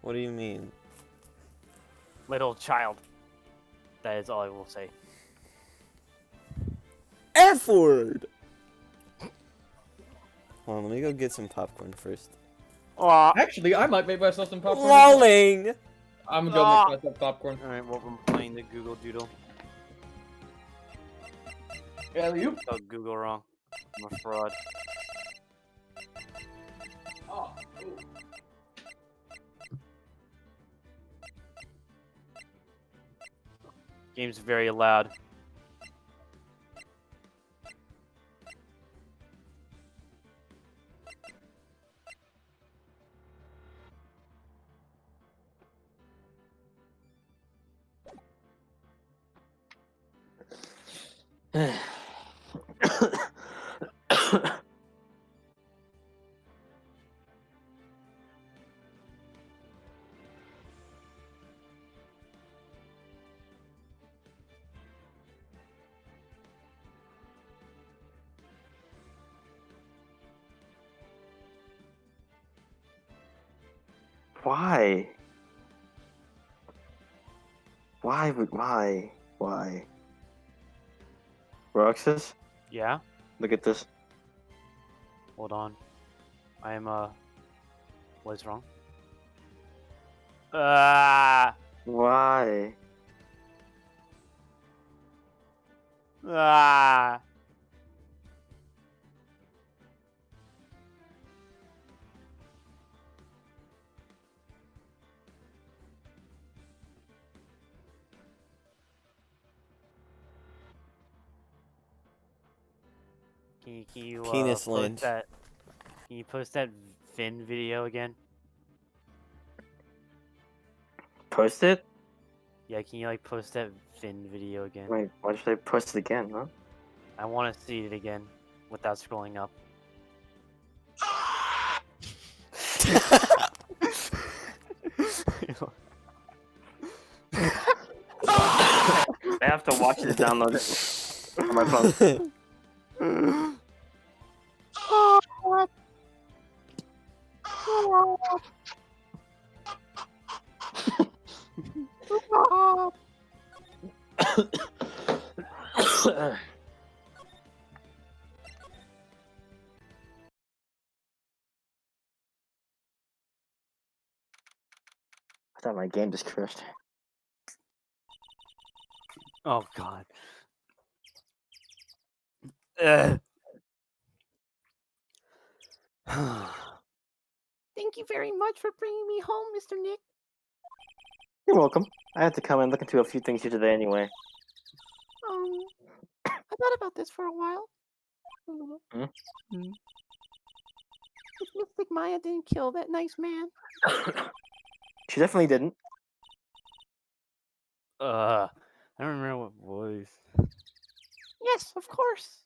What do you mean? Little child. That is all I will say. F word! Hold on, let me go get some popcorn first. Actually, I might make myself some popcorn. As well. Lolling! I'm gonna make myself popcorn. Alright, well, I'm playing the Google Doodle. Yeah, you. Spelled Google wrong. I'm a fraud. Oh. Game's very loud. Why? Why? Roxas, Yeah? look at this. Hold on. I am, what is wrong? Ah! Why? Ah! Can you Penis post land. that? Can you post that Finn video again? Post it? Yeah, can you like post that Finn video again? Wait, why should I post it again, huh? I want to see it again without scrolling up. I have to watch it to download it on my phone. I thought my game just crashed. Oh god. Ugh. Thank you very much for bringing me home, Mr. Nick. You're welcome. I had to come and look into a few things here today anyway. I thought about this for a while. Hmm? If Mystic Maya didn't kill that nice man, She definitely didn't. I don't remember what voice. yes, of course.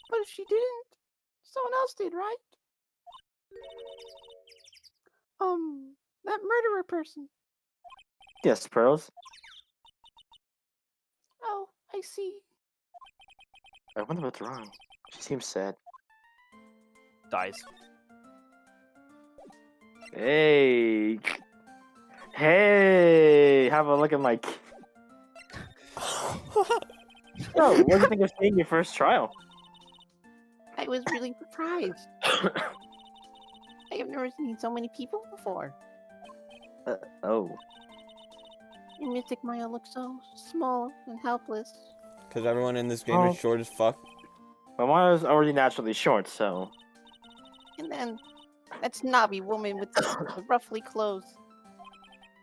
But if she didn't, someone else did, right? That murderer person. Yes, Pearls. Oh, I see. I wonder what's wrong. She seems sad. Dies. Hey! Hey! Have a look at my... Yo, what do you think of seeing your first trial? I was really surprised. I have never seen so many people before. Oh. And Mystic Maya looks so small and helpless. Because everyone in this game Oh. is short as fuck. My Maya's already naturally short, so... And then that snobby woman with the roughly clothes.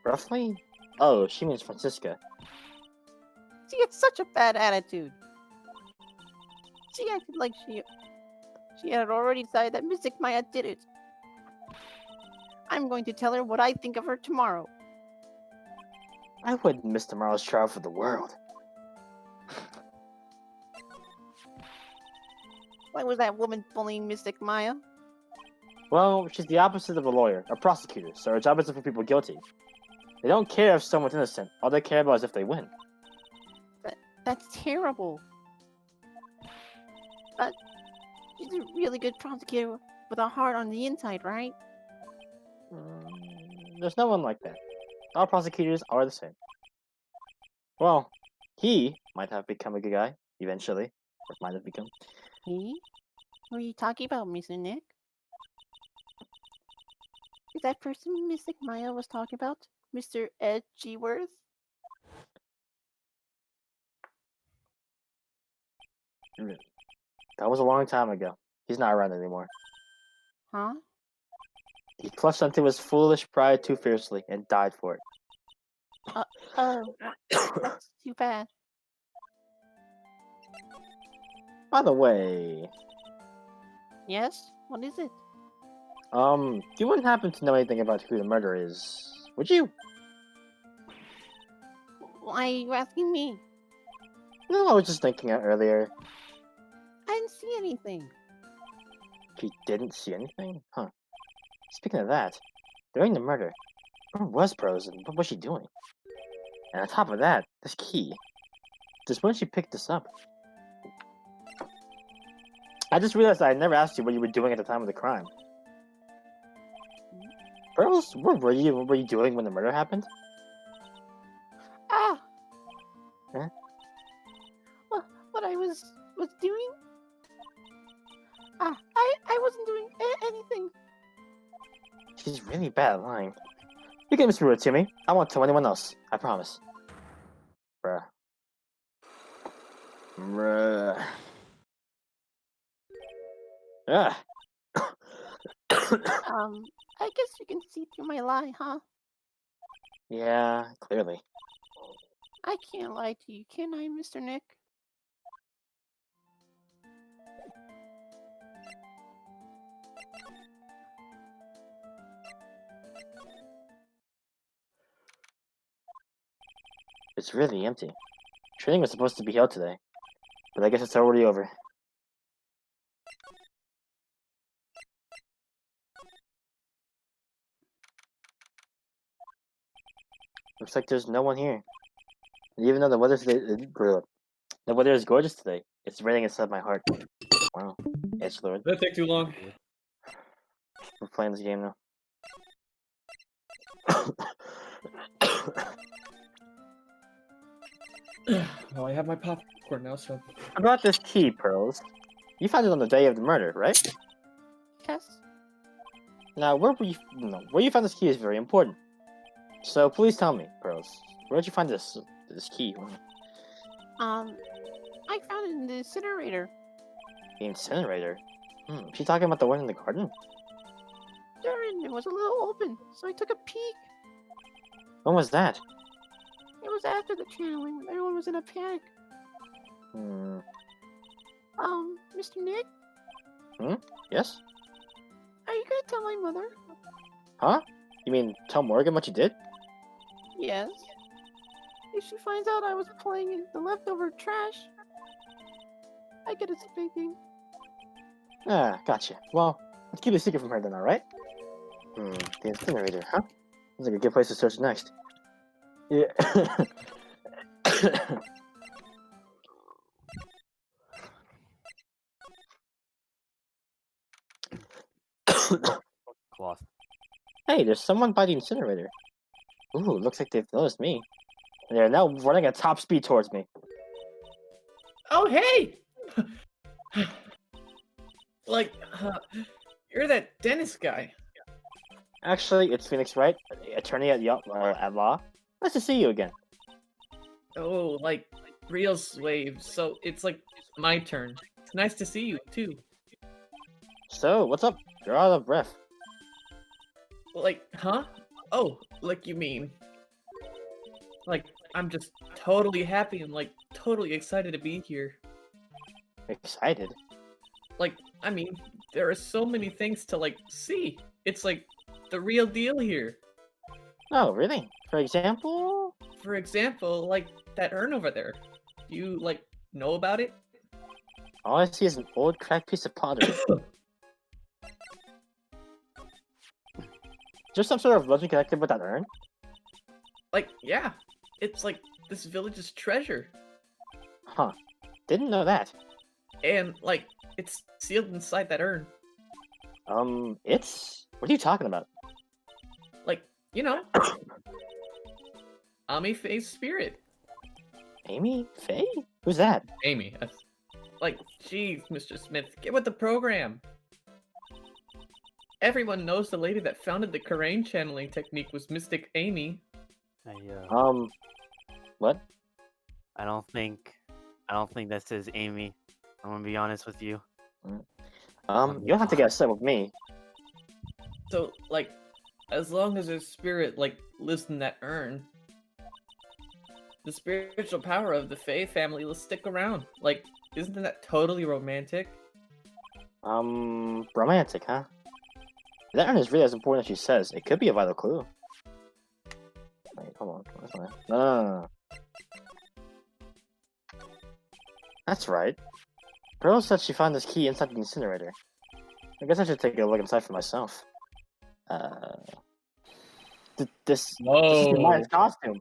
Roughly? Oh, she means Francisca. She had such a bad attitude. She acted like she had already decided that Mystic Maya did it. I'm going to tell her what I think of her tomorrow. I wouldn't miss tomorrow's trial for the world. Why was that woman bullying Mystic Maya? Well, she's the opposite of a lawyer, a prosecutor, so her job is to find people guilty. They don't care if someone's innocent. All they care about is if they win. That's terrible. But she's a really good prosecutor with a heart on the inside, right? There's no one like that. All prosecutors are the same. Well, he might have become a good guy eventually. Or might have become. He? Who are you talking about, Mr. Nick? Is that person Mystic Maya was talking about? Mr. Ed G-Worth? That was a long time ago. He's not around anymore. Huh? He clutched onto his foolish pride too fiercely and died for it. Oh, that's too bad. By the way, Yes? What is it? you wouldn't happen to know anything about who the murderer is, would you? Why are you asking me? No, I was just thinking earlier. I didn't see anything. He didn't see anything? Huh. Speaking of that, during the murder, where was Prose and what was she doing? And on top of that, this key. Just when she picked this up. I just realized I never asked you what you were doing at the time of the crime. Prose, what were you doing when the murder happened? Ah! Huh? What I was doing? I wasn't doing anything. She's really bad at lying. You can whisper it to me. I won't tell anyone else. I promise. Bruh. Bruh. Ugh. I guess you can see through my lie, huh? Yeah, clearly. I can't lie to you, can I, Mr. Nick? It's really empty. Training was supposed to be held today, but I guess it's already over. Looks like there's no one here. And even though the weather is gorgeous today, it's raining inside my heart. Wow. Edge Lord. Did that take too long? We're playing this game now. Well, I have my popcorn now, so. About this key, Pearls. You found it on the day of the murder, right? Yes. Now, where you found this key is very important. So please tell me, Pearls, where'd you find this key? I found it in the incinerator. The incinerator? She talking about the one in the garden? Darn, it was a little open, so I took a peek. When was that? It was after the channeling. Everyone was in a panic. Mr. Nick, Yes? are you gonna tell my mother? Huh? You mean tell Morgan what you did? Yes. If she finds out I was playing in the leftover trash, I get a spanking. Ah, gotcha. Well, let's keep it a secret from her then, alright? The incinerator, huh? Sounds like a good place to search next. Yeah. Cloth. Hey, there's someone by the incinerator. Ooh, looks like they've noticed me. And they're now running at top speed towards me. Oh, hey! Like, you're that dentist guy. Actually, it's Phoenix Wright, attorney at law. Nice to see you again. Oh, like, real slave. So it's like my turn. It's nice to see you, too. So, what's up? You're out of breath. Like, huh? Oh, like you mean. Like, I'm just totally happy and, like, totally excited to be here. Excited? Like, I mean, there are so many things to, like, see. It's, like, the real deal here. Oh, really? For example? For example, like, that urn over there. Do you, like, know about it? All I see is an old cracked piece of pottery. Is there some sort of legend connected with that urn? Like, yeah. It's, like, this village's treasure. Huh. Didn't know that. And, like, it's sealed inside that urn. It's? What are you talking about? You know, Ami Faye's spirit. Amy? Faye? Who's that? Amy. Like, geez, Mr. Smith, get with the program. Everyone knows the lady that founded the Karain channeling technique was Mystic Amy. What? I don't think that says Amy. I'm gonna be honest with you. You don't have to get upset with me. So, like, as long as her spirit, like, lives in that urn, the spiritual power of the Faye family will stick around. Like, isn't that totally romantic? Romantic, huh? If that urn is really as important as she says, it could be a vital clue. Wait, hold on. No. That's right. Pearl said she found this key inside the incinerator. I guess I should take a look inside for myself. This is Maya's costume.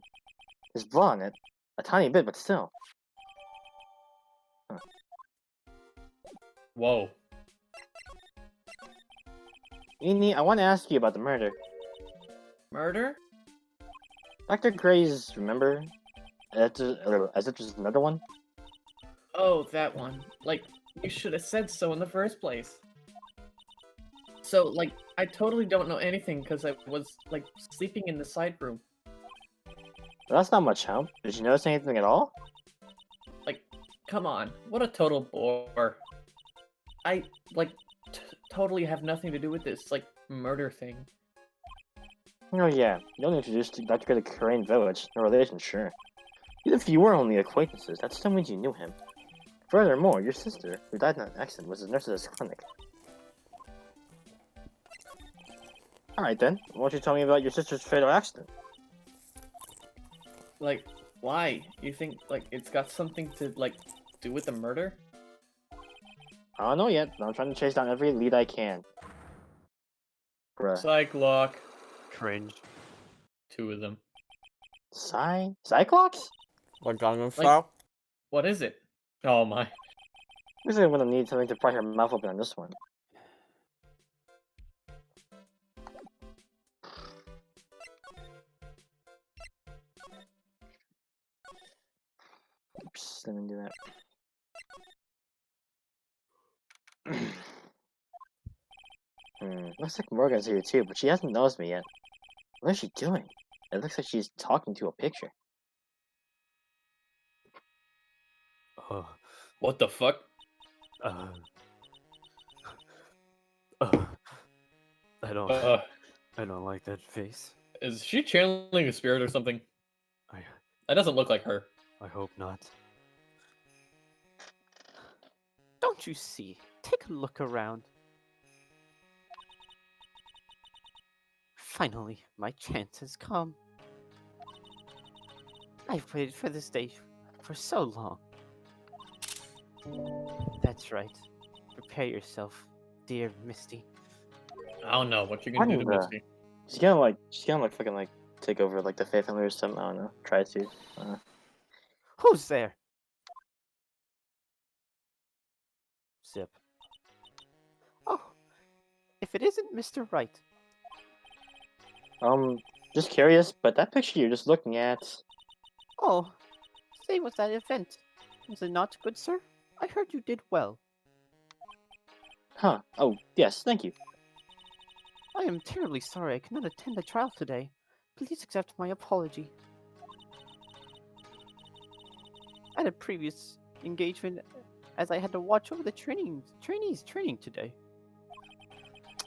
There's blood on it. A tiny bit, but still. Whoa. Ini, I want to ask you about the murder. Murder? Dr. Gray's, remember? As if there's another one? Oh, that one. Like, you should have said so in the first place. So, like, I totally don't know anything because I was, like, sleeping in the side room. Well, that's not much help. Did you notice anything at all? Like, come on. What a total bore. I, like, totally have nothing to do with this, like, murder thing. Oh yeah, you only introduced Dr. Gray to Karain Village. No relation, sure. Even if you were only acquaintances, that still means you knew him. Furthermore, your sister, who died in an accident, was a nurse at his clinic. Alright then, why don't you tell me about your sister's fatal accident? Like, why? You think, like, it's got something to, like, do with the murder? I don't know yet, but I'm trying to chase down every lead I can. Bruh. Psych lock. Cringe. 2 of them. Cyclops? Like Gangnam Style? What is it? Oh my. Looks like I'm gonna need something to pry her mouth open on this one. Oops, let me do that. Looks like Morgan's here too, but she hasn't noticed me yet. What is she doing? It looks like she's talking to a picture. What the fuck? I don't like that face. Is she channeling a spirit or something? I That doesn't look like her. hope not. Don't you see? Take a look around. Finally, my chance has come. I've waited for this day for so long. That's right. Prepare yourself, dear Misty. I don't know what you're gonna do to Kinda. Misty. She's gonna fucking like take over like the Fae family or something. I don't know. Try to. Who's there? Zip. Oh, if it isn't Mr. Wright. Just curious, but that picture you're just looking at. Oh, say was that event? Was it not, good sir? I heard you did well. Huh. Oh, yes, thank you. I am terribly sorry I cannot attend the trial today. Please accept my apology. I had a previous engagement as I had to watch over the trainees training today.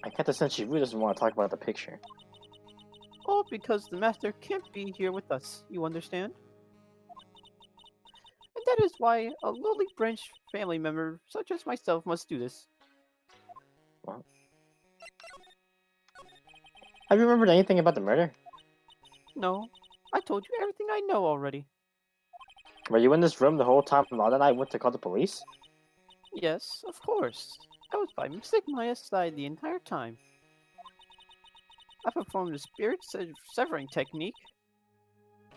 I get the sense she really doesn't want to talk about the picture. All because the master can't be here with us, you understand? And that is why a lowly branch family member such as myself must do this. What? Have you remembered anything about the murder? No, I told you everything I know already. Were you in this room the whole time Lana and I went to call the police? Yes, of course. I was by Mystic Maya's side the entire time. I performed the spirit severing technique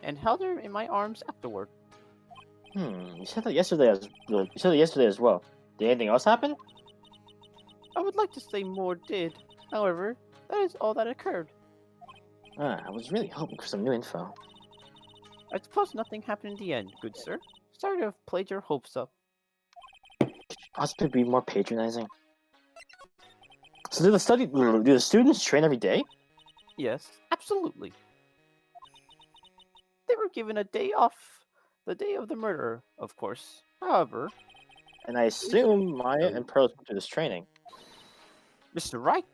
and held her in my arms afterward. You said that yesterday as well. Did anything else happen? I would like to say more did. However, that is all that occurred. I was really hoping for some new info. I suppose nothing happened in the end, good sir. Sorry to have played your hopes up. Possibly be more patronizing. So do the students train every day? Yes, absolutely. They were given a day off the day of the murder, of course. However, And I assume Maya and Pearl went through this training. Mr. Wright,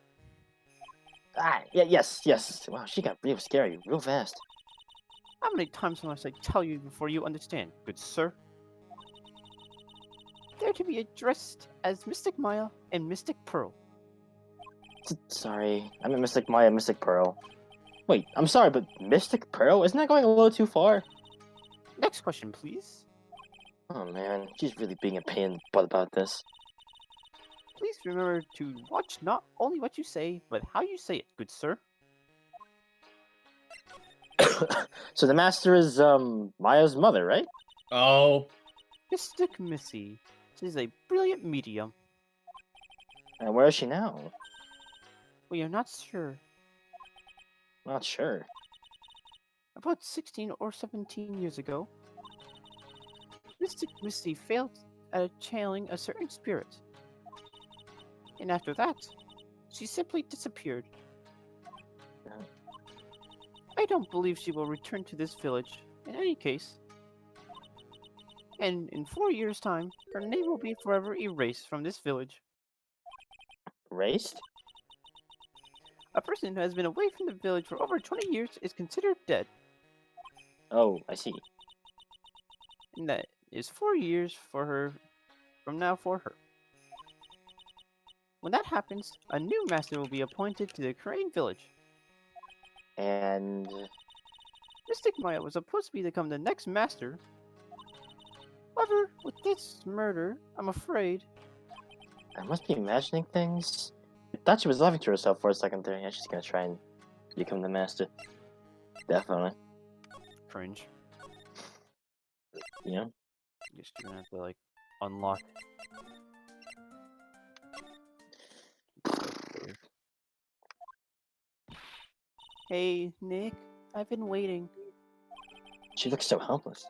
Yes. Wow, she got real scary real fast. how many times must I tell you before you understand, good sir? They're to be addressed as Mystic Maya and Mystic Pearl. Sorry, I meant Mystic Maya, Mystic Pearl. Wait, I'm sorry, but Mystic Pearl? Isn't that going a little too far? Next question, please. Oh man, she's really being a pain in the butt about this. Please remember to watch not only what you say, but how you say it, good sir. So the master is, Maya's mother, right? Oh, Mystic Missy. She's a brilliant medium. And where is she now? We are not sure. Not sure. About 16 or 17 years ago, Mystic Missy failed at channeling a certain spirit. And after that, she simply disappeared. I don't believe she will return to this village, in any case. And in 4 years' time, her name will be forever erased from this village. Raced? A person who has been away from the village for over 20 years is considered dead, Oh, I see. and that is 4 years for her from now for her. When that happens, a new master will be appointed to the Crane village. And Mystic Maya was supposed to become the next master. However, with this murder, I'm afraid. I must be imagining things. I thought she was laughing to herself for a second there. Yeah, she's gonna try and become the master. Definitely. Cringe. You know? Guess you're gonna have to like unlock. Hey, Nick, I've been waiting. She looks so helpless.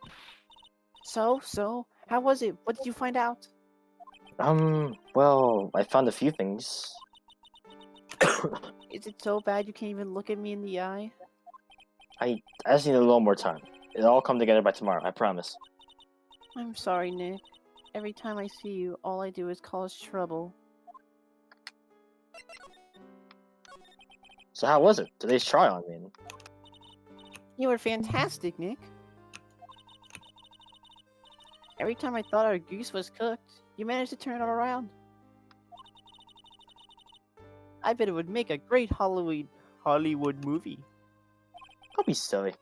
So, how was it? What did you find out? Well, I found a few things. Is it so bad you can't even look at me in the eye? I just need a little more time. It'll all come together by tomorrow, I promise. I'm sorry, Nick. Every time I see you, all I do is cause trouble. So how was it? Today's trial, I mean. You were fantastic, Nick. Every time I thought our goose was cooked, you managed to turn it around. I bet it would make a great Hollywood movie. Don't be silly.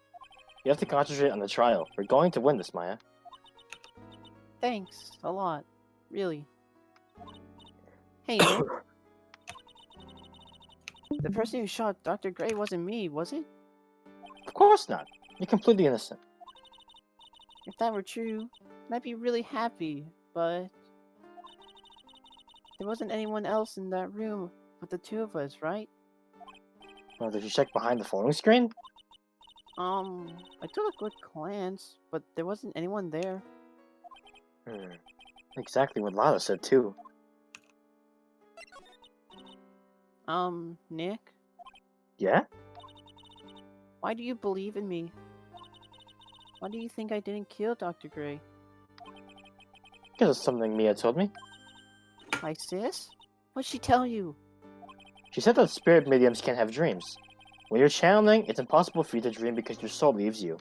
You have to concentrate on the trial. We're going to win this, Maya. Thanks a lot, really. Hey, Nick. The person who shot Dr. Gray wasn't me, was it? Of course not. You're completely innocent. If that were true, I'd be really happy, but there wasn't anyone else in that room but the two of us, right? Well, did you check behind the phone screen? I took a quick glance, but there wasn't anyone there. Exactly what Lala said, too. Nick, Yeah? why do you believe in me? Why do you think I didn't kill Dr. Gray? Because of something Mia told me. My sis? What'd she tell you? She said that spirit mediums can't have dreams. When you're channeling, it's impossible for you to dream because your soul leaves you.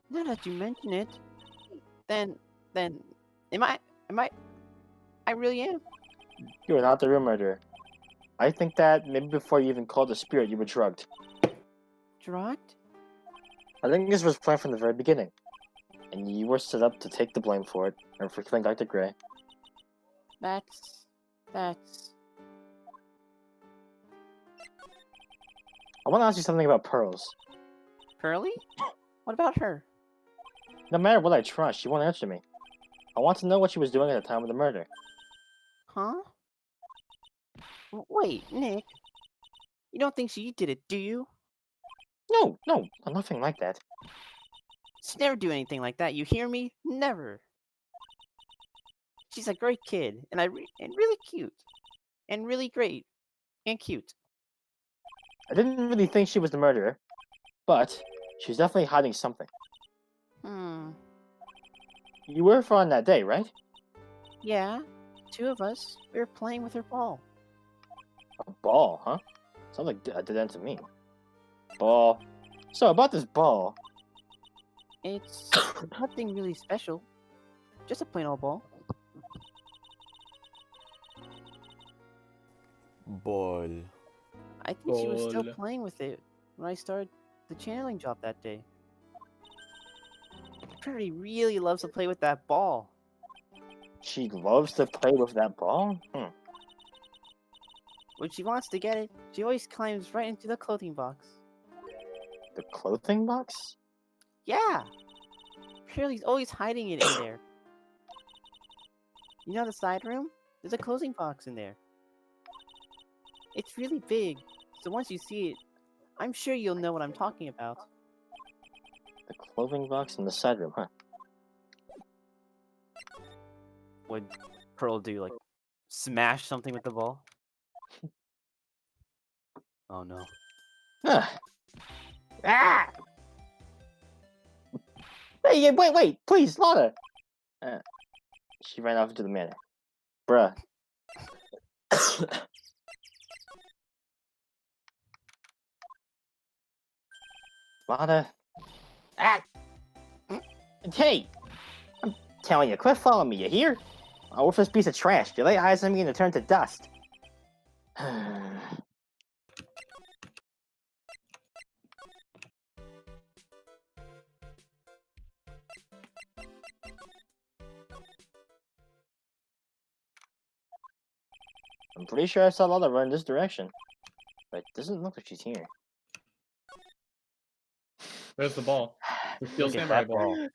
Now that you mention it, then, I really am. You are not the real murderer. I think that maybe before you even called the spirit, you were drugged. Drugged? I think this was planned from the very beginning. And you were set up to take the blame for it, or for killing Dr. Gray. That's... I want to ask you something about Pearls. Pearly? What about her? No matter what I try, she won't answer me. I want to know what she was doing at the time of the murder. Huh? Wait, Nick. You don't think she did it, do you? No, no, nothing like that. She'd never do anything like that. You hear me? Never. She's a great kid, and and really cute, and really great, and cute. I didn't really think she was the murderer, but she's definitely hiding something. Hmm. You were fun that day, right? Yeah. Two of us. We were playing with her ball. A ball, huh? Sounds like a dead end to me. Ball. So about this ball, It's nothing really special. Just a plain old ball. Ball. I think she was still Ball. playing with it when I started the channeling job that day. Pretty really loves to play with that ball. she loves to play with that ball. When she wants to get it, she always climbs right into the clothing box. The clothing box? Yeah! Pearlie's always hiding it in there. You know the side room? There's a clothing box in there. It's really big, so once you see it, I'm sure you'll know what I'm talking about. The clothing box in the side room, huh? Would Pearl do like smash something with the ball? Oh no. Ah! Ah! Hey, wait, please, Lana! She ran off into the manor. Bruh. Lana. Ah! Hey! I'm telling you, quit following me, you hear? A worthless piece of trash. You lay eyes on me and it turn to dust. I'm pretty sure I saw Lana run this direction. But it doesn't look like she's here. Where's the ball? The steel Look at samurai that ball.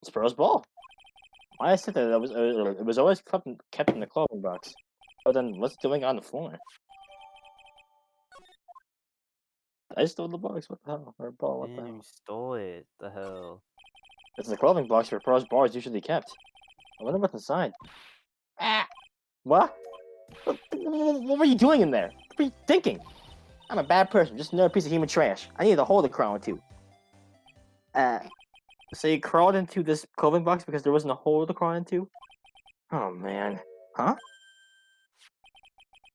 It's Pearl's ball. Why I said that it was always kept in the clothing box. But then what's it doing on the floor? I stole the box. What the hell? Or ball? What the Damn, you hell? stole it. The hell. It's the clothing box where Pearl's bar is usually kept. I wonder what's inside. Ah! What? What were you doing in there? What were you thinking? I'm a bad person, just another piece of human trash. I need a hole to crawl into. So you crawled into this clothing box because there wasn't a hole to crawl into? Oh man. Huh?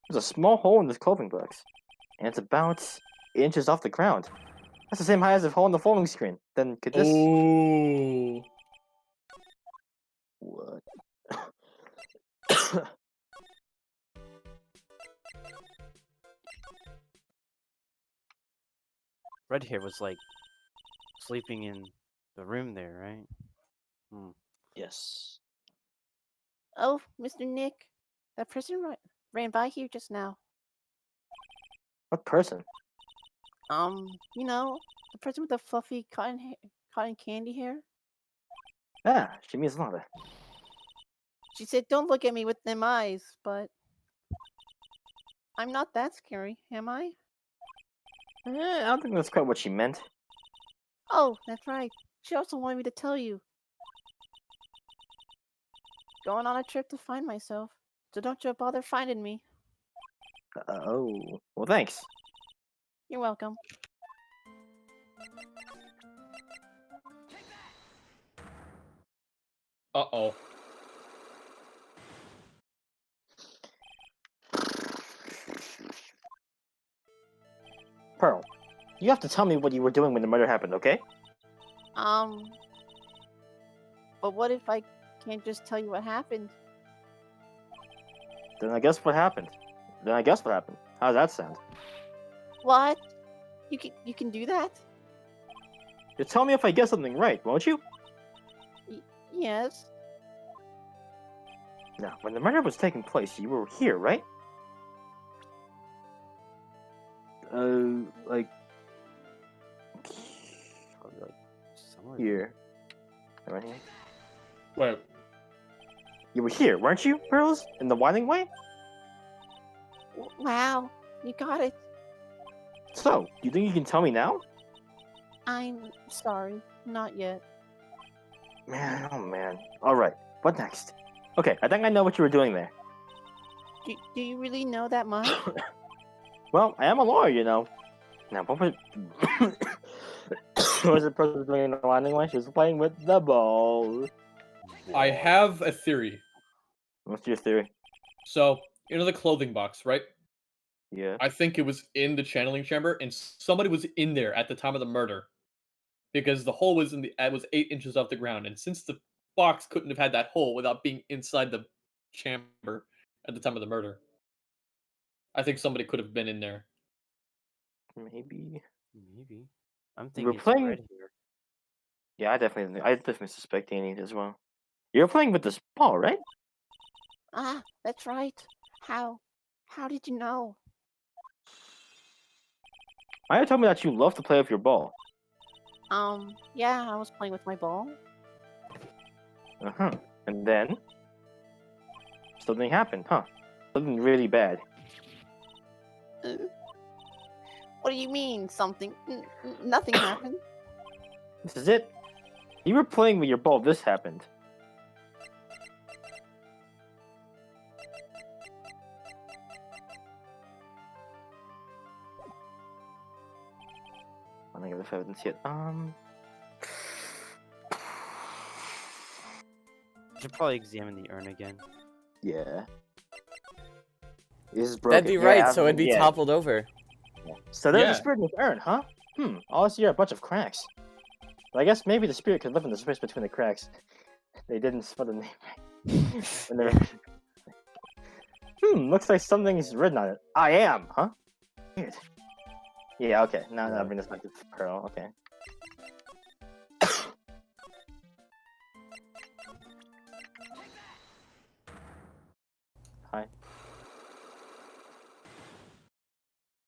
There's a small hole in this clothing box. And it's about 8 inches off the ground. That's the same height as the hole in the folding screen. Then could this... Oh. What? Red Hair was like sleeping in the room there, right? Hmm. Yes. Oh, Mr. Nick, that person ran by here just now. What person? You know, the person with the fluffy cotton candy hair? Ah, she means Lana. She said, "Don't look at me with them eyes," but I'm not that scary, am I? I don't think that's quite what she meant. Oh, that's right. She also wanted me to tell you. Going on a trip to find myself, so don't you bother finding me. Oh, well thanks. You're welcome. Uh-oh. Pearl, you have to tell me what you were doing when the murder happened, okay? But what if I can't just tell you what happened? Then I guess what happened. How does that sound? What? You can do that? You tell me if I guess something right, won't you? Yes. Now, when the murder was taking place, you were here, right? Like Somewhere here. Right here. Wait. You were here, weren't you, Pearls? In the Winding Way? Wow. You got it. So, you think you can tell me now? I'm sorry. Not yet. Man, oh man. Alright, what next? Okay, I think I know what you were doing there. Do you really know that much? Well, I am a lawyer, you know. Now, what was... what was the person doing in the landing when she was playing with the ball? I have a theory. What's your theory? So, you know the clothing box, right? Yeah. I think it was in the channeling chamber, and somebody was in there at the time of the murder, because the hole was was 8 inches off the ground, and since the box couldn't have had that hole without being inside the chamber at the time of the murder, I think somebody could have been in there. Maybe. Maybe. I'm You were thinking it's playing- Fred here. Yeah, I definitely suspect Annie as well. You're playing with this ball, right? Ah, that's right. How? How did you know? Maya told me that you love to play with your ball. Yeah, I was playing with my ball. Uh-huh. And then? Something happened, huh? Something really bad. What do you mean, something? Nothing happened. This is it. You were playing with your ball, this happened. I think if I haven't seen it. Should probably examine the urn again. Yeah. This is broken. That'd be Yeah, right, so it'd be yeah. toppled over. So there's Yeah. a spirit in this urn, huh? All I see are a bunch of cracks. But I guess maybe the spirit could live in the space between the cracks. They didn't spell the name right. When they- looks like something's written on it. I am, huh? Weird. Yeah, okay. Now I bring this back to Pearl, okay. Hi.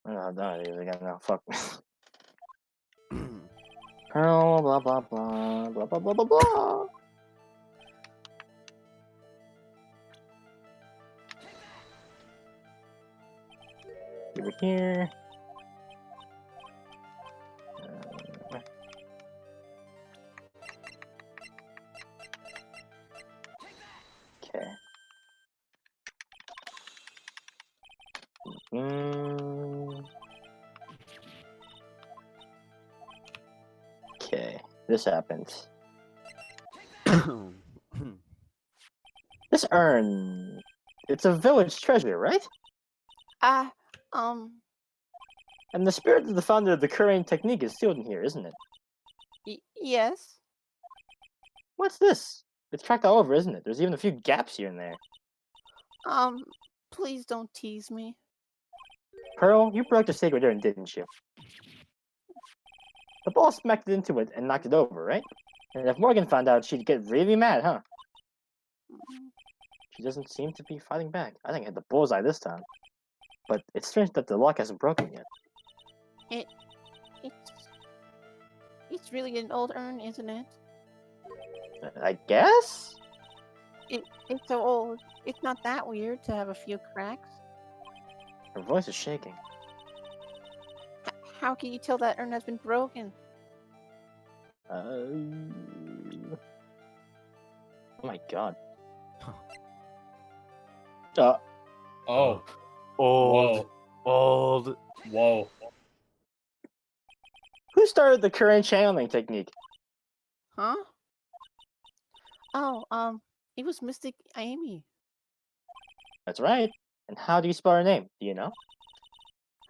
Oh, no, these again now. Fuck. Pearl, blah blah blah, blah blah blah blah blah. Over here. Okay. Okay, this happens. This urn, it's a village treasure, right? Ah, And the spirit of the founder of the Korean technique is sealed in here, isn't it? yes. What's this? It's tracked all over, isn't it? There's even a few gaps here and there. Please don't tease me. Pearl, you broke the sacred urn, didn't you? The ball smacked it into it and knocked it over, right? And if Morgan found out, she'd get really mad, huh? She doesn't seem to be fighting back. I think I hit the bullseye this time. But it's strange that the lock hasn't broken yet. It's really an old urn, isn't it? I guess? It's so old. It's not that weird to have a few cracks. Her voice is shaking. How can you tell that urn has been broken? Oh my god. Oh, Old. whoa, Old. whoa. Who started the current channeling technique? Huh? Oh, it was Mystic Amy. That's right. And how do you spell her name? Do you know?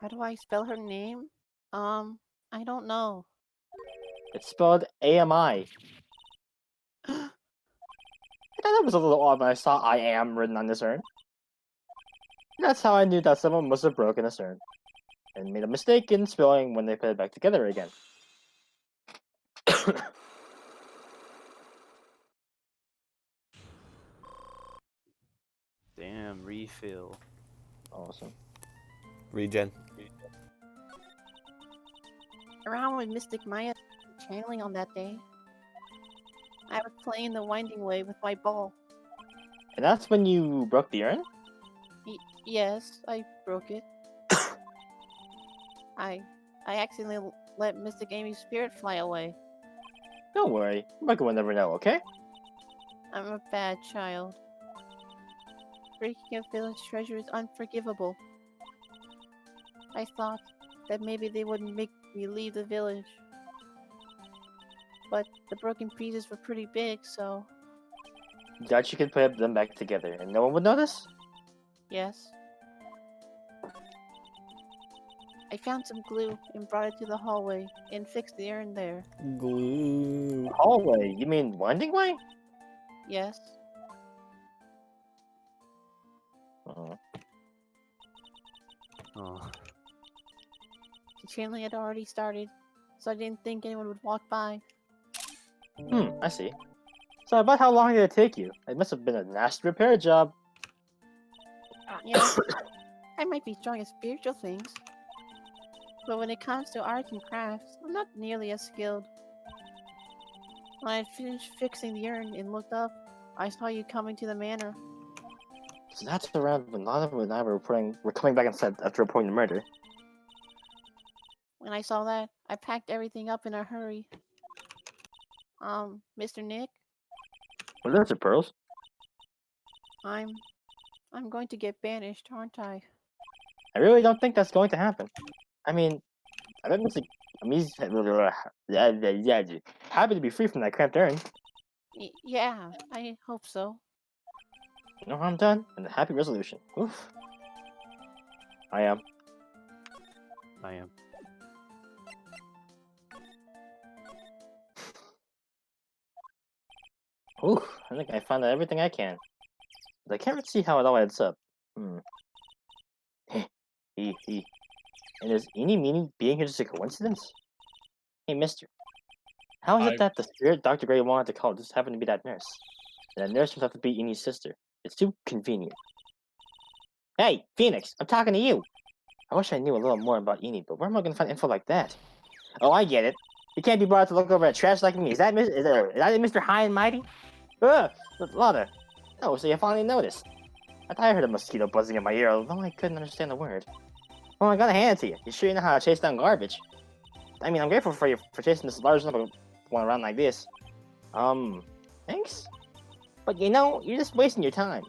How do I spell her name? I don't know. It's spelled AMI. I thought that was a little odd when I saw I am written on this urn. That's how I knew that someone must have broken this urn and made a mistake in spelling when they put it back together again. Damn, refill. Awesome. Regen. Around with Mystic Maya channeling on that day. I was playing the Winding Way with my ball. And that's when you broke the urn? Yes, I broke it. I accidentally let Mystic Amy's spirit fly away. Don't worry, Michael will never know, okay? I'm a bad child. Breaking a village treasure is unforgivable. I thought that maybe they wouldn't make me leave the village. But the broken pieces were pretty big, so That you could put them back together and no one would notice? yes. I found some glue and brought it to the hallway and fixed the urn there. Glue. Hallway, you mean winding way? Yes. Oh. Oh, The channeling had already started, so I didn't think anyone would walk by. I see. So about how long did it take you? It must have been a nasty repair job. You know, I might be strong at spiritual things, but when it comes to arts and crafts, I'm not nearly as skilled. When I had finished fixing the urn and looked up, I saw you coming to the manor. So that's around when Lana and I were coming back inside after reporting the murder. When I saw that, I packed everything up in a hurry. Mr. Nick, Well, those are pearls. I'm going to get banished, aren't I? I really don't think that's going to happen. I mean, I bet Mr. He's happy to be free from that cramped urn. Yeah, I hope so. No harm done, and a happy resolution. Oof. I am. I am. Oof. I think I found out everything I can. But I can't really see how it all adds up. He. And is Eeny Meeny being here just a coincidence? Hey, mister. How is it that the spirit Dr. Gray wanted to call just happened to be that nurse? And that nurse turns out to be Eeny's sister. It's too convenient. Hey, Phoenix, I'm talking to you. I wish I knew a little more about Eeny, but where am I going to find info like that? Oh, I get it. You can't be brought to look over at trash like me. Is that Mr. High and Mighty? Ugh, Lotta. Oh, so you finally noticed. I thought I heard a mosquito buzzing in my ear, although I couldn't understand the word. Well, I gotta hand it to you. You sure you know how to chase down garbage? I mean, I'm grateful for you for chasing this large number one around like this. Thanks? But you know, you're just wasting your time.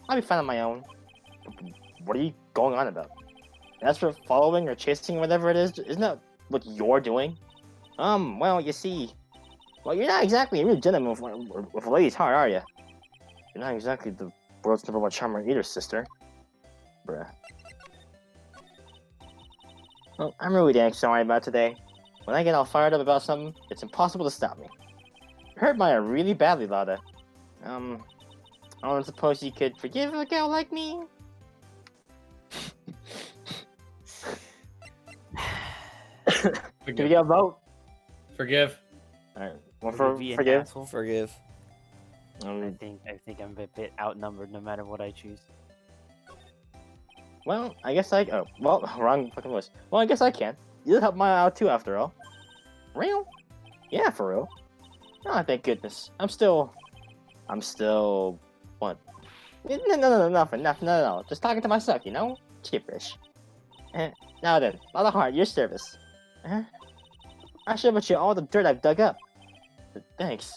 I'll be fine on my own. What are you going on about? As for following or chasing whatever it is, isn't that what you're doing? Well, you see... Well, you're not exactly a real gentleman with a lady's heart, are you? You're not exactly the world's #1 charmer either, sister. Bruh. Well, I'm really dang sorry about today. When I get all fired up about something, it's impossible to stop me. You hurt Maya really badly, Lada. I don't suppose you could forgive a gal like me? Can we Forgive. get a vote? Forgive. Alright, one Would for it be an forgive. asshole? Forgive. I think I'm a bit outnumbered no matter what I choose. Well, I guess wrong fucking list. Well, I guess I can. You help Maya out too, after all. Real? Yeah, for real. Oh, thank goodness. I'm still... What? No, nothing. No. Just talking to myself, you know? Cheaperish. Now then, Lada Heart, your service. I should bet you all the dirt I've dug up. But thanks.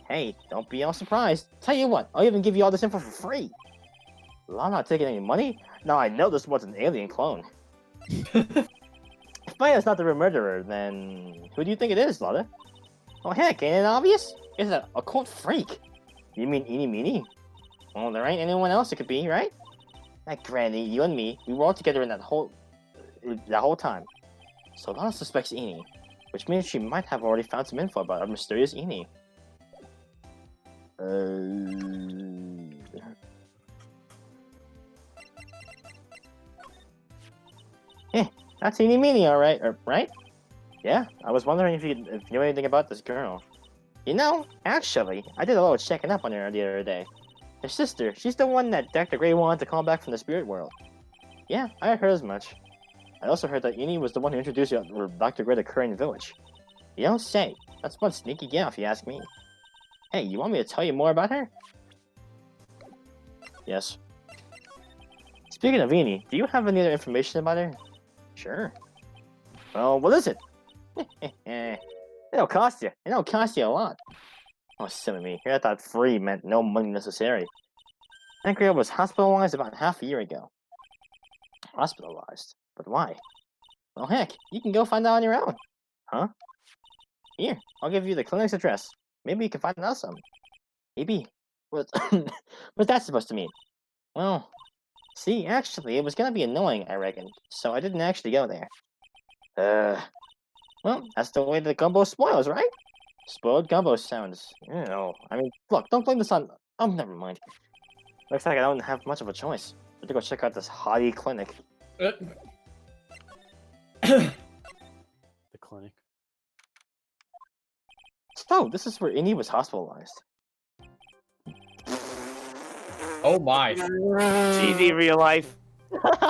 Hey, don't be all surprised. Tell you what, I'll even give you all this info for free. Well, I'm not taking any money. Now I know this was an alien clone. If Maya's not the real murderer, then who do you think it is, Lada? Oh heck, ain't it obvious? It's a occult freak. You mean Eeny Meeny? Well, there ain't anyone else it could be, right? That Granny, you and me, we were all together in that whole time. So Lana suspects Eeny, which means she might have already found some info about our mysterious Eeny. That's Eeny Meeny, alright, right? Yeah, I was wondering if you knew anything about this girl. You know, actually, I did a little checking up on her the other day. Her sister, she's the one that Dr. Gray wanted to call back from the spirit world. Yeah, I heard as much. I also heard that Eeny was the one who introduced Dr. Gray to Curran Village. You don't say. That's one sneaky gal, if you ask me. Hey, you want me to tell you more about her? Yes. Speaking of Eeny, do you have any other information about her? Sure. Well, what is it? It'll cost you. It'll cost you a lot. Oh, silly me. Here I thought free meant no money necessary. Angria was hospitalized about half a year ago. Hospitalized? But why? Well, heck, you can go find out on your own. Huh? Here, I'll give you the clinic's address. Maybe you can find out something. Maybe. What's that supposed to mean? Well, see, actually, it was gonna be annoying, I reckon. So I didn't actually go there. Well, that's the way the gumbo spoils, right? Spoiled gumbo sounds. You know, I mean, look, don't blame this on... Oh, never mind. Looks like I don't have much of a choice. I have to go check out this hottie clinic. Uh, The clinic. So, this is where Indy was hospitalized. oh my. Cheesy real life.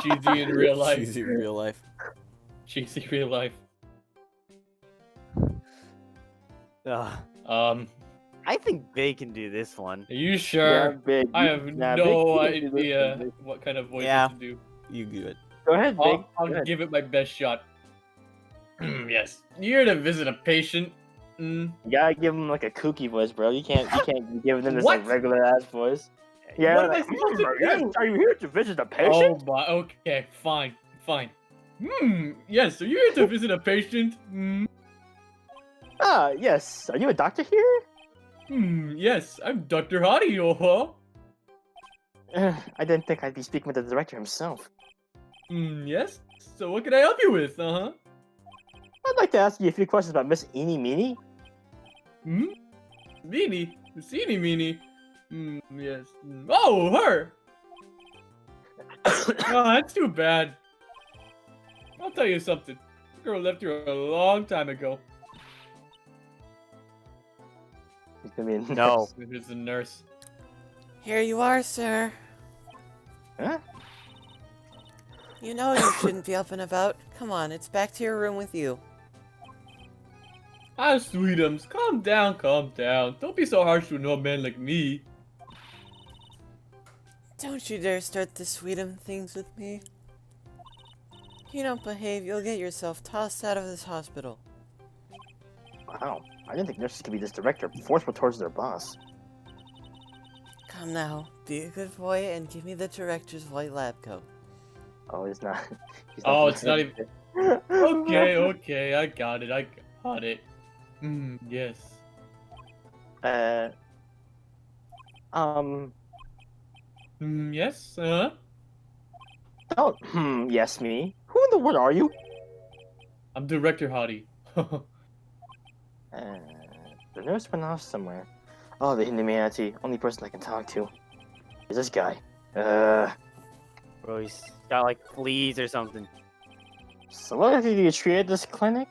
Cheesy in real life. Cheesy real life. Cheesy real life. Ugh. I think they can do this one. Are you sure? Big. I have Nah, no Big, you can do this idea one, Big. what kind of voice Yeah. to do. You good. Go ahead, Big. I'll Go ahead. give it my best shot. Yes. You're here to visit a patient. Mm. You gotta give him like a kooky voice, bro. You can't be giving him this like What? regular ass voice. Yeah, What am I like, supposed to yes, do? are you here to visit a Oh patient? my, okay, fine. Yes, are you here to visit a patient? Ah, yes. Are you a doctor here? Yes, I'm Dr. Hottie, oh I didn't think I'd be speaking with the director himself. Yes? So what can I help you with, I'd like to ask you a few questions about Miss Eeny Meeny. Meanie? Miss Eeny Meanie? Yes. Oh, her! Oh, that's too bad. I'll tell you something. The girl left here a long time ago. I mean, No. Here's the nurse. Here you are, sir. Huh? You know you shouldn't be up and about. Come on, it's back to your room with you. Ah, sweetums, calm down, calm down. Don't be so harsh to an old man like me. Don't you dare start the sweetum things with me. If you don't behave, you'll get yourself tossed out of this hospital. Wow. I didn't think nurses could be this direct or forceful towards their boss. Come now, be a good boy and give me the director's white lab coat. Oh, he's not. Oh, it's not even. Okay, okay, I got it, yes. Yes, Oh, yes, me. Who in the world are you? I'm Director Hottie. The nurse went off somewhere. Oh, the humanity. Only person I can talk to is this guy. Bro, he's got like fleas or something. So what did you treat at this clinic?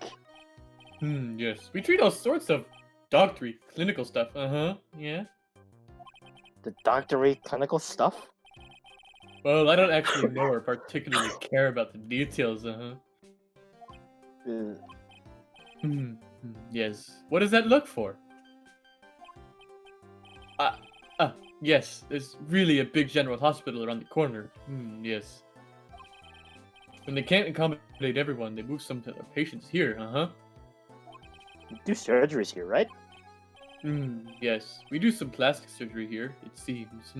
Yes. We treat all sorts of doctory, clinical stuff. Yeah. The doctory clinical stuff? Well, I don't actually know or particularly care about the details. Yes. What does that look for? Yes. There's really a big general hospital around the corner. Yes. When they can't accommodate everyone, they move some of their patients here. You do surgeries here, right? Yes. We do some plastic surgery here, it seems.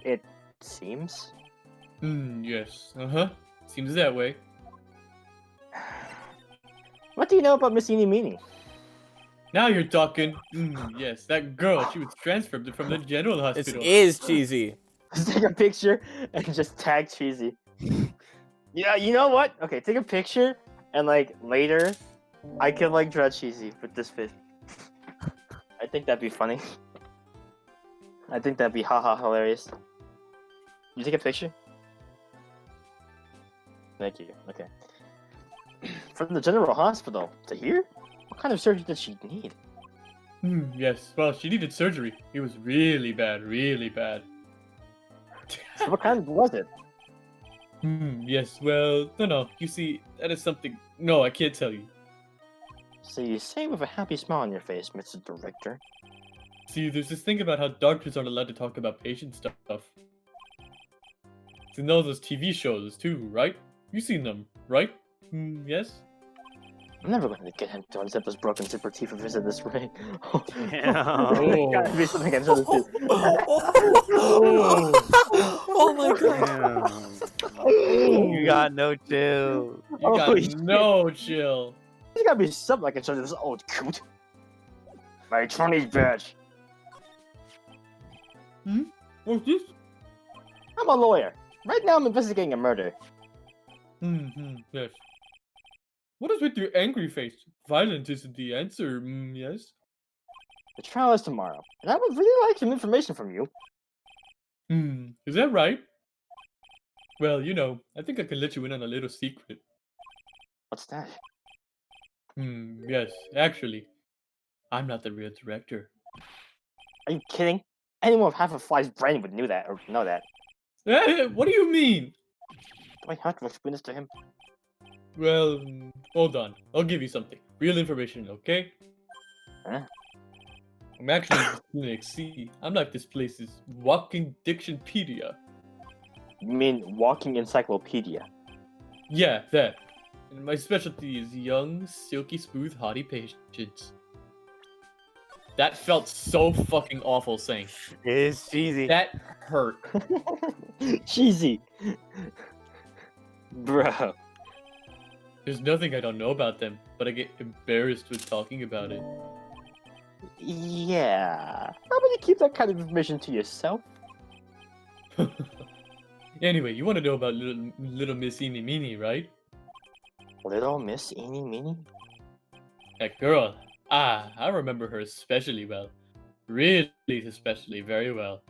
It seems. Yes. Seems that way. What do you know about Miss Eeny Meeny? Now you're talking. Yes, that girl, she was transferred from the general This hospital. is cheesy. Just take a picture and just tag Cheesy. Yeah, you know what? Okay, take a picture and like later, I can like draw Cheesy with this fit. I think that'd be funny. I think that'd be haha hilarious. You take a picture? Thank you. Okay. From the general hospital to here? What kind of surgery did she need? Yes, well, she needed surgery. It was really bad, really bad. So what kind was it? Yes, well, no, you see, that is something... No, I can't tell you. So you say with a happy smile on your face, Mr. Director. See, there's this thing about how doctors aren't allowed to talk about patient stuff. It's in all those TV shows too, right? You've seen them, right? Yes? I'm never going to get him to unzip those broken zipper teeth and visit this ring. Damn. Gotta be something I can do. Oh my god. Damn. You got no chill. You got Holy shit. no chill. There's gotta be something I can show this old coot. My Chinese badge. What's this? I'm a lawyer. Right now I'm investigating a murder. Yes. What is with your angry face? Violence isn't the answer, yes? The trial is tomorrow, and I would really like some information from you. Is that right? Well, you know, I think I can let you in on a little secret. What's that? Yes, actually, I'm not the real director. Are you kidding? Anyone with half a fly's brain would know that. What do you mean? Do I have to explain this to him? Well, hold on. I'll give you something. Real information, okay? Huh? I'm actually Phoenix. See, I'm like this place's walking dictionpedia. You mean walking encyclopedia? Yeah, that. And my specialty is young, silky smooth, haughty patients. That felt so fucking awful saying. It is cheesy. That hurt. Cheesy. Bro. There's nothing I don't know about them, but I get embarrassed with talking about it. Yeah. How about you keep that kind of information to yourself? Anyway, you want to know about little Miss Eeny Meeny, right? Little Miss Eeny Meeny? That girl. I remember her especially well. Really especially very well.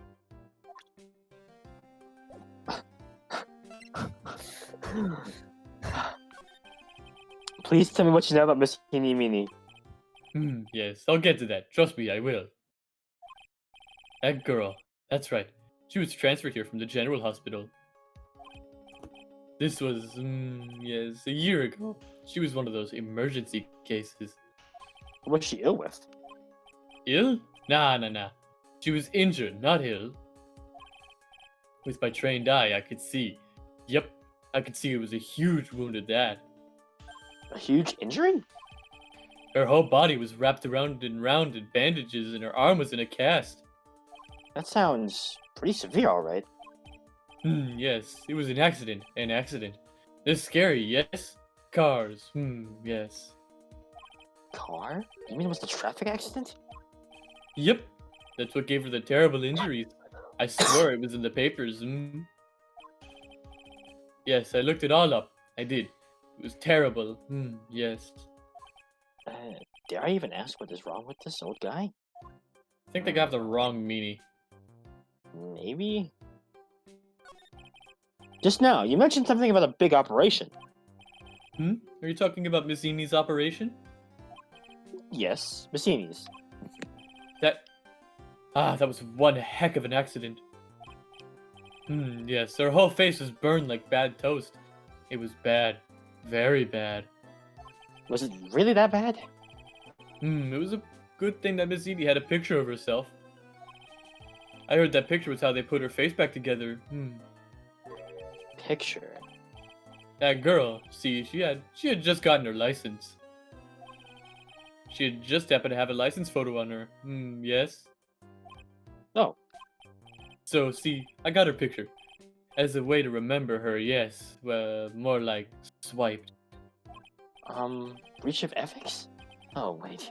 Please tell me what you know about Miss Eeny Meeny. Yes, I'll get to that. Trust me, I will. That girl. That's right. She was transferred here from the general hospital. This was, yes, a year ago. She was one of those emergency cases. What was she ill with? Ill? Nah. She was injured, not ill. With my trained eye, I could see. Yep, I could see it was a huge wound at that. A huge injury? Her whole body was wrapped around and round in bandages, and her arm was in a cast. That sounds pretty severe, alright. Yes, it was an accident. An accident. It's scary, yes? Cars, yes. Car? You mean it was the traffic accident? Yep, that's what gave her the terrible injuries. I swear it was in the papers, Yes, I looked it all up. I did. It was terrible, yes. Dare I even ask what is wrong with this old guy? I think they got the wrong meanie. Maybe? Just now, you mentioned something about a big operation. Are you talking about Miss Eeny's operation? Yes, Miss Eeny's. That was one heck of an accident. Yes, her whole face was burned like bad toast. It was bad. Very bad. Was it really that bad? It was a good thing that Miss Eeny had a picture of herself. I heard that picture was how they put her face back together. Picture. That girl, see, she had just gotten her license. She had just happened to have a license photo on her. Yes. Oh. So, see, I got her picture. As a way to remember her, yes. Well, more like swiped. Breach of ethics? Oh, wait.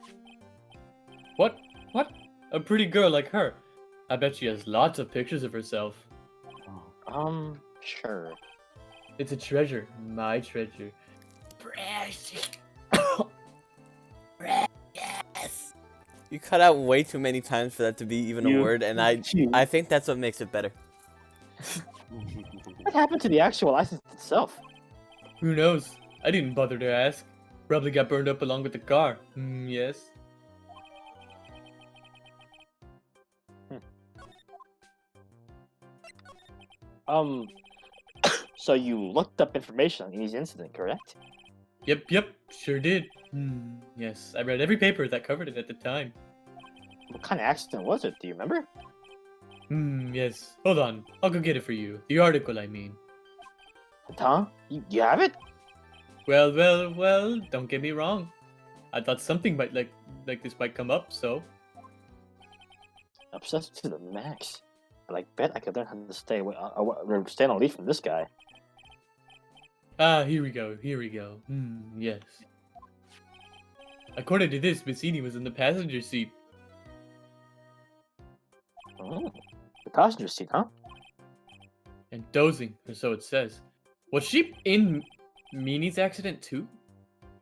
What? What? A pretty girl like her. I bet she has lots of pictures of herself. Sure. It's a treasure. My treasure. You cut out way too many times for that to be even a word, and I think that's what makes it better. What happened to the actual license itself? Who knows? I didn't bother to ask. Probably got burned up along with the car. Yes. So you looked up information on Eny's incident, correct? Yep, sure did. Yes, I read every paper that covered it at the time. What kind of accident was it? Do you remember? Yes. Hold on, I'll go get it for you. The article, I mean. Huh? You have it? Well, don't get me wrong. I thought something might like this might come up, so Obsessed to the max. I bet I could learn how to stay away, stay on a lead from this guy. here we go. Yes. According to this, Missini was in the passenger seat. Oh, the passenger seat, huh? And dozing, or so it says. Was she in Mini's accident too?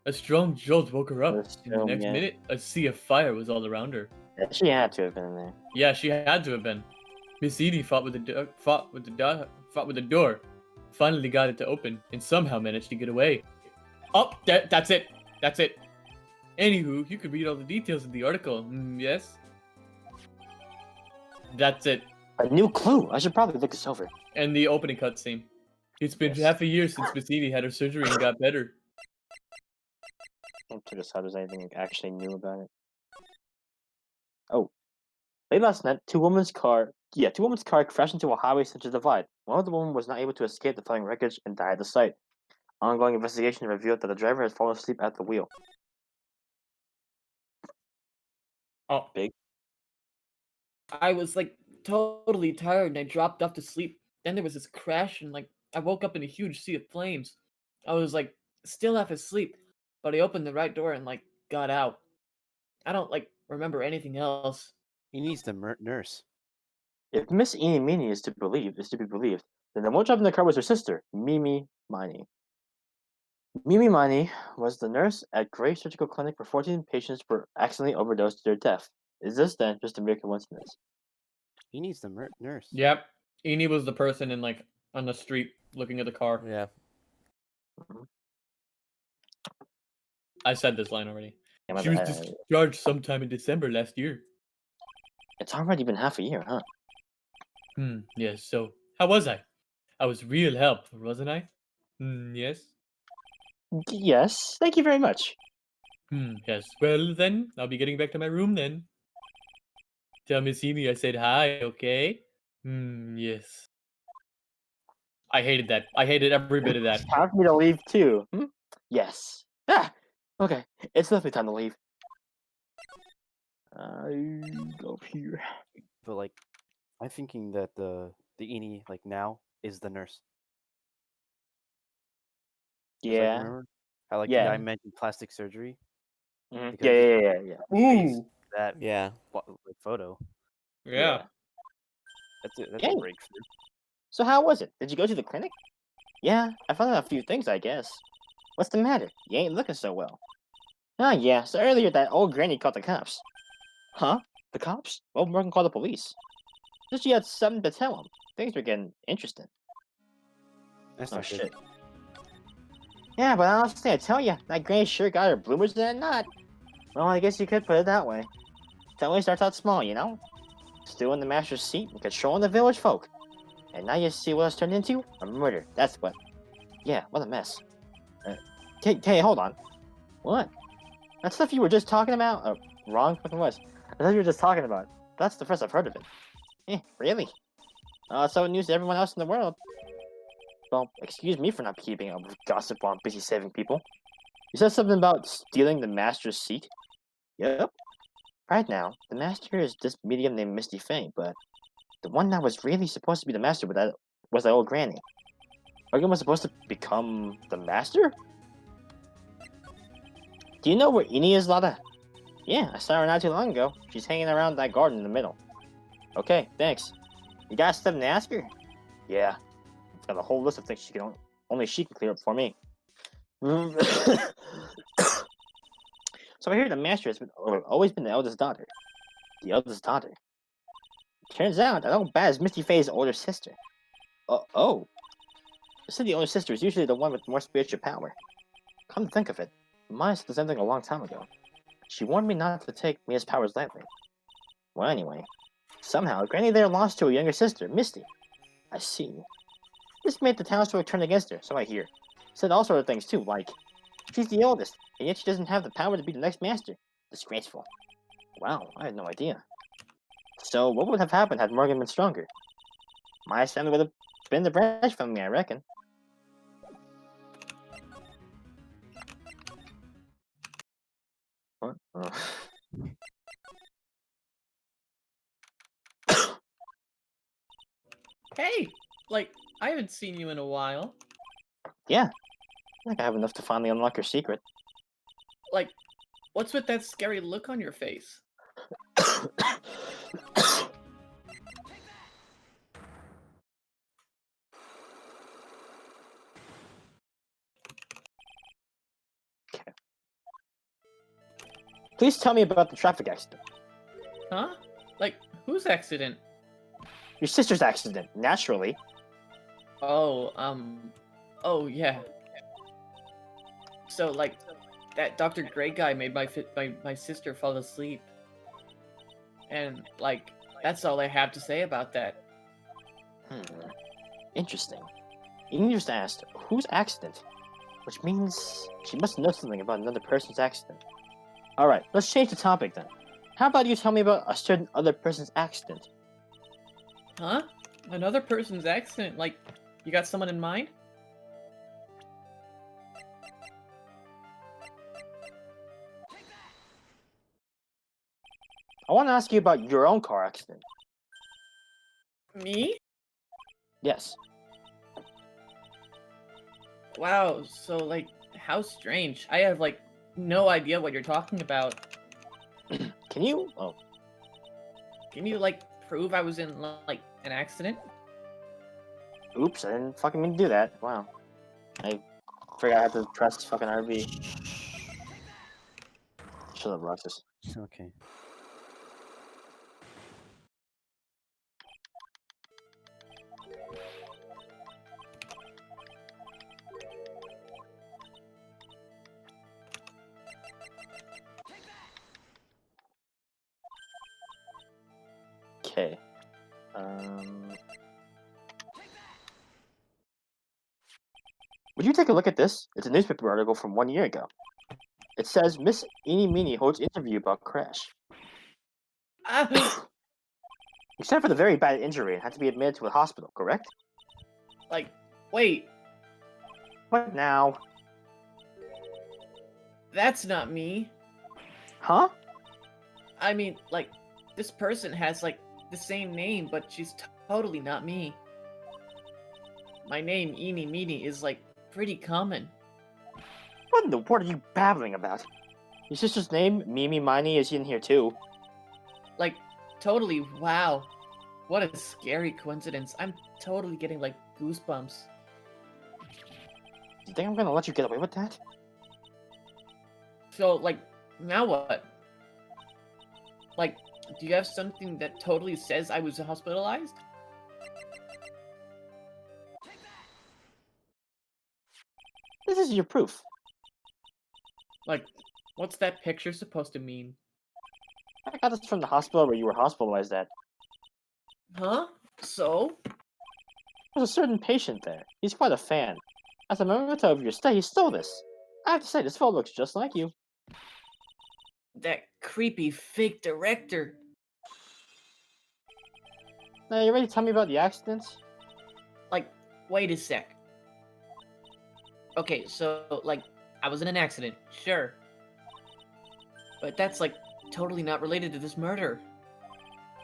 A strong jolt woke her up. In the next minute, a sea of fire was all around her. Yeah, she had to have been in there. Yeah, she had to have been. Miss Edie fought with the door, finally got it to open, and somehow managed to get away. Oh, that's it. Anywho, you could read all the details in the article. Yes. That's it. A new clue. I should probably look this over. And the opening cutscene. It's been half a year since Miss Edie had her surgery and got better. To decide there's anything actually new about it. Oh. Late last night, two women's car crashed into a highway center divide. One of the women was not able to escape the flying wreckage and died at the site. Ongoing investigation revealed that the driver had fallen asleep at the wheel. Oh, big. I was like totally tired and I dropped off to sleep. Then there was this crash and I woke up in a huge sea of flames. I was still half asleep, but I opened the right door and got out. I don't remember anything else. He needs the nurse. If Miss Eenie Meenie is to be believed, then the one driving the car was her sister, Mimi Miney. Mimi Miney was the nurse at Gray Surgical Clinic where 14 patients were accidentally overdosed to their death. Is this then just a mere coincidence? He needs the nurse. Yep. Eni was the person in on the street looking at the car. Yeah. I said this line already. Yeah, she was discharged sometime in December last year. It's already been half a year, huh? Yes, so how was I? I was real help, wasn't I? Yes? Yes, thank you very much. Yes. Well then, I'll be getting back to my room then. Tell Miss Eni I said hi, okay? Yes. I hated that. I hated every bit of that. Time for me to leave too. Yes. Okay. It's definitely time to leave. Go up here. But I'm thinking that the Eni now is the nurse. Yeah. Remember how the guy mentioned plastic surgery? Yeah. Ooh. That photo. Yeah. That's a breakthrough. So how was it? Did you go to the clinic? Yeah, I found out a few things, I guess. What's the matter? You ain't looking so well. Ah, yeah, so earlier that old granny called the cops. Huh? The cops? Well, Morgan called the police. Just she had something to tell him. Things were getting interesting. That's not shit. Yeah, but honestly, I tell you, that granny sure got her bloomers in a knot. Well, I guess you could put it that way. It only starts out small, you know? Still in the master's seat and controlling the village folk. And now you see what it's turned into? A murder, that's what. Yeah, what a mess. Hey, hold on. What? That stuff you were just talking about? Wrong fucking was. I thought you were just talking about. That's the first I've heard of it. Really? So news to everyone else in the world. Well, excuse me for not keeping up with gossip while I'm busy saving people. You said something about stealing the master's seat? Yep. Right now, the master is this medium named Misty Fang, but the one that was really supposed to be the master was that old granny. Morgan was supposed to become the master? Do you know where Eni is, Lada? Yeah, I saw her not too long ago. She's hanging around that garden in the middle. Okay, thanks. You got something to ask her? Yeah. I've got a whole list of things only she can clear up for me. So I hear the master has always been the eldest daughter. The eldest daughter. Turns out that old Bat is Misty Faye's older sister. Oh. I said the older sister is usually the one with more spiritual power. Come to think of it, Maya said the same thing a long time ago. She warned me not to take Mia's powers lightly. Well, anyway, somehow Granny there lost to her younger sister, Misty. I see. This made the townsfolk turn against her, so I hear. Said all sorts of things too, like, she's the oldest, and yet she doesn't have the power to be the next master. Disgraceful. Wow, I had no idea. So, what would have happened had Morgan been stronger? Maya's family would have been the branch family, I reckon. Ugh. Hey, like, I haven't seen you in a while. Yeah, I think I have enough to finally unlock your secret. Like, what's with that scary look on your face? Okay. Please tell me about the traffic accident. Huh? Like, whose accident? Your sister's accident, naturally. Oh, oh yeah. So, like, that Dr. Gray guy made my sister fall asleep. And, like, that's all I have to say about that. Interesting. You just asked, whose accident? Which means she must know something about another person's accident. Alright, let's change the topic then. How about you tell me about a certain other person's accident? Huh? Another person's accident? Like, you got someone in mind? I want to ask you about your own car accident. Me? Yes. Wow, so, like, how strange. I have, like, no idea what you're talking about. Can you? Oh, Can you, like, prove I was in, like, an accident? oops, I didn't fucking mean to do that. Wow. I forgot I had to press fucking RB. Shut up, Roxas. Okay. Okay. Would you take a look at this? It's a newspaper article from 1 year ago. It says Miss Eenie Meenie holds interview about crash. Ah! Except for the very bad injury and had to be admitted to a hospital, correct? Like, wait, What now? that's not me. Huh? I mean, like, this person has, like, the same name, but she's totally not me. My name, Eenie Meenie, is, like, pretty common. What in the world are you babbling about? Your sister's name, Mimi Miney, is in here too. Like, totally, wow. What a scary coincidence. I'm totally getting, like, goosebumps. You think I'm gonna let you get away with that? So, like, now what? Like, do you have something that totally says I was hospitalized? This is your proof. Like, what's that picture supposed to mean? I got this from the hospital where you were hospitalized at. Huh? So? There's a certain patient there. He's quite a fan. As a memento of your stay, he stole this. I have to say, this photo looks just like you. That creepy fake director. Now, you ready to tell me about the accidents? Like, wait a sec. Okay, so, like, I was in an accident, sure. But that's, like, totally not related to this murder.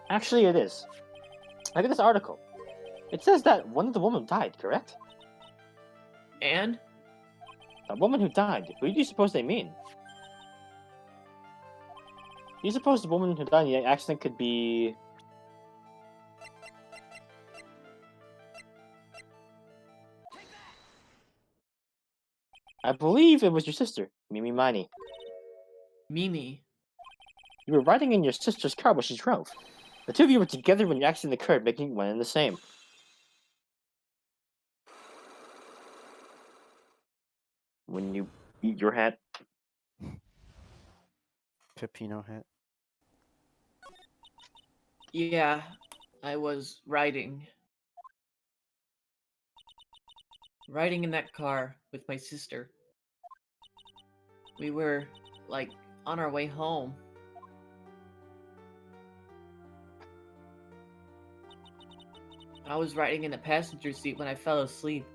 Actually, it is. Look at this article. It says that one of the women died, correct? And? The woman who died. Who do you suppose they mean? Do you suppose the woman who died in the accident could be... I believe it was your sister, Mimi Miney. Mimi. You were riding in your sister's car while she drove. The two of you were together when the accident occurred, making one and the same. When you eat your hat. Peppino hat. Yeah, I was riding. Riding in that car with my sister. We were, like, on our way home. I was riding in the passenger seat when I fell asleep.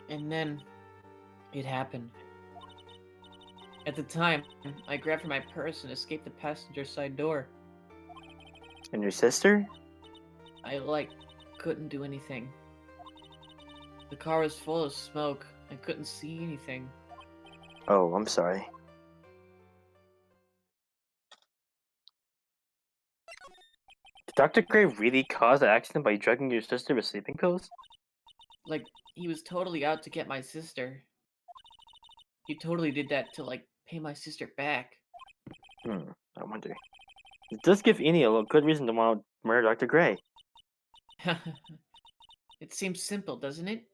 And then it happened. At the time, I grabbed for my purse and escaped the passenger side door. And your sister? I, couldn't do anything. The car was full of smoke. I couldn't see anything. Oh, I'm sorry. Did Dr. Gray really cause the accident by drugging your sister with sleeping pills? He was totally out to get my sister. He totally did that to, pay my sister back. I wonder. It does give Eni a good reason to want to murder Dr. Gray. It seems simple, doesn't it?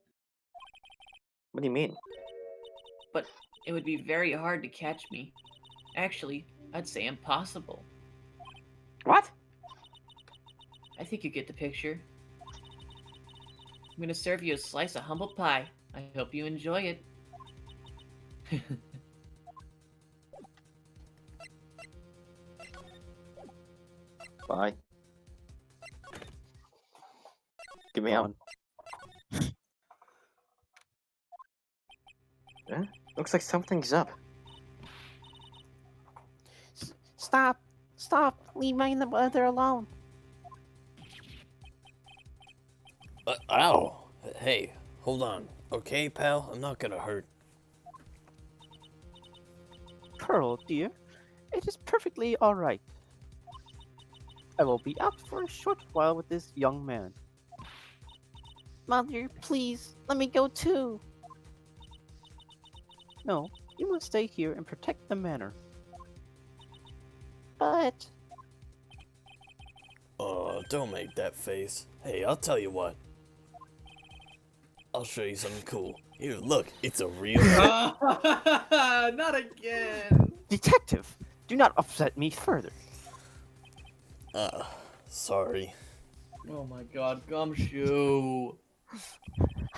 What do you mean? But it would be very hard to catch me. Actually, I'd say impossible. What? I think you get the picture. I'm gonna serve you a slice of humble pie. I hope you enjoy it. Bye. Give me out. Huh? Looks like something's up. Stop! Stop! Leave my mother alone. Ow! Hey, hold on. Okay, pal? I'm not gonna hurt. Pearl, dear, it is perfectly all right. I will be out for a short while with this young man. Mother, please, let me go too. No, you must stay here and protect the manor. But... Don't make that face. Hey, I'll tell you what. I'll show you something cool. Here, look, it's a real... Not again! Detective, do not upset me further. Sorry. Oh my god, Gumshoe!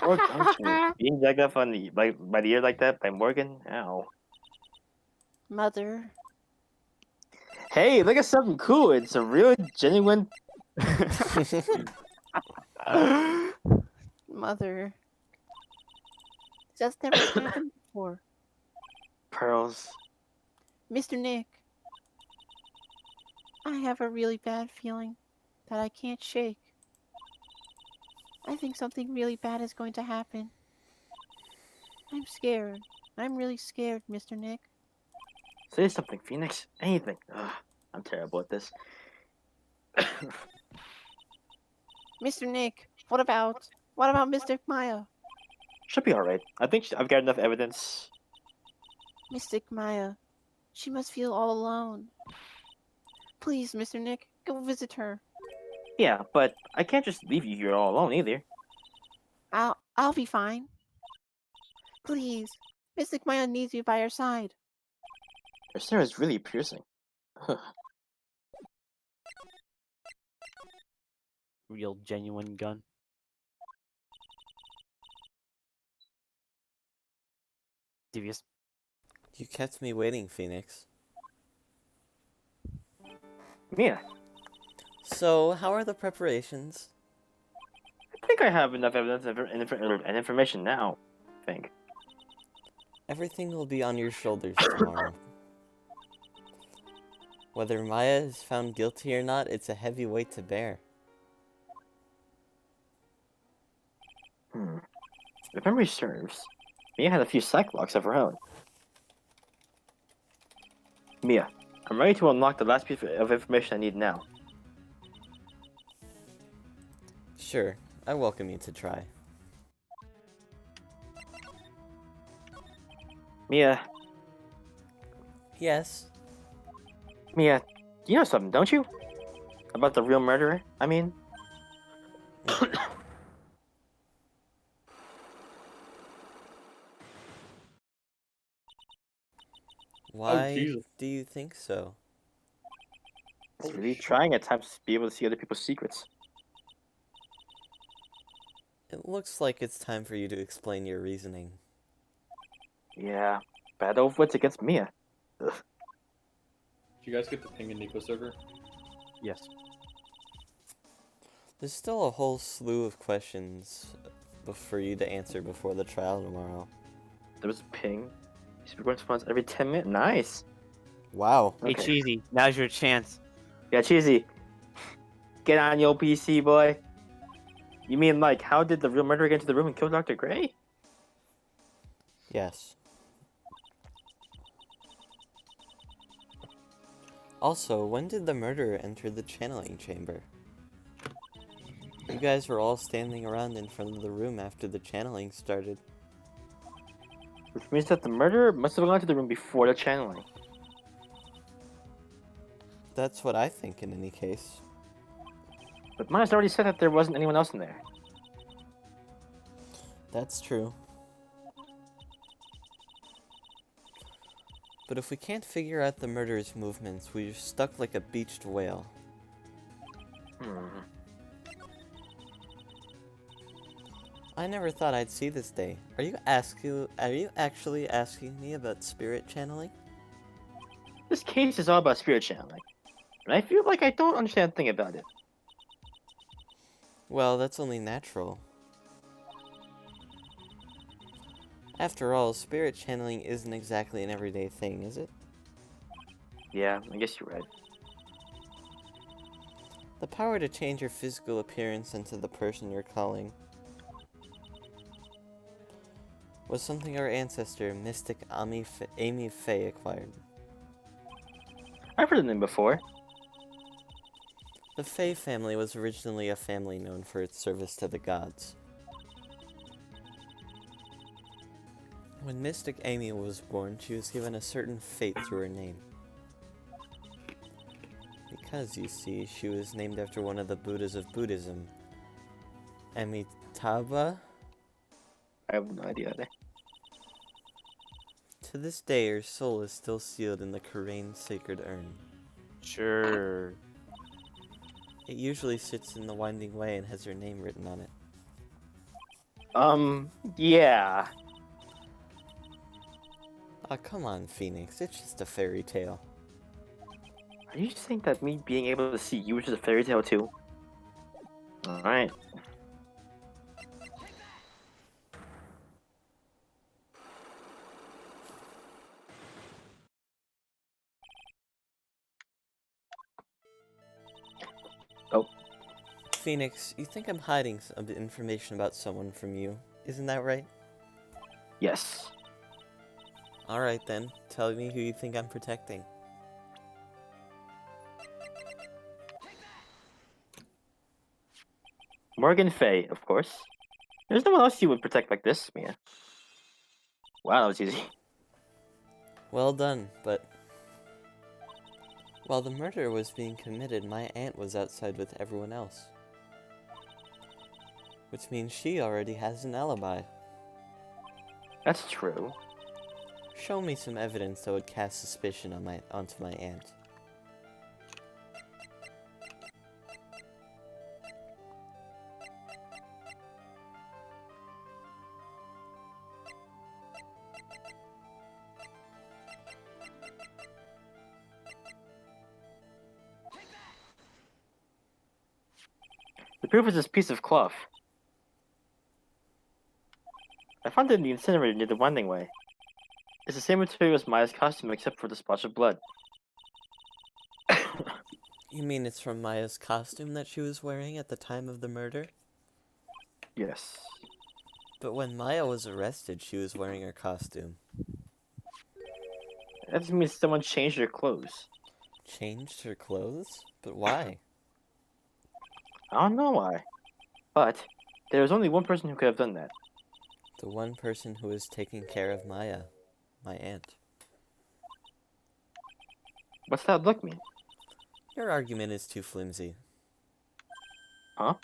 Or Gumshoe. Being dug up on the by the ear like that by Morgan? Ow. Mother. Hey, look at something cool. It's a real genuine Mother. That's never happened before. pearls. Mr. Nick. I have a really bad feeling that I can't shake. I think something really bad is going to happen. I'm scared. I'm really scared, Mr. Nick. Say something, Phoenix. Anything. Ugh, I'm terrible at this. Mr. Nick, what about Mystic Maya? Should be alright. I think I've got enough evidence. Mystic Maya. She must feel all alone. Please, Mr. Nick, go visit her. Yeah, but I can't just leave you here all alone either. I'll be fine. Please, Mystic Maya needs you by her side. Her stare is really piercing. Real genuine gun. Devious. You kept me waiting, Phoenix. Mia, So, how are the preparations? I think I have enough evidence and information now. I think. Everything will be on your shoulders tomorrow. Whether Maya is found guilty or not, it's a heavy weight to bear. If memory serves, Mia had a few psych locks of her own. Mia, I'm ready to unlock the last piece of information I need now. Sure, I welcome you to try. Mia, Yes. Mia, you know something, don't you? About the real murderer, I mean? Why Jesus. do you think so? It's really trying at times to be able to see other people's secrets. It looks like it's time for you to explain your reasoning. Yeah, battle of wits against Mia. Ugh. Did you guys get the ping and Nico server? Yes. There's still a whole slew of questions for you to answer before the trial tomorrow. There was a ping. Speaker response every 10 minutes. Nice. Wow. Hey, Okay. Cheesy, now's your chance. Yeah, Cheesy. Get on your PC, boy. You mean, like, how did the real murderer get into the room and kill Dr. Gray? Yes. Also, when did the murderer enter the channeling chamber? You guys were all standing around in front of the room after the channeling started. Which means that the murderer must have gone to the room before the channeling. That's what I think in any case. But Miles already said that there wasn't anyone else in there. That's true. But if we can't figure out the murderer's movements, we're stuck like a beached whale. I never thought I'd see this day. Are you actually asking me about spirit channeling? This case is all about spirit channeling. And I feel like I don't understand a thing about it. Well, that's only natural. After all, spirit channeling isn't exactly an everyday thing, is it? Yeah, I guess you're right. The power to change your physical appearance into the person you're calling was something our ancestor, Mystic Amy Faye, acquired. I've heard the name before. The Faye family was originally a family known for its service to the gods. When Mystic Amy was born, she was given a certain fate through her name. Because, you see, she was named after one of the Buddhas of Buddhism, Amitabha. I have no idea. To this day, her soul is still sealed in the Kurain sacred urn. Sure. It usually sits in the Winding Way and has her name written on it. Yeah. Aw, come on, Phoenix. It's just a fairy tale. Are you saying that me being able to see you is just a fairy tale too? Alright. Oh. Phoenix, you think I'm hiding some information about someone from you, isn't that right? Yes. Alright then, tell me who you think I'm protecting. Morgan Fay, of course. There's no one else you would protect like this, Mia. Wow, that was easy. Well done, but... while the murder was being committed, my aunt was outside with everyone else. Which means she already has an alibi. That's true. Show me some evidence that would cast suspicion on onto my aunt. The proof is this piece of cloth. I found it in the incinerator near the Winding Way. It's the same material as Maya's costume except for the splash of blood. You mean it's from Maya's costume that she was wearing at the time of the murder? Yes. But when Maya was arrested, she was wearing her costume. That just means someone changed their clothes. Changed her clothes? But why? I don't know why. But there was only one person who could have done that. The one person who was taking care of Maya. My aunt. What's that look mean? Your argument is too flimsy. Huh?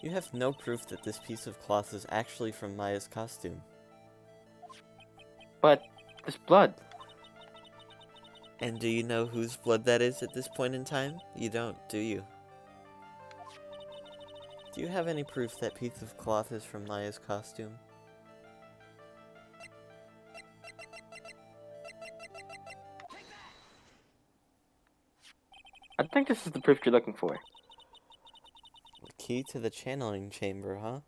You have no proof that this piece of cloth is actually from Maya's costume. But this blood. And do you know whose blood that is at this point in time? You don't, do you? Do you have any proof that piece of cloth is from Maya's costume? I think this is the proof you're looking for. The key to the channeling chamber, huh?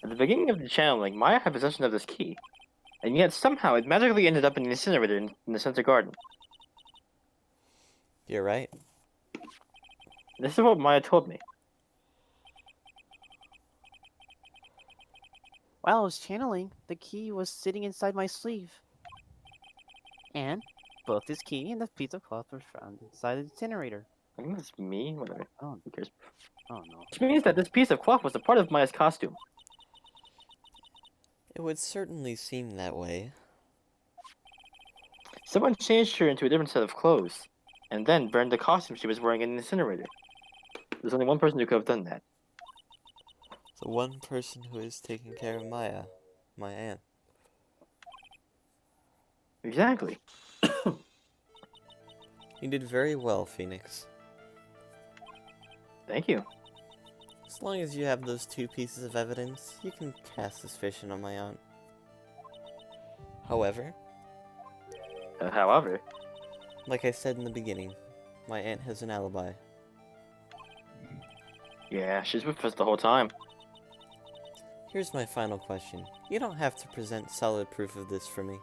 At the beginning of the channeling, Maya had possession of this key, and yet somehow it magically ended up in the incinerator in the center garden. You're right. This is what Maya told me. While I was channeling, the key was sitting inside my sleeve. And both his key and the piece of cloth were found inside the incinerator. I think that's me. Whatever. Oh, Who cares? oh no. Which means that this piece of cloth was a part of Maya's costume. It would certainly seem that way. Someone changed her into a different set of clothes, and then burned the costume she was wearing in the incinerator. There's only one person who could have done that. The one person who is taking care of Maya, my aunt. Exactly. You did very well, Phoenix. Thank you. As long as you have those 2 pieces of evidence, you can cast suspicion on my aunt. However, However, like I said in the beginning, my aunt has an alibi. yeah, she's with us the whole time. Here's my final question. You don't have to present solid proof of this for me.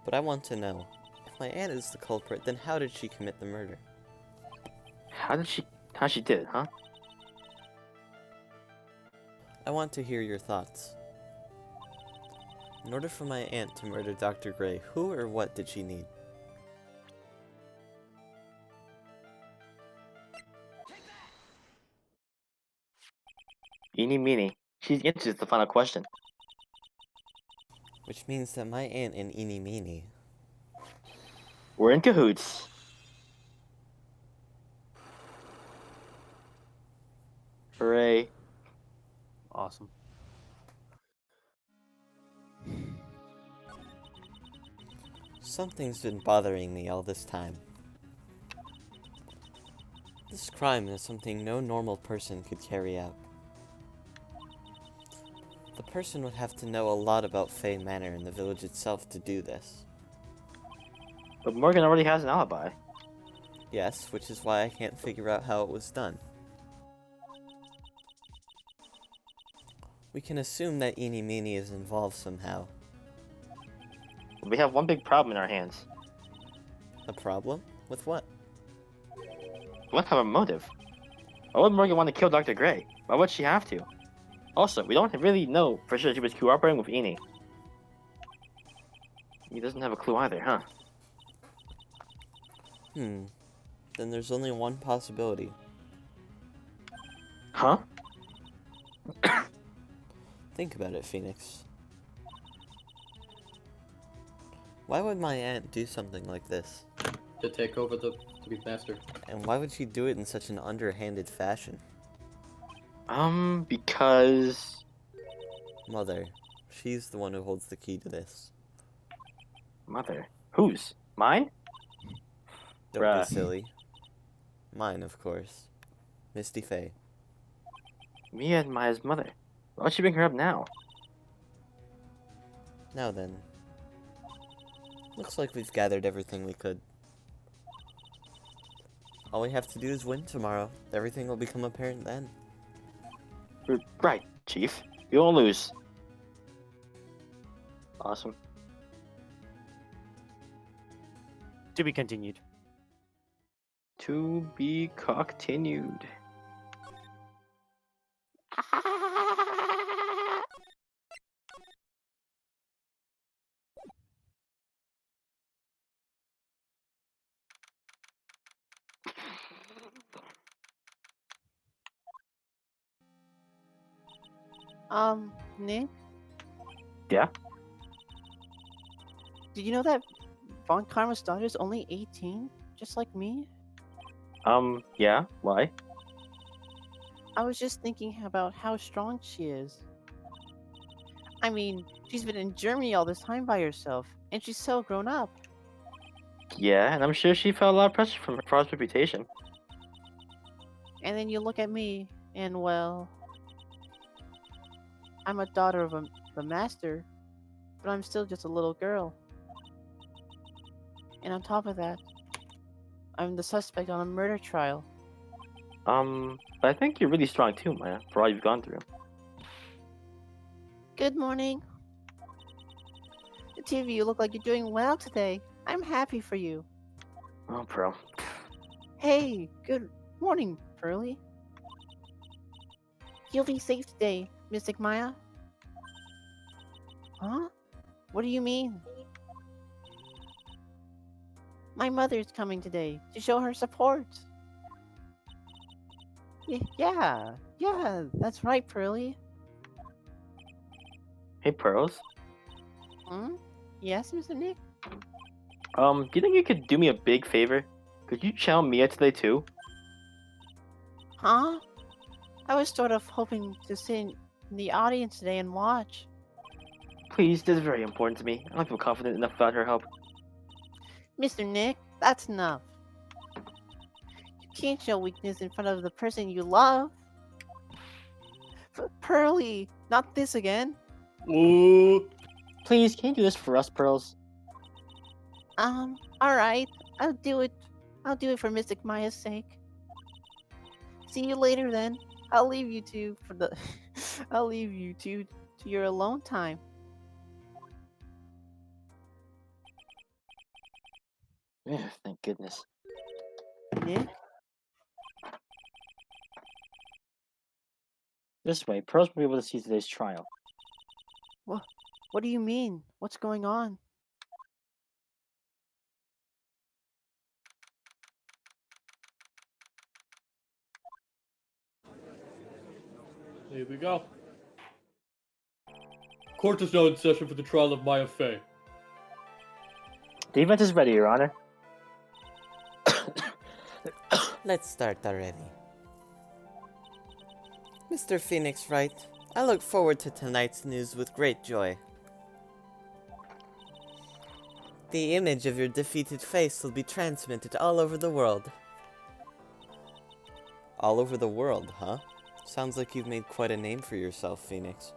But I want to know, if my aunt is the culprit, then how did she commit the murder? How she did it, huh? I want to hear your thoughts. In order for my aunt to murder Dr. Gray, who or what did she need? Eeny meeny. She answers the final question. Which means that my aunt and Eeny Meeny. We're in cahoots. Hooray. Awesome. Something's been bothering me all this time. This crime is something no normal person could carry out. The person would have to know a lot about Fey Manor and the village itself to do this. But Morgan already has an alibi. Yes, which is why I can't figure out how it was done. We can assume that Eeny Meeny is involved somehow. We have one big problem in our hands. A problem? With what? We don't have a motive. Why would Morgan want to kill Dr. Gray? Why would she have to? Also, we don't really know for sure she was cooperating with Eeny. He doesn't have a clue either, huh? Then there's only one possibility. Huh? Think about it, Phoenix. Why would my aunt do something like this? To take over to be master. And why would she do it in such an underhanded fashion? Because... Mother. She's the one who holds the key to this. Mother. Whose? Mine? Don't Bruh. be silly. Mine, of course. Misty Faye. Mia and Maya's mother. Why would she bring her up now? Now then. Looks like we've gathered everything we could. All we have to do is win tomorrow. Everything will become apparent then. Right, Chief. You won't lose. Awesome. To be continued. To be continued. Nick? Yeah? Did you know that Von Karma's daughter is only 18? Just like me? Yeah? Why? I was just thinking about how strong she is. I mean, she's been in Germany all this time by herself, and she's so grown up. Yeah, and I'm sure she felt a lot of pressure from her father's reputation. And then you look at me, and well... I'm a daughter of the master, but I'm still just a little girl. And on top of that, I'm the suspect on a murder trial. But I think you're really strong too, Maya, for all you've gone through. Good morning. The two of you look like you're doing well today. I'm happy for you. Oh, Pro. Hey, good morning, Pearly. You'll be safe today, Mystic Maya. Huh? What do you mean? My mother's coming today to show her support. Yeah, that's right, Pearly. Hey, Pearls. Hmm? Yes, Mr. Nick? Do you think you could do me a big favor? Could you channel Mia today too? Huh? I was sort of hoping to sit in the audience today and watch. Please, this is very important to me. I don't feel confident enough about her help. Mr. Nick, that's enough. You can't show weakness in front of the person you love. Pearly, not this again. Ooh. Please, can you do this for us, Pearls? Alright. I'll do it. I'll do it for Mystic Maya's sake. See you later then. I'll leave you two for the I'll leave you two to your alone time. Ugh, thank goodness. Nick? This way, Pearls will be able to see today's trial. What do you mean? What's going on? Here we go. Court is now in session for the trial of Maya Fey. The event is ready, Your Honor. Let's start already. Mr. Phoenix Wright, I look forward to tonight's news with great joy. The image of your defeated face will be transmitted all over the world. All over the world, huh? Sounds like you've made quite a name for yourself, Phoenix.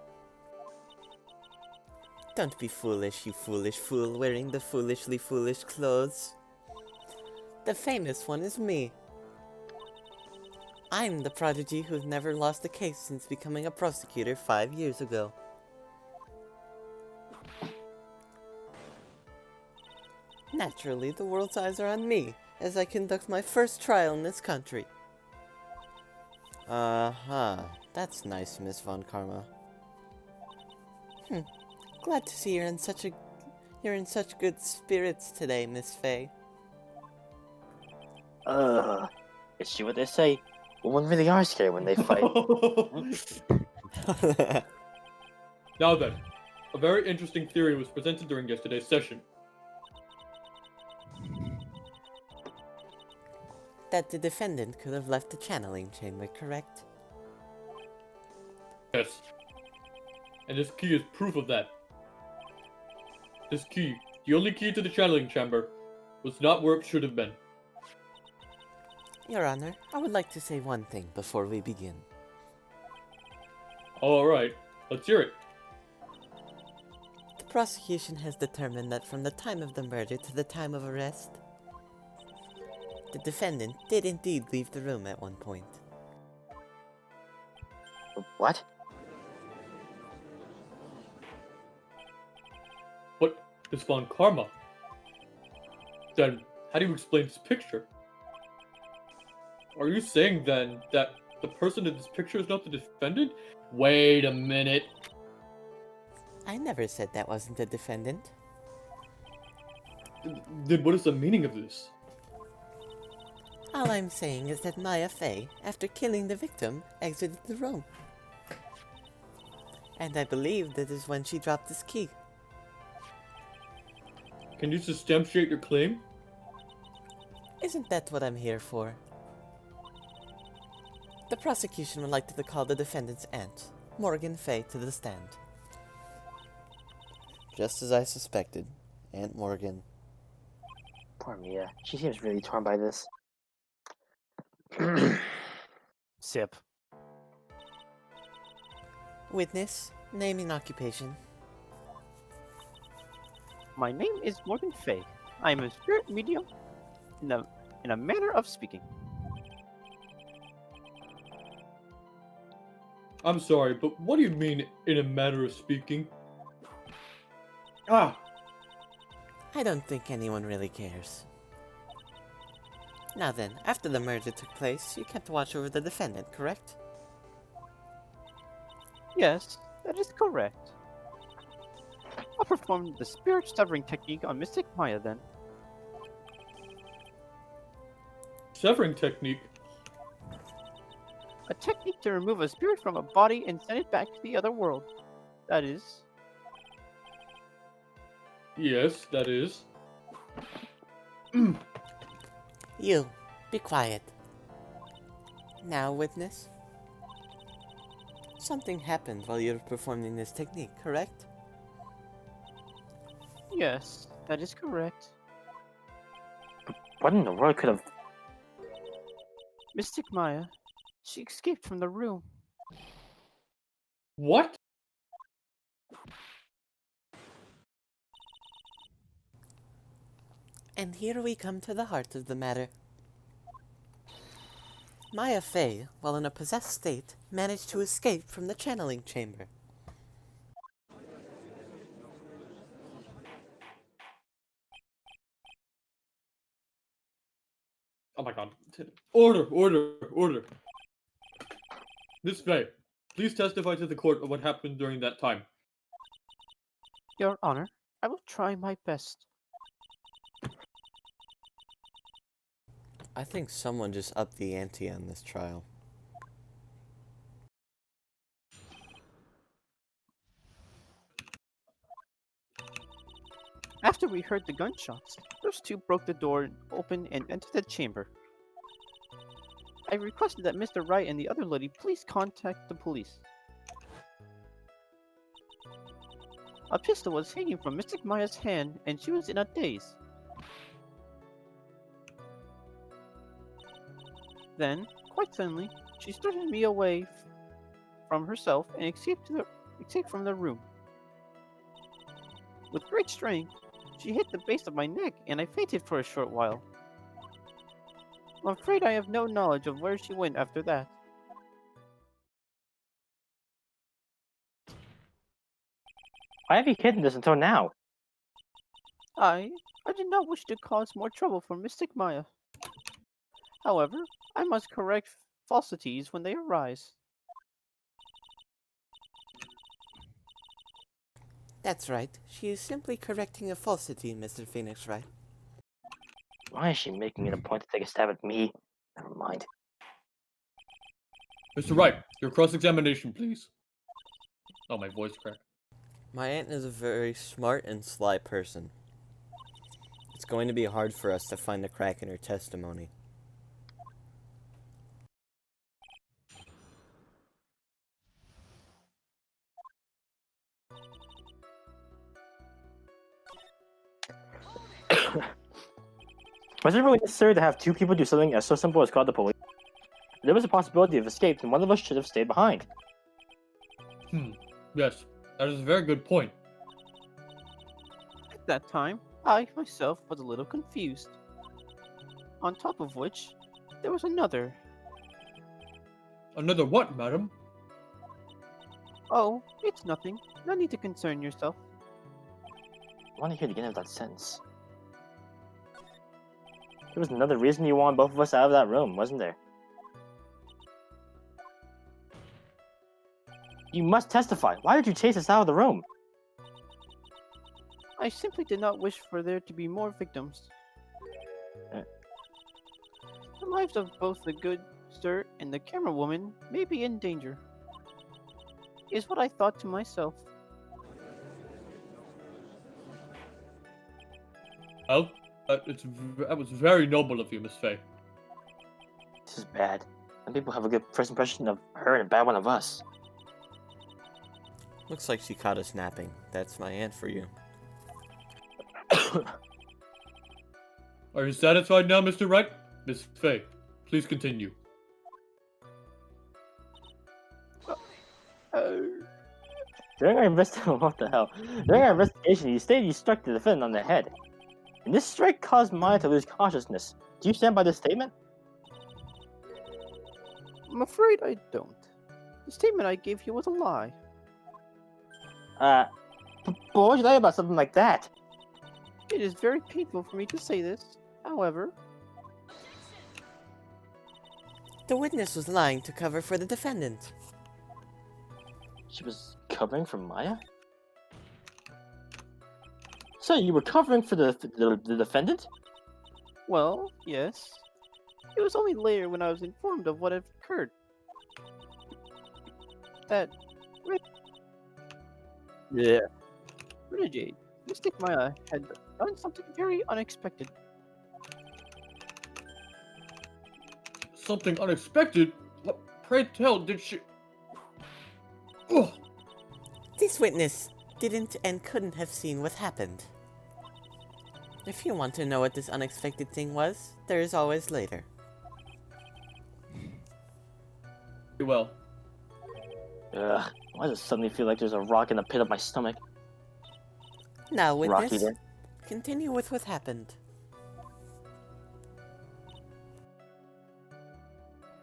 Don't be foolish, you foolish fool wearing the foolishly foolish clothes. The famous one is me. I'm the prodigy who's never lost a case since becoming a prosecutor 5 years ago. Naturally, the world's eyes are on me, as I conduct my first trial in this country. Uh-huh. That's nice, Miss Von Karma. Glad to see you're in such good spirits today, Miss Fey. Is she what they say? Women really are scared when they fight. Now then, a very interesting theory was presented during yesterday's session. That the defendant could have left the channeling chamber, correct? Yes. And this key is proof of that. This key, the only key to the channeling chamber, was not where it should have been. Your Honor, I would like to say one thing before we begin. Alright, let's hear it. The prosecution has determined that from the time of the murder to the time of arrest, the defendant did indeed leave the room at one point. What? But Miss Von Karma. Then, how do you explain this picture? Are you saying then that the person in this picture is not the defendant? Wait a minute. I never said that wasn't the defendant. Then what is the meaning of this? All I'm saying is that Maya Fey, after killing the victim, exited the room. And I believe that is when she dropped this key. Can you substantiate your claim? Isn't that what I'm here for? The prosecution would like to call the defendant's aunt, Morgan Fey, to the stand. Just as I suspected, Aunt Morgan. Poor Mia. She seems really torn by this. Sip. Witness, name and occupation. My name is Morgan Fey. I am a spirit medium in a manner of speaking. I'm sorry, but what do you mean, in a manner of speaking? Ah, I don't think anyone really cares. Now then, after the merger took place, you kept watch over the defendant, correct? Yes, that is correct. I performed the spirit severing technique on Mystic Maya then. severing technique. A technique to remove a spirit from a body and send it back to the other world. That is. Yes, that is. You, be quiet. Now, witness. Something happened while you were performing this technique, correct? Yes, that is correct. What in the world could have... Mystic Maya, she escaped from the room. What? And here we come to the heart of the matter. Maya Fey, while in a possessed state, managed to escape from the channeling chamber. Oh my god. Order, order, order. Miss Faye, please testify to the court of what happened during that time. Your Honor, I will try my best. I think someone just upped the ante on this trial. After we heard the gunshots, those two broke the door open and entered the chamber. I requested that Mr. Wright and the other lady please contact the police. A pistol was hanging from Mystic Maya's hand and she was in a daze. Then, quite suddenly, she started me away from herself and escaped from the room. With great strength, she hit the base of my neck and I fainted for a short while. I'm afraid I have no knowledge of where she went after that. Why have you hidden this until now? I did not wish to cause more trouble for Mystic Maya. However, I must correct falsities when they arise. That's right. She is simply correcting a falsity, Mr. Phoenix Wright. Why is she making it a point to take a stab at me? Never mind. Mr. Wright, your cross-examination, please. Oh, my voice cracked. My aunt is a very smart and sly person. It's going to be hard for us to find a crack in her testimony. Was it really necessary to have two people do something as so simple as call the police? There was a possibility of escape, and one of us should have stayed behind. Yes, that is a very good point. At that time, I myself was a little confused. On top of which, there was another. Another what, madam? Oh, it's nothing. No need to concern yourself. I want to hear the end of that sentence. There was another reason you wanted both of us out of that room, wasn't there? You must testify. Why did you chase us out of the room? I simply did not wish for there to be more victims. The lives of both the good sir and the camera woman may be in danger, is what I thought to myself. Oh, that was very noble of you, Miss Faye. This is bad. Some people have a good first impression of her and a bad one of us. Looks like she caught us napping. That's my aunt for you. Are you satisfied now, Mr. Wright? Miss Faye, please continue. During our investigation, what the hell? During our investigation, you stated you struck the defendant on the head. And this strike caused Maya to lose consciousness. Do you stand by this statement? I'm afraid I don't. The statement I gave you was a lie. But what would you lie about something like that? It is very painful for me to say this. However, The witness was lying to cover for the defendant. She was covering for Maya? So you were covering for the defendant? well, yes. It was only later when I was informed of what had occurred that Renegade, Mystic Maya, had done something very unexpected. Something unexpected? What, pray tell, did she... Ugh. This witness didn't and couldn't have seen what happened. If you want to know what this unexpected thing was, there is always later. Well, Ugh, why does it suddenly feel like there's a rock in the pit of my stomach? Now, Rocky witness, there. continue with what happened.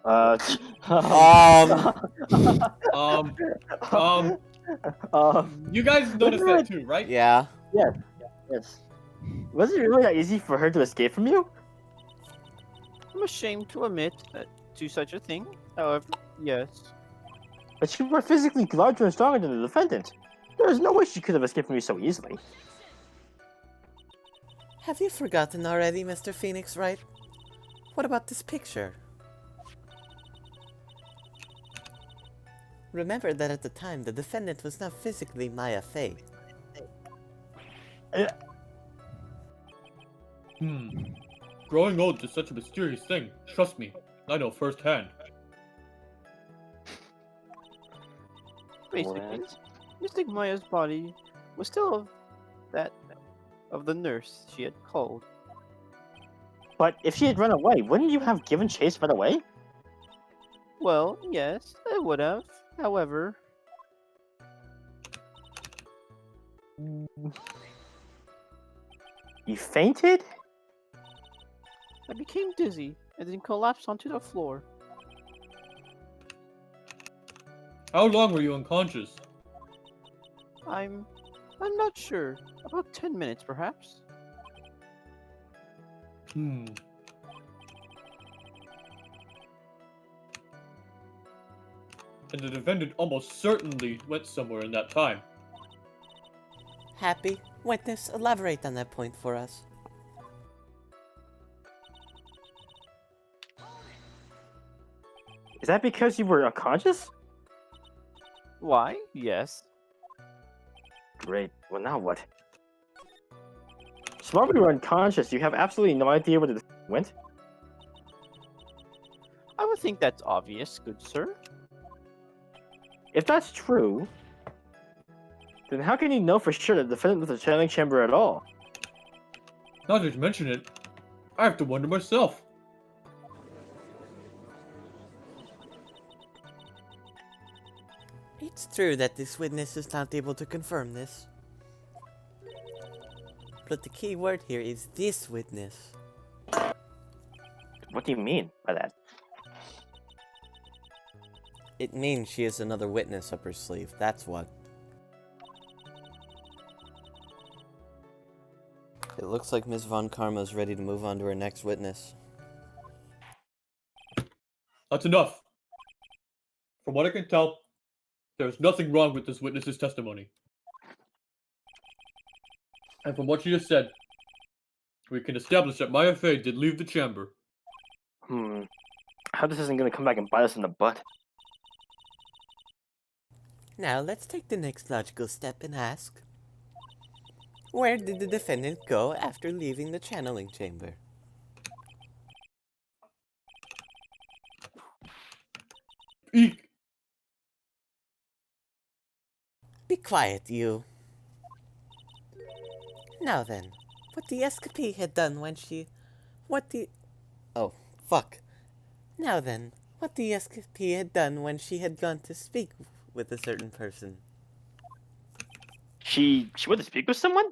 Um, you guys noticed that too, right? Yeah. yes. Was it really that easy for her to escape from you? I'm ashamed to admit to such a thing. However, yes. But you were physically larger and stronger than the defendant. There is no way she could have escaped from you so easily. Have you forgotten already, Mr. Phoenix Wright? What about this picture? Remember that at the time, the defendant was not physically Maya Fey. Growing old is such a mysterious thing. Trust me, I know firsthand. Basically, Mystic Maya's body was still of the nurse she had called. But if she had run away, wouldn't you have given chase right away? Well, yes, I would have. However, You fainted? I became dizzy and then collapsed onto the floor. How long were you unconscious? I'm not sure. About 10 minutes, perhaps. And the defendant almost certainly went somewhere in that time. Happy? Witness, elaborate on that point for us. Is that because you were unconscious? Why? Yes. Great. Well, now what? So while we were unconscious, you have absolutely no idea where the went? I would think that's obvious, good sir. If that's true, then how can you know for sure that the defendant left the channeling chamber at all? Now that you mention it, I have to wonder myself. It's true that this witness is not able to confirm this. But the key word here is this witness. What do you mean by that? It means she has another witness up her sleeve, that's what. It looks like Ms. Von Karma is ready to move on to her next witness. That's enough. From what I can tell, there's nothing wrong with this witness's testimony. And from what she just said, we can establish that Maya Fey did leave the chamber. How this isn't gonna come back and bite us in the butt? Now let's take the next logical step and ask, where did the defendant go after leaving the channeling chamber? Eek! Be quiet, you. Now then, what the escapee had done when she... Oh, fuck. Now then, what the escapee had done when she had gone to speak with a certain person. She went to speak with someone?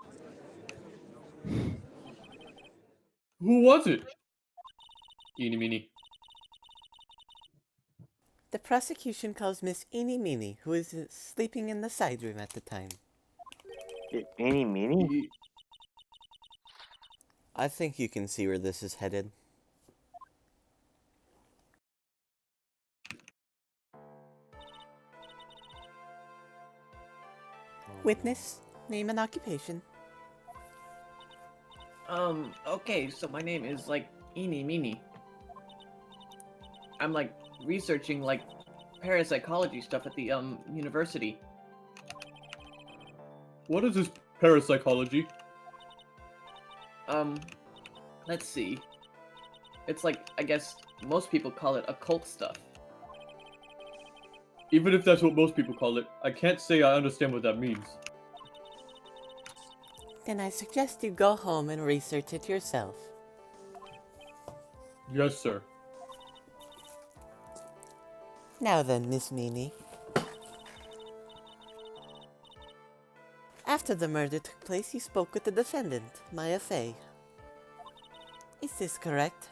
Who was it? Eeny meeny. The prosecution calls Miss Eeny Meeny, who is sleeping in the side room at the time. Any meaning? Ye- I think you can see where this is headed. Witness, name and occupation. Okay, so my name is like Eeny Meeny. I'm like researching like parapsychology stuff at the university. What is this parapsychology? Let's see. It's like, I guess most people call it occult stuff. Even if that's what most people call it, I can't say I understand what that means. Then I suggest you go home and research it yourself. Yes, sir. Now then, Miss Meany. After the murder took place, you spoke with the defendant, Maya Fey. Is this correct?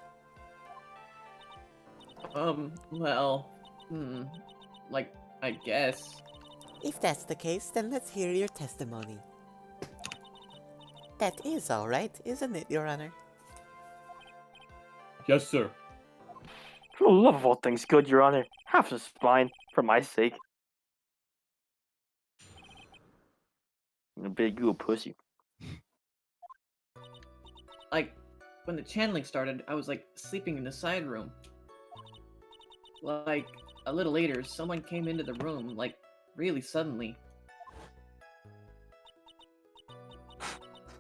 Well, like, I guess. If that's the case, then let's hear your testimony. That is all right, isn't it, Your Honor? Yes, sir. For the love of all things good, Your Honor, have some spine, for my sake. I'm a big you a pussy. Like, when the channeling started, I was like sleeping in the side room. Like, a little later, someone came into the room, like, really suddenly.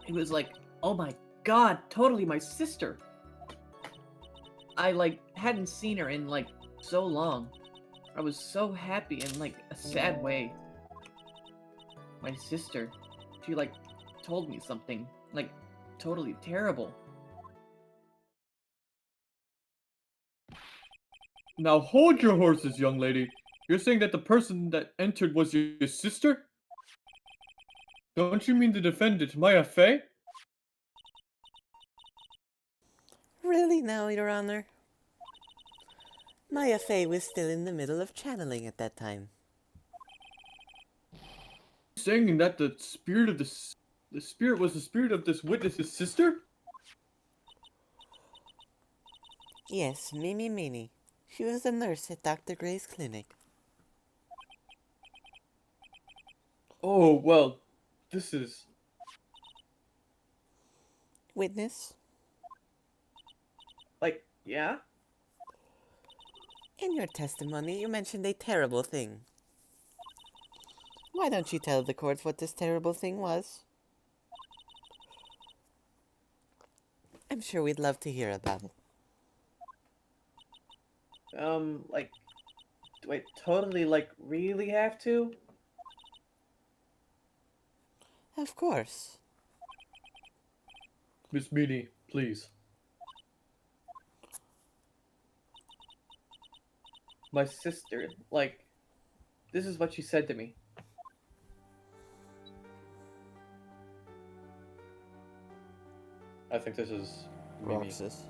It was like, oh my god, totally my sister! I, like, hadn't seen her in, like, so long. I was so happy in, like, a sad way. My sister, she, like, told me something, like, totally terrible. Now hold your horses, young lady. You're saying that the person that entered was your sister? Don't you mean the defendant, Maya Fey? Really now, Your Honor? Maya Fey was still in the middle of channeling at that time. Saying that the spirit of the spirit was the spirit of this witness's sister? Yes, Mimi Meany. She was a nurse at Dr. Gray's clinic. Oh, well, this is... Witness, Like, yeah? in your testimony, you mentioned a terrible thing. Why don't you tell the court what this terrible thing was? I'm sure we'd love to hear about it. Like, do I totally, like, really have to? Of course. Miss Meany, please. My sister, like, this is what she said to me. I think this is Mimi. Roxas.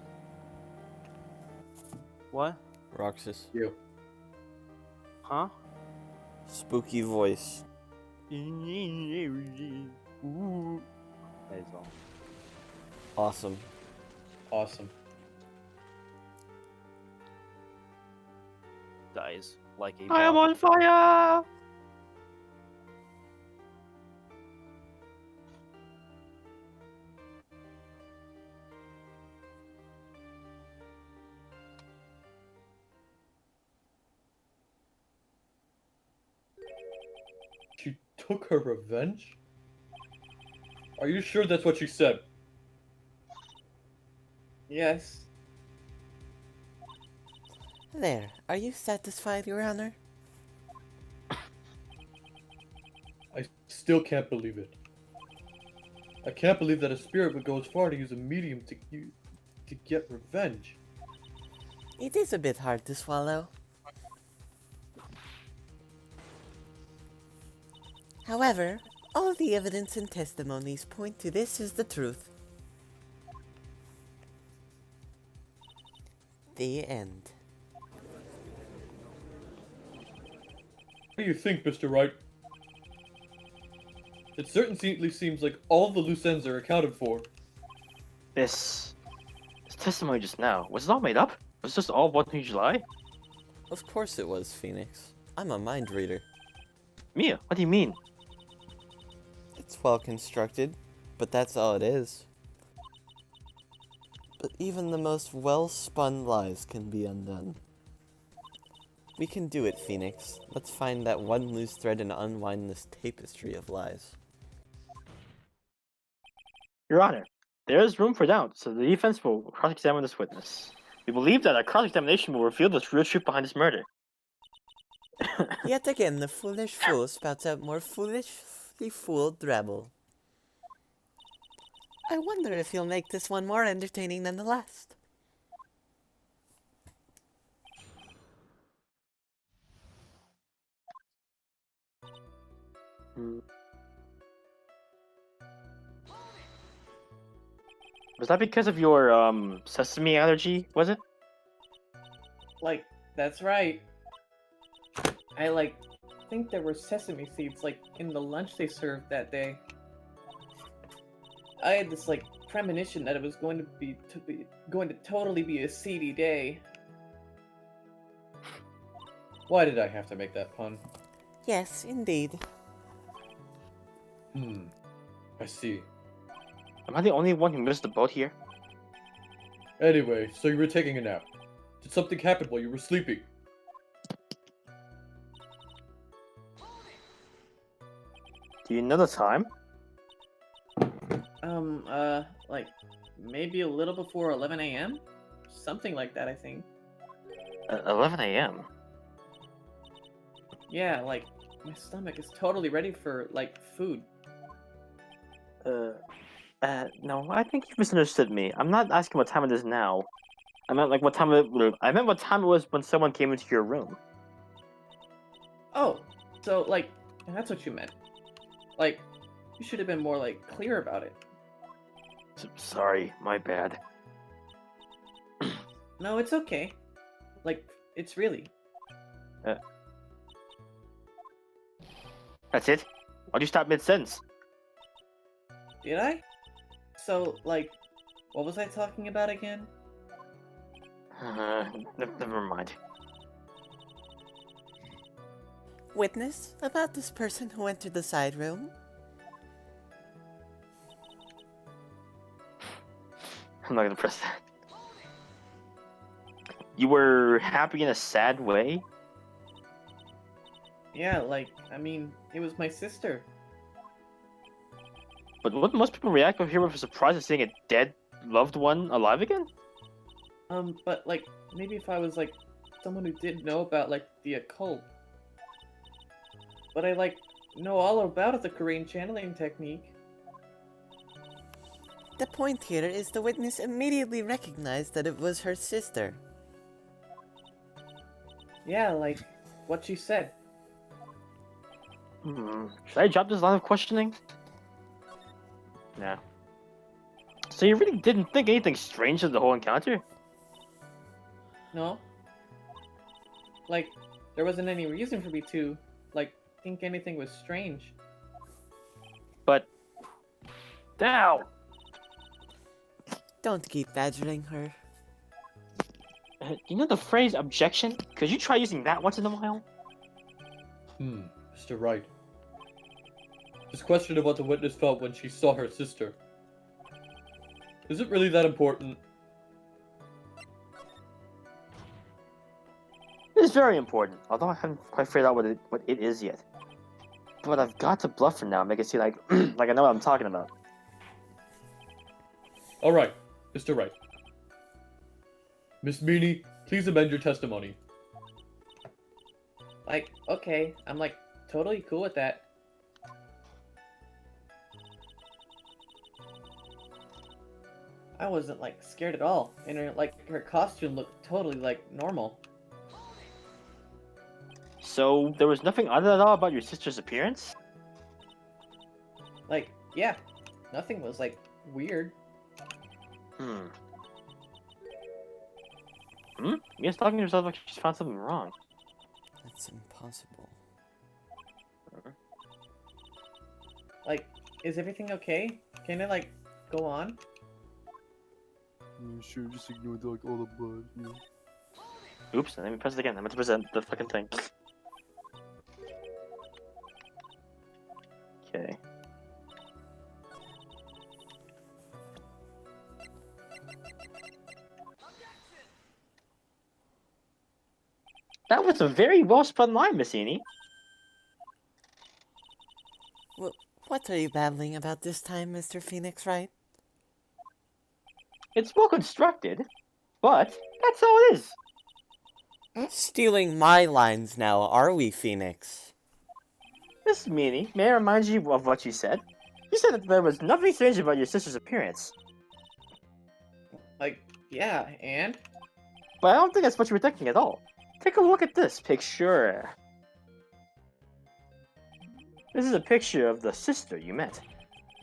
What? Roxas. You. Huh? Spooky voice. Ooh. That is all. Awesome. Awesome. Dies like a I am bomb. on fire! She took her revenge? Are you sure that's what she said? Yes. There, are you satisfied, Your Honor? I still can't believe it. I can't believe that a spirit would go as far to use a medium to get revenge. It is a bit hard to swallow. However, all the evidence and testimonies point to this as the truth. The end. do you think, Mr. Wright? It certainly seems like all the loose ends are accounted for. This testimony just now, was it all made up? Was this all one huge lie? Of course it was, Phoenix. I'm a mind reader. Mia, what do you mean? It's well constructed, but that's all it is. But even the most well-spun lies can be undone. We can do it, Phoenix. Let's find that one loose thread and unwind this tapestry of lies. Your Honor, there is room for doubt, so the defense will cross-examine this witness. We believe that a cross-examination will reveal the real truth behind this murder. Yet again, the foolish fool spouts out more foolishly fooled drabble. I wonder if he'll make this one more entertaining than the last. Was that because of your, sesame allergy, was it? Like, that's right. I, like, think there were sesame seeds, like, in the lunch they served that day. I had this, like, premonition that it was going to totally be a seedy day. Why did I have to make that pun? Yes, indeed. I see. Am I the only one who missed the boat here? Anyway, so you were taking a nap. Did something happen while you were sleeping? Do you know the time? Like, maybe a little before 11 a.m.? Something like that, I think. 11 a.m. Yeah, like, my stomach is totally ready for, like, food. No, I think you misunderstood me. I'm not asking what time it is now. I meant what time it was when someone came into your room. Oh, so, like, that's what you meant. Like, you should have been more, like, clear about it. Sorry, my bad. No, it's okay. Like, it's really. That's it? Why'd you stop mid-sentence? Did I? So, like, what was I talking about again? Never mind. Witness, about this person who entered the side room. I'm not gonna press that. You were happy in a sad way? Yeah, like, I mean, it was my sister. But wouldn't most people react here with a surprise at seeing a dead loved one alive again? But, like, maybe if I was, like, someone who did know about, like, the occult. But I, like, know all about the Korean channeling technique. The point here is the witness immediately recognized that it was her sister. Yeah, like, what she said. Should I drop this line of questioning? Nah. So you really didn't think anything strange of the whole encounter? No? Like, there wasn't any reason for me to, like, think anything was strange. But... Now! Don't keep badgering her. You know the phrase objection? Could you try using that once in a while? Mr. Wright. This question of what the witness felt when she saw her sister. Is it really that important? It is very important, although I haven't quite figured out what it is yet. But I've got to bluff for now and make it seem like, like I know what I'm talking about. Alright, Mr. Wright. Miss Meany, please amend your testimony. Like, okay, I'm, like, totally cool with that. I wasn't, like, scared at all, and her costume looked totally, like, normal. So, there was nothing odd at all about your sister's appearance? Like, yeah, nothing was, like, weird. Mia's talking to herself like she's found something wrong. That's impossible. Like, is everything okay? Can I, like, go on? Sure, just ignore like all the blood. Oops, let me press it again. I meant to present the fucking thing. Okay. That was a very well spun line, Miss Eni. What are you babbling about this time, Mr. Phoenix Wright? It's well constructed, but that's all it is. Stealing my lines now, are we, Phoenix? Miss Meanie, may I remind you of what you said? You said that there was nothing strange about your sister's appearance. Like, yeah, and? But I don't think that's what you were thinking at all. Take a look at this picture. This is a picture of the sister you met.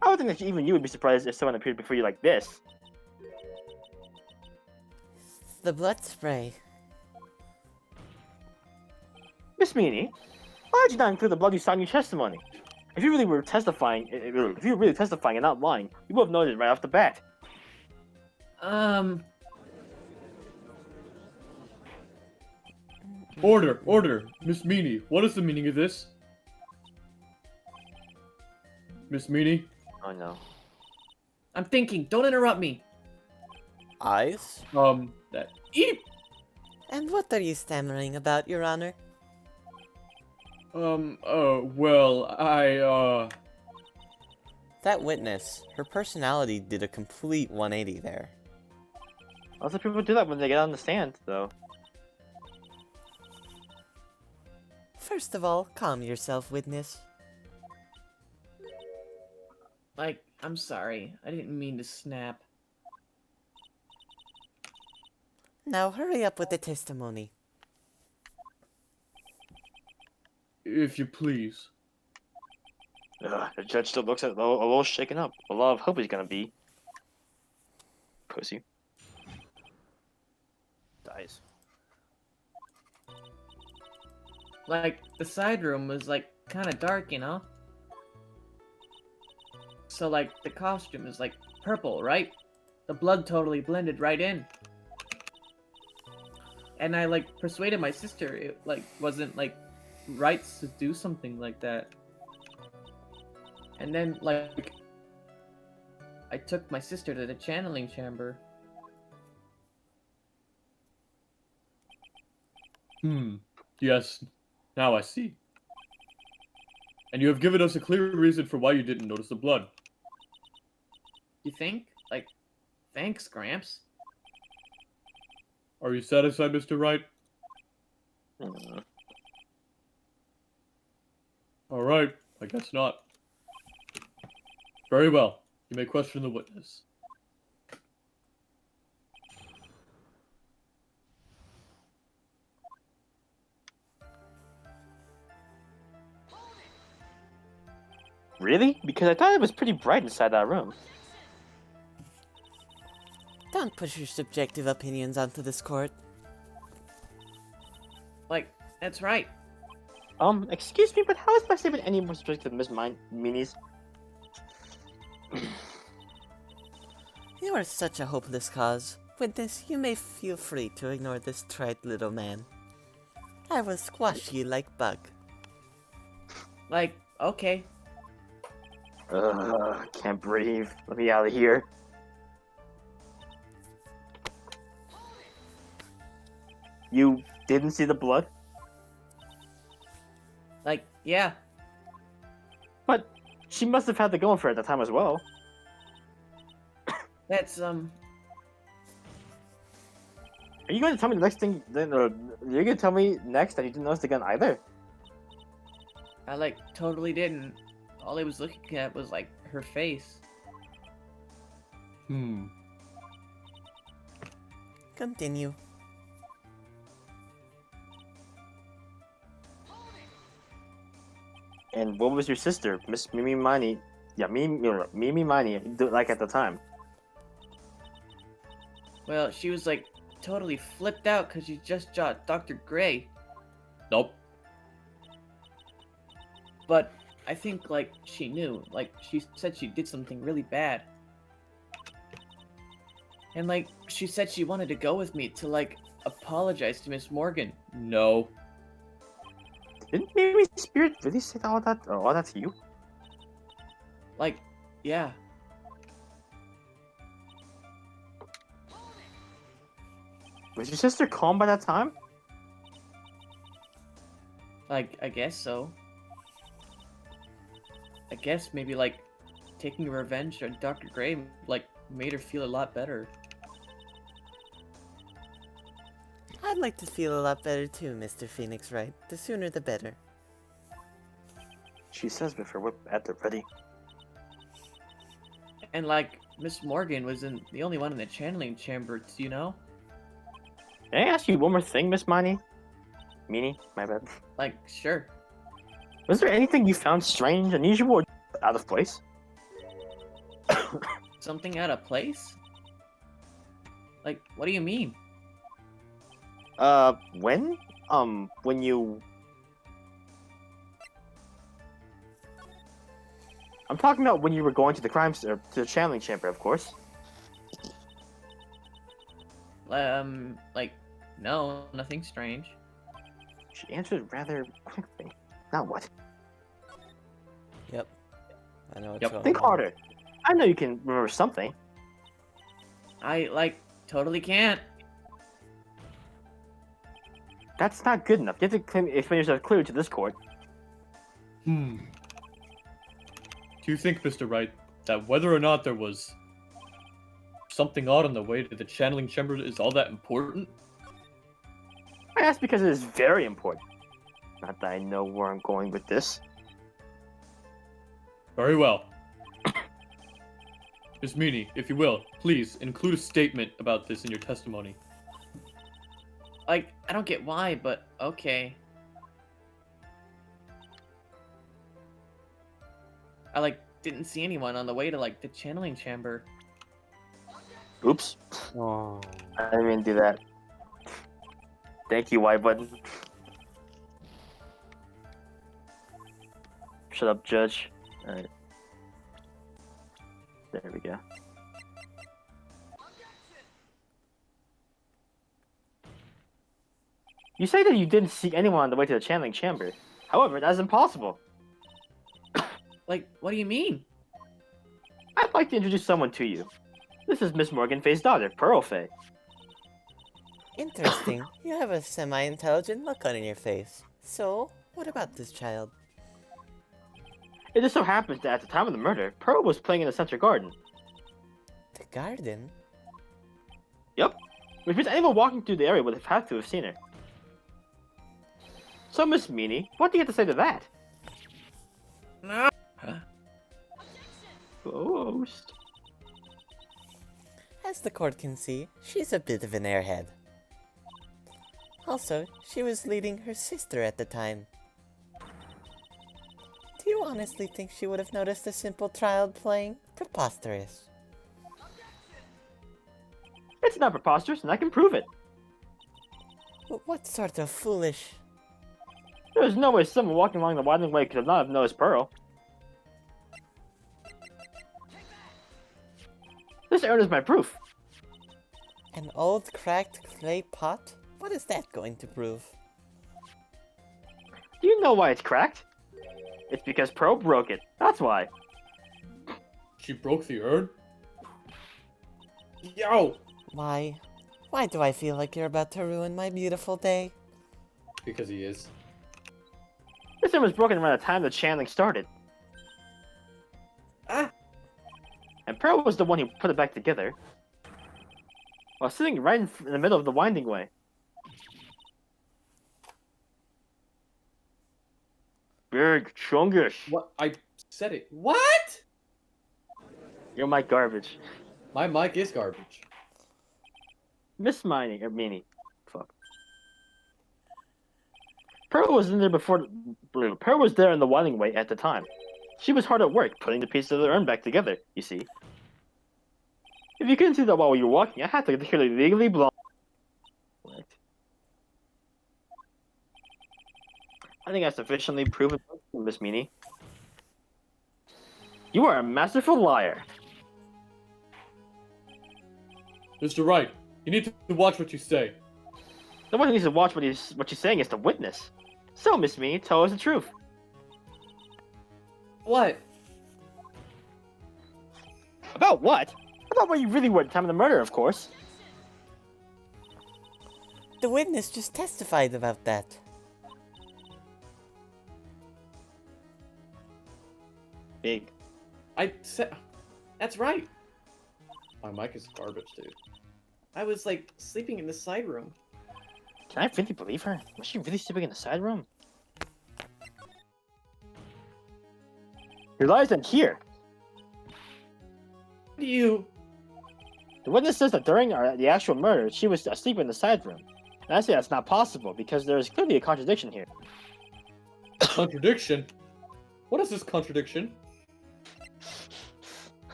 I would think that even you would be surprised if someone appeared before you like this. The blood spray. Miss Meanie, why did you not include the blood you saw in your testimony? If you really were testifying, if you were really testifying and not lying, you would have known it right off the bat. Order! Miss Meanie, what is the meaning of this? Miss Meanie? Oh no. I'm thinking, don't interrupt me. Eyes? That eep! And what are you stammering about, Your Honor? That witness, her personality did a complete 180 there. Lots of people do that when they get on the stand, though. First of all, calm yourself, witness. Like, I'm sorry. I didn't mean to snap. Now hurry up with the testimony. If you please. The judge still looks at a little shaken up. A lot of hope he's gonna be. Pussy. Dies. Like, the side room was, like, kind of dark, you know? So, like, the costume is, like, purple, right? The blood totally blended right in. And I, like, persuaded my sister it, like, wasn't, like, right to do something like that. And then, like, I took my sister to the channeling chamber. Yes, now I see. And you have given us a clear reason for why you didn't notice the blood. You think? Like, thanks, Gramps. Are you satisfied, Mr. Wright? Alright, I guess not. Very well. You may question the witness. Really? Because I thought it was pretty bright inside that room. Don't push your subjective opinions onto this court. Like, that's right. Excuse me, but how is my statement any more strict than Miss Meanie's? You are such a hopeless cause. Witness, you may feel free to ignore this trite little man. I will squash you like bug. Like, okay. Can't breathe. Let me out of here. You didn't see the blood? Like, yeah. But she must have had the going for it at the time as well. That's, Are you going to tell me the next thing? You're going to tell me next that you didn't notice the gun either? I, like, totally didn't. All I was looking at was, like, her face. Continue. And what was your sister, Miss Mimi Mani? Yeah, Mimi Mani, like at the time? Well, she was, like, totally flipped out because she just shot Dr. Gray. Nope. But I think, like, she knew. Like, she said she did something really bad. And, like, she said she wanted to go with me to, like, apologize to Miss Morgan. No. Didn't maybe Spirit really say all that to you? Like, yeah. Was your sister calm by that time? Like, I guess so. I guess maybe, like, taking revenge on Dr. Gray, like, made her feel a lot better. I'd like to feel a lot better too, Mr. Phoenix Wright. The sooner the better. She says with her whip at the ready. And, like, Miss Morgan wasn't the only one in the channeling chamber, you know? May I ask you one more thing, Miss Miney? Meanie, my bad. Like, sure. Was there anything you found strange, unusual, or out of place? Something out of place? Like, what do you mean? When you... I'm talking about when you were going to the to the channeling chamber, of course. Like, no, nothing strange. She answered rather quickly. Now what? Yep. I know what's Yep. going Think on. harder. I know you can remember something. I, like, totally can't. That's not good enough. You have to explain yourself clearly to this court. Do you think, Mr. Wright, that whether or not there was something odd on the way to the channeling chamber is all that important? I ask because it is very important. Not that I know where I'm going with this. Very well. Miss Meanie, if you will, please include a statement about this in your testimony. Like, I don't get why, but okay. I, like, didn't see anyone on the way to, like, the channeling chamber. Oops. Oh. I didn't mean to do that. Thank you, Y button. Shut up, Judge. Alright. There we go. You say that you didn't see anyone on the way to the channeling chamber. However, that is impossible. Like, what do you mean? I'd like to introduce someone to you. This is Miss Morgan Fay's daughter, Pearl Fay. Interesting. You have a semi-intelligent look on your face. So, what about this child? It just so happens that at the time of the murder, Pearl was playing in the Center Garden. The garden? Yep. Which means anyone walking through the area would have had to have seen her. So, Miss Meanie, what do you have to say to that? Ghost. As the court can see, she's a bit of an airhead. Also, she was leading her sister at the time. Do you honestly think she would have noticed a simple child playing? Preposterous. It's not preposterous, and I can prove it. What sort of foolish... There's no way someone walking along the winding way could not have noticed Pearl. This urn is my proof. An old cracked clay pot? What is that going to prove? Do you know why it's cracked? It's because Pearl broke it. That's why. She broke the urn? Yo! Why do I feel like you're about to ruin my beautiful day? Because he is. This urn was broken around the time the channeling started. And Pearl was the one who put it back together. While sitting right in the middle of the winding way. Big chungish. What? I said it. What? Your mic garbage. My mic is garbage. Miss Miney, or Meanie. Fuck. Pearl was in there before. Pearl was there in the winding way at the time. She was hard at work putting the pieces of the urn back together, you see. If you couldn't see that while you were walking, I had to clearly legally block. What? I think I sufficiently proven Miss Meanie. You are a masterful liar. Mr. Wright, you need to watch what you say. The one who needs to watch what she's saying is the witness. So, Miss Meanie, tell us the truth. What? About what? About where you really were at the time of the murder, of course. The witness just testified about that. Big. I said. That's right. My mic is garbage, dude. I was like sleeping in the side room. Can I really believe her? Was she really sleeping in the side room? Your lies end here. You. The witness says that during the actual murder, she was asleep in the side room. And I say that's not possible because there is clearly a contradiction here. Contradiction? What is this contradiction?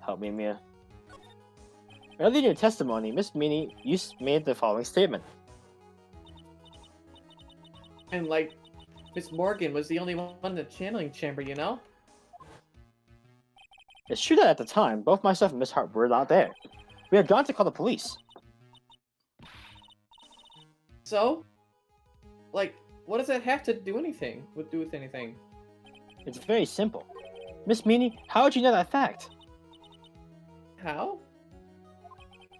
Help me, Mia. Earlier in your testimony, Miss Meanie, you made the following statement. And like, Miss Morgan was the only one in the channeling chamber, you know? It's true that at the time, both myself and Miss Hart were not there. We had gone to call the police. So? Like, what does that have to do with anything? It's very simple. Miss Meanie, how would you know that fact? How?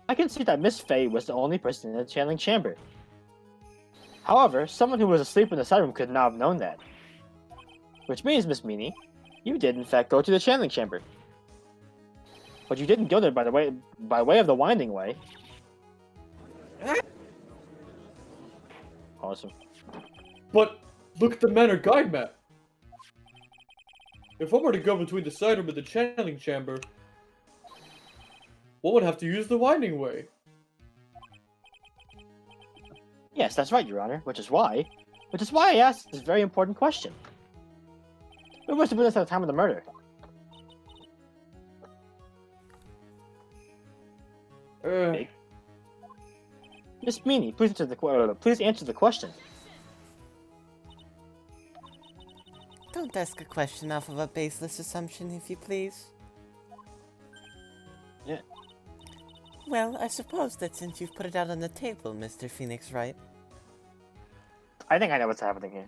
I can see that Miss Fey was the only person in the channeling chamber. However, someone who was asleep in the side room could not have known that. Which means, Miss Meanie, you did in fact go to the channeling chamber. But you didn't go there by way of the winding way. Awesome. But look at the manor guide map. If I were to go between the side room and the channeling chamber, one would have to use the winding way. Yes, that's right, Your Honor. Which is why I asked this very important question. Who was the witness at the time of the murder? Ugh. Miss Meanie, please answer the question. Don't ask a question off of a baseless assumption, if you please. Yeah. Well, I suppose that since you've put it out on the table, Mr. Phoenix Wright. I think I know what's happening here.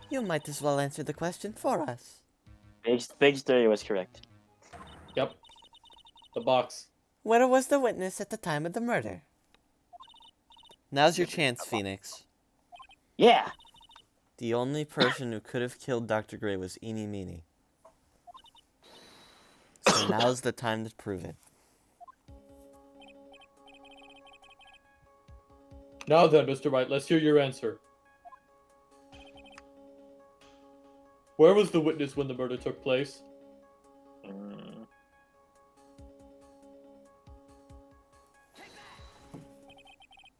You might as well answer the question for us. Big's theory was correct. Yep. The box. Where was the witness at the time of the murder? Now's your chance, Phoenix. Yeah! The only person who could have killed Dr. Gray was Eenie Meenie. So now's the time to prove it. Now then, Mr. Wright, let's hear your answer. Where was the witness when the murder took place?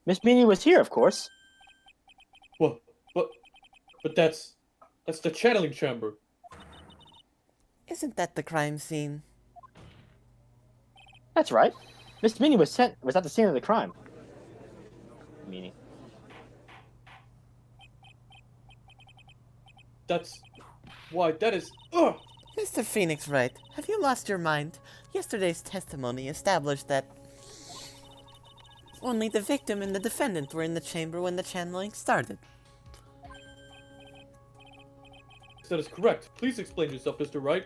Miss Meanie was here, of course. Well, but that's the channeling chamber. Isn't that the crime scene? That's right. Miss Meanie was at the scene of the crime. Meanie. That's why that is. Ugh! Mr. Phoenix Wright, have you lost your mind? Yesterday's testimony established that only the victim and the defendant were in the chamber when the channeling started. That is correct. Please explain yourself, Mr. Wright.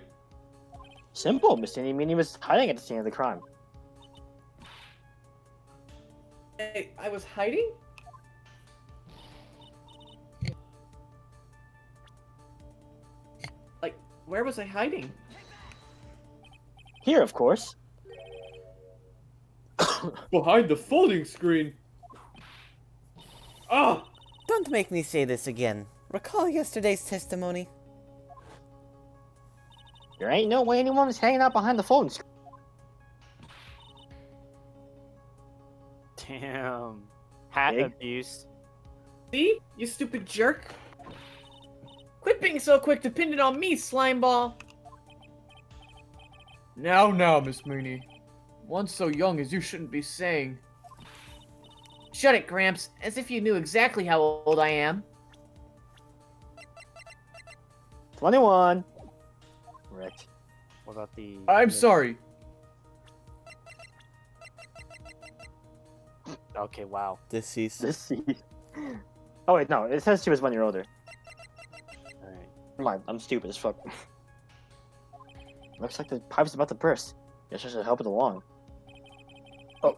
Simple. Miss Eenie Meanie was hiding at the scene of the crime. I was hiding? Like, where was I hiding? Here, of course. Behind the folding screen. Ah! Don't make me say this again. Recall yesterday's testimony? There ain't no way anyone was hanging out behind the phone screen. Damn. Hat Big. abuse. See? You stupid jerk. Quit being so quick to pin it on me, slimeball. Now, Miss Meanie. One so young as you shouldn't be saying. Shut it, Gramps, as if you knew exactly how old I am. 21. Correct. What about the? I'm the- sorry. Okay, wow. Deceased. This. Oh wait, no. It says she was 1 year older. All right. Never mind. I'm stupid as fuck. Looks like the pipe's about to burst. Guess I should help it along. Oh,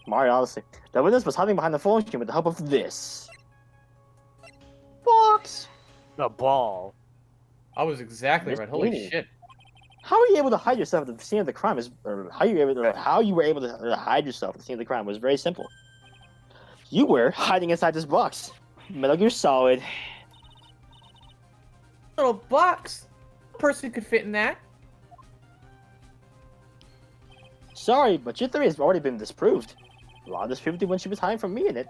Mario Odyssey. The witness was hiding behind the phone screen with the help of this box. The ball. I was exactly Miss right. Holy Beanie. shit. How were you able to hide yourself at the scene of the crime? Or how you were able to hide yourself at the scene of the crime was very simple. You were hiding inside this box. Metal Gear Solid. Little box. A person could fit in that. Sorry, but your theory has already been disproved. A lot of disproved when she was hiding from me in it.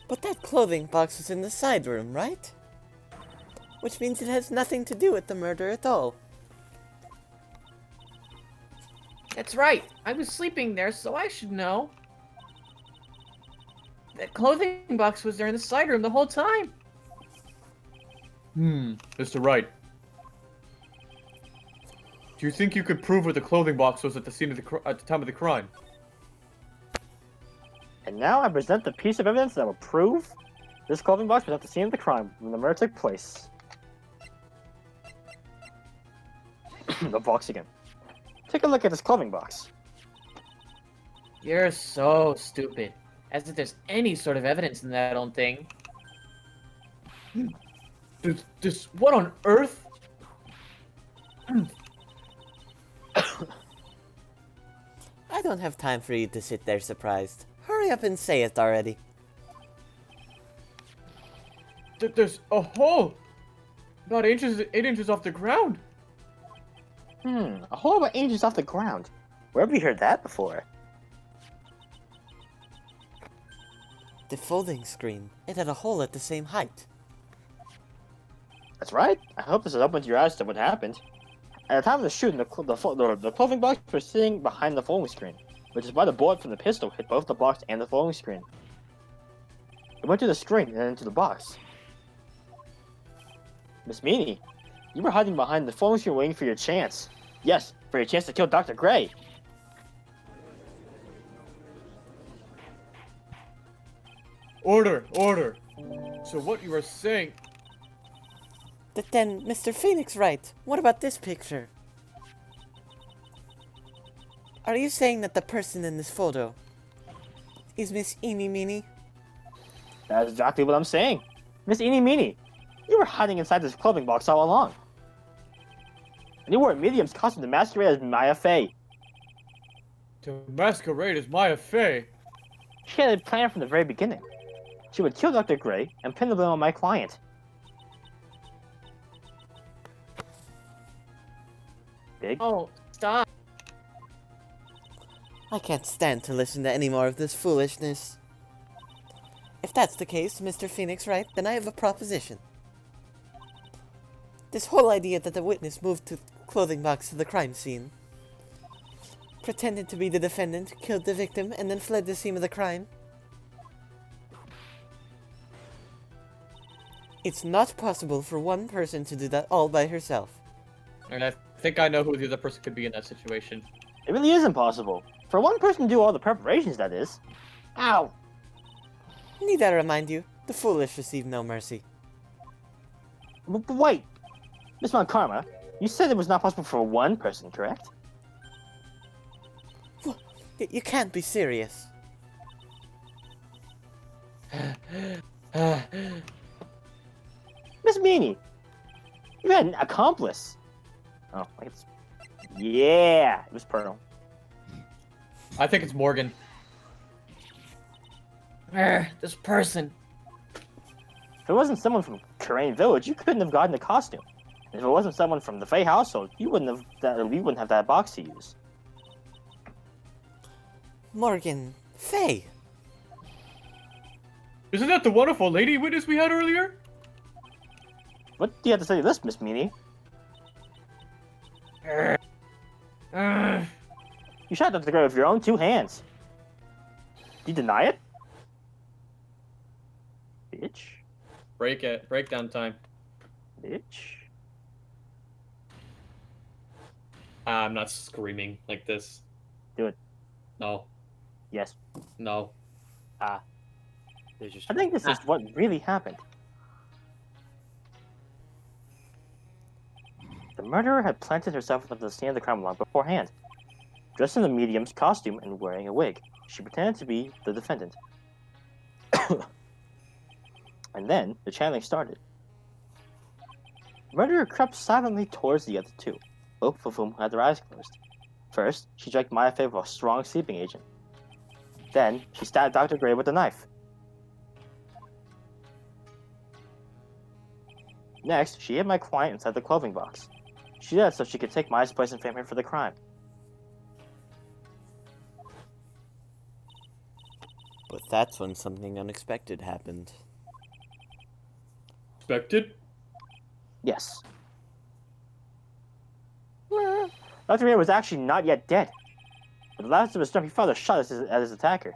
But that clothing box was in the side room, right? Which means it has nothing to do with the murder at all. That's right. I was sleeping there, so I should know. That clothing box was there in the side room the whole time. Mr. Wright. Do you think you could prove where the clothing box was at the scene of at the time of the crime? And now I present the piece of evidence that will prove this clothing box was at the scene of the crime when the murder took place. The box again. Take a look at this clothing box. You're so stupid. As if there's any sort of evidence in that old thing. This what on earth? I don't have time for you to sit there surprised. Hurry up and say it already. There's a hole! About 8 inches off the ground. A hole about inches off the ground. Where have you heard that before? The folding screen. It had a hole at the same height. That's right. I hope this has opened your eyes to what happened. At the time of the shooting, the clothing box was sitting behind the folding screen, which is why the bullet from the pistol hit both the box and the folding screen. It went to the screen and then into the box. Miss Meanie, you were hiding behind the folding screen waiting for your chance. Yes, for your chance to kill Dr. Gray. Order! So what you are saying... But then, Mr. Phoenix Wright, what about this picture? Are you saying that the person in this photo is Miss Eenie Meenie? That's exactly what I'm saying. Miss Eenie Meenie, you were hiding inside this clothing box all along. And you wore a medium's costume to masquerade as Maya Fey. To masquerade as Maya Fey. She had a plan from the very beginning. She would kill Dr. Gray and pin the blame on my client. Big? Oh, stop. I can't stand to listen to any more of this foolishness. If that's the case, Mr. Phoenix Wright, then I have a proposition. This whole idea that the witness moved the clothing box to the crime scene, pretended to be the defendant, killed the victim, and then fled the scene of the crime. It's not possible for one person to do that all by herself. And I think I know who the other person could be in that situation. It really is impossible. For one person to do all the preparations, that is. Ow! Need I remind you, the foolish receive no mercy. But wait! Miss Mount Karma, you said it was not possible for one person, correct? You can't be serious. Miss Meanie, you had an accomplice. Oh, like it's... Yeah, it was Pearl. I think it's Morgan. This person. If it wasn't someone from Karain Village, you couldn't have gotten the costume. And if it wasn't someone from the Fey household, you wouldn't have that box to use. Morgan, Faye. Isn't that the wonderful lady witness we had earlier? What do you have to say to this, Miss Meanie? You shot Dr. Gray with your own two hands. Do you deny it? Bitch. Breakdown time. Bitch. I'm not screaming like this. Do it. No. Yes. No. There's just I think this is what really happened. The murderer had planted herself at the scene of the crime long beforehand. Dressed in the medium's costume and wearing a wig, she pretended to be the defendant. And then the channeling started. The murderer crept silently towards the other two, both of whom had their eyes closed. First, she drank Maya Fey with a strong sleeping agent. Then, she stabbed Dr. Gray with a knife. Next, she hid my client inside the clothing box. She did that so she could take Maya's place and frame him for the crime. But that's when something unexpected happened. Expected? Yes. Dr. Gray was actually not yet dead. But the last of his strength, he fired a shot at his attacker.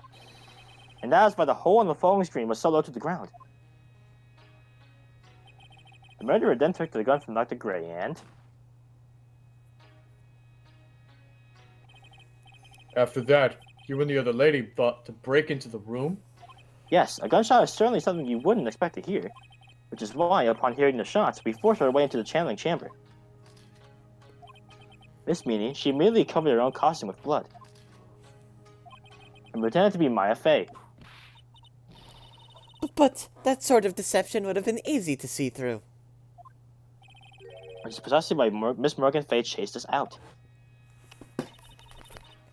And that was why the hole in the following screen was so low to the ground. The murderer then took the gun from Dr. Gray and... After that, you and the other lady thought to break into the room? Yes, a gunshot is certainly something you wouldn't expect to hear. Which is why, upon hearing the shots, we forced our way into the channeling chamber. This meaning, she immediately covered her own costume with blood. And pretended to be Maya Fey. But that sort of deception would have been easy to see through. Which is precisely why Miss Morgan Fey chased us out.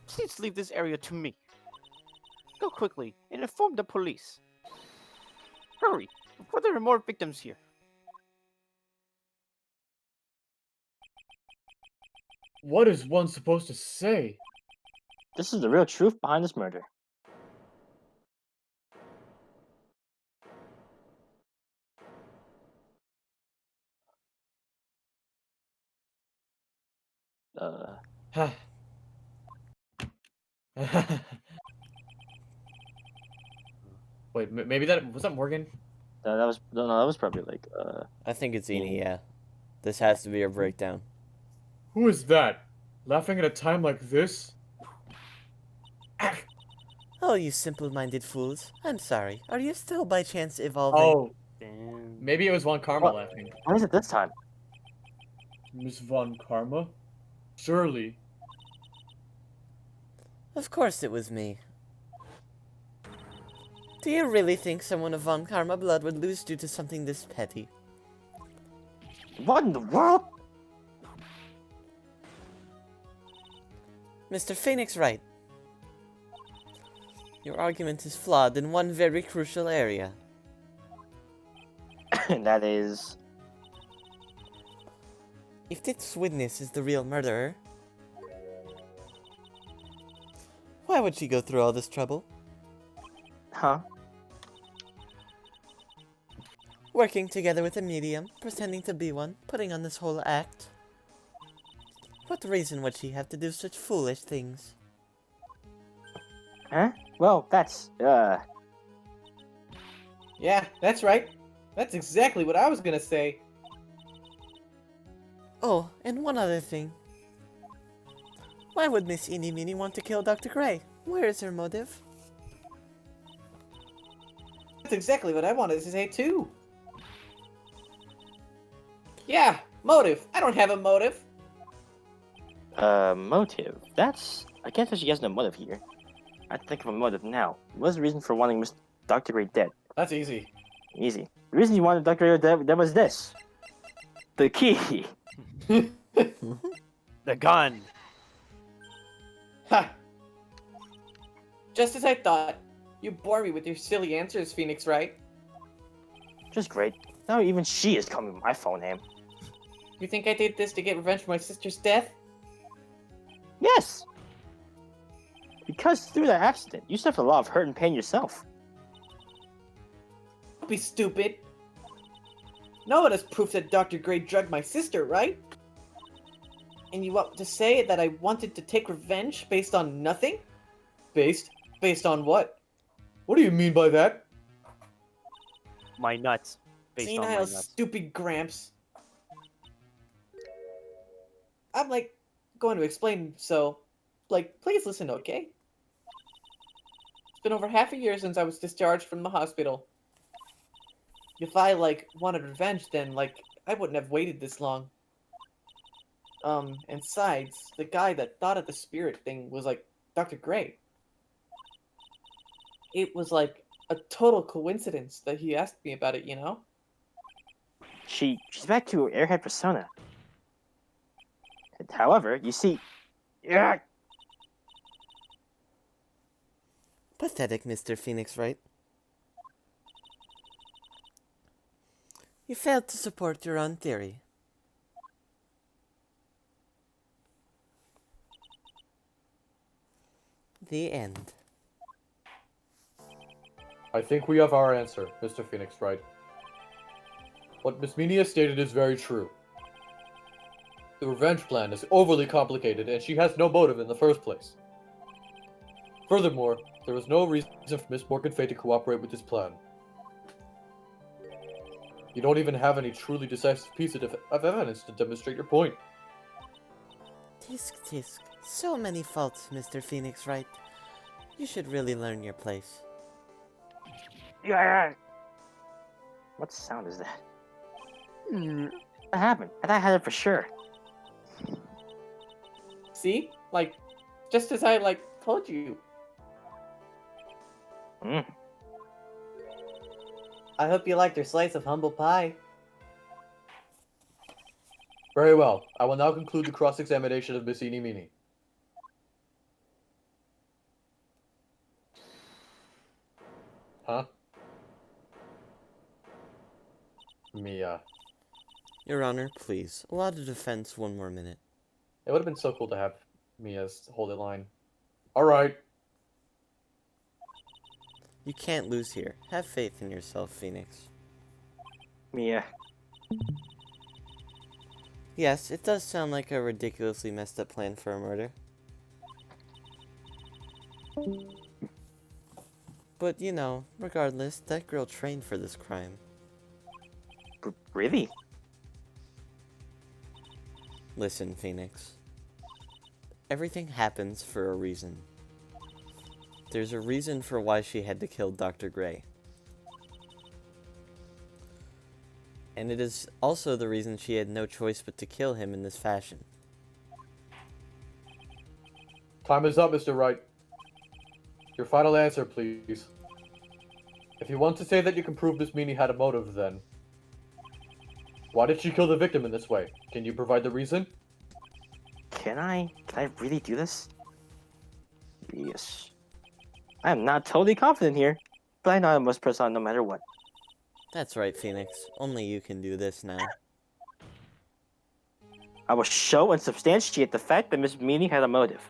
Please leave this area to me. Go quickly and inform the police. Hurry, before there are more victims here. What is one supposed to say? This is the real truth behind this murder. Wait, maybe that was that Morgan? That was probably like, I think it's Eni, yeah. This has to be a breakdown. Who is that? Laughing at a time like this? Oh, you simple-minded fools. I'm sorry. Are you still by chance evolving? Oh, Damn. maybe it was Von Karma What? laughing. what is it this time? Miss Von Karma? Surely. Of course it was me. Do you really think someone of Von Karma blood would lose due to something this petty? What in the world? Mr. Phoenix Wright. Your argument is flawed in one very crucial area. And that is... If this witness is the real murderer, why would she go through all this trouble? Huh? Working together with a medium, pretending to be one, putting on this whole act. What reason would she have to do such foolish things? Huh? Well, that's, Yeah, that's right. That's exactly what I was gonna say. Oh, and one other thing. Why would Miss Eeny Meeny want to kill Dr. Gray? Where is her motive? That's exactly what I wanted to say too. Yeah, motive. I don't have a motive. motive. That's... I can't say she has no motive here. I think of a motive now. What's the reason for wanting Miss Dr. Gray dead? That's easy. Easy. The reason you wanted Dr. Gray dead was this. The key. The gun. Ha! Just as I thought. You bore me with your silly answers, Phoenix Wright. Just great. Now even she is calling me my phone name. You think I did this to get revenge for my sister's death? Yes! Because through that accident, you suffered a lot of hurt and pain yourself. Don't be stupid. No one has proof that Dr. Gray drugged my sister, right? And you want to say that I wanted to take revenge based on nothing? Based on what? What do you mean by that? my nuts. Based on my Senile, nuts. stupid Gramps. I'm like going to explain, so like please listen, okay? It's been over half a year since I was discharged from the hospital. If I like wanted revenge, then like I wouldn't have waited this long. And besides, the guy that thought of the spirit thing was like Dr. Gray. It was like a total coincidence that he asked me about it, you know? She's back to Airhead persona. However, you see, yeah, Pathetic, Mr. Phoenix Wright. You failed to support your own theory. The end. I think we have our answer, Mr. Phoenix Wright. What Miss Meania stated is very true. The revenge plan is overly complicated, and she has no motive in the first place. Furthermore, there was no reason for Miss Morgan Fay to cooperate with this plan. You don't even have any truly decisive piece of evidence to demonstrate your point. Tisk tisk. So many faults, Mr. Phoenix Wright. You should really learn your place. yeah. What sound is that? What happened? I thought I had it for sure. See? Like, just as I like told you. Mm. I hope you liked your slice of humble pie. Very well. I will now conclude the cross-examination of Miss Eenie Meenie. Huh? Mia. Your Honor, please, allow the defense one more minute. It would have been so cool to have Mia's hold the line. Alright. You can't lose here. Have faith in yourself, Phoenix. Mia. Yes, it does sound like a ridiculously messed up plan for a murder. But, you know, regardless, that girl trained for this crime. Really? Listen, Phoenix. Everything happens for a reason. There's a reason for why she had to kill Dr. Gray. And it is also the reason she had no choice but to kill him in this fashion. Time is up, Mr. Wright. Your final answer, please. If you want to say that you can prove Miss Meanie had a motive, then why did she kill the victim in this way? Can you provide the reason? Can I really do this? Yes. I am not totally confident here, but I know I must press on no matter what. That's right, Phoenix. Only you can do this now. I will show and substantiate the fact that Miss Meanie had a motive.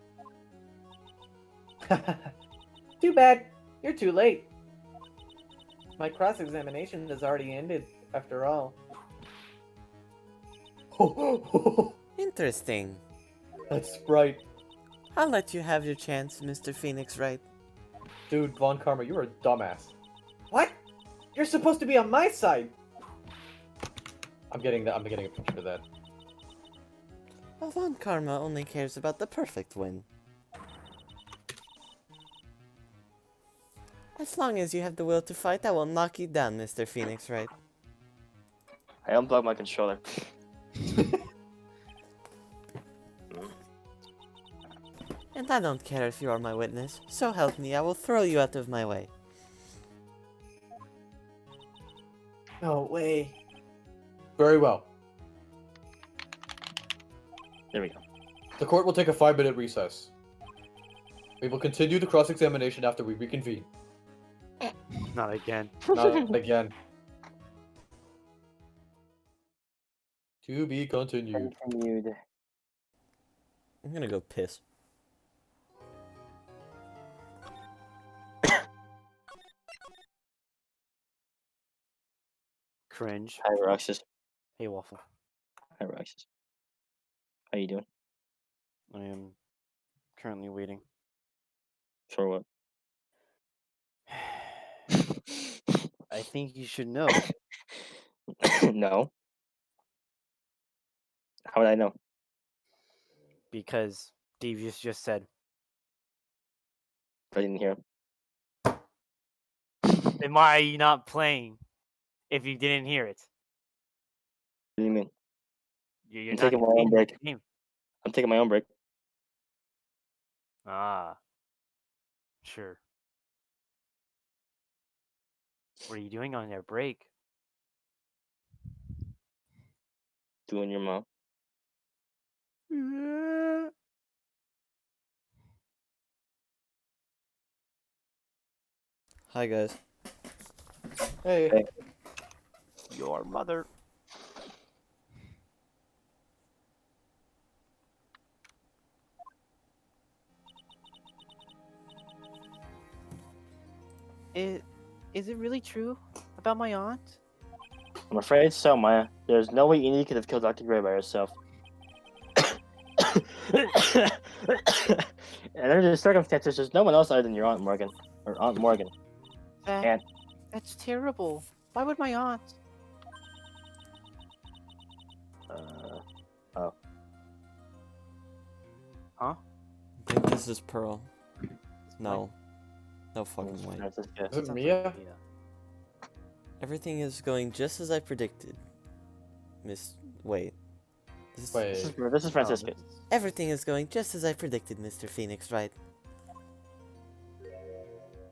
Too bad. You're too late. My cross-examination has already ended, after all. Interesting. That's right. I'll let you have your chance, Mr. Phoenix Wright. Dude, Von Karma, you're a dumbass. What? You're supposed to be on my side. I'm getting a picture of that. Well, Von Karma only cares about the perfect win. As long as you have the will to fight, I will knock you down, Mr. Phoenix Wright. I unplugged my controller. And I don't care if you are my witness. So help me, I will throw you out of my way. No way. Very well. There we go. The court will take a 5-minute recess. We will continue the cross-examination after we reconvene. Not again. Not again. To be continued. Continued. I'm gonna go piss. Cringe. Hi, Roxas. Hey, Waffle. Hi, Roxas. How you doing? I am currently waiting. For what? I think you should know. No. How would I know? Because Devious just said. I didn't hear him. Then why are you not playing if you didn't hear it? What do you mean? You're I'm not taking my own engaging with break. the game. I'm taking my own break. Ah. Sure. What are you doing on your break? Doing your mom. Hi guys. Hey. Hey. Your mother. Is it really true about my aunt? I'm afraid so, Maya. There's no way Eni could have killed Dr. Gray by herself. And under the circumstances, there's no one else other than your Aunt Morgan. Or Aunt Morgan. And That's terrible. Why would my aunt? oh. Huh? I think this is Pearl. It's No. No fucking It's way. Francisca. Is it Sounds like Mia? Everything is going just as I predicted. Wait. This... Wait. This is Francisca. Everything is going just as I predicted, Mr. Phoenix, right?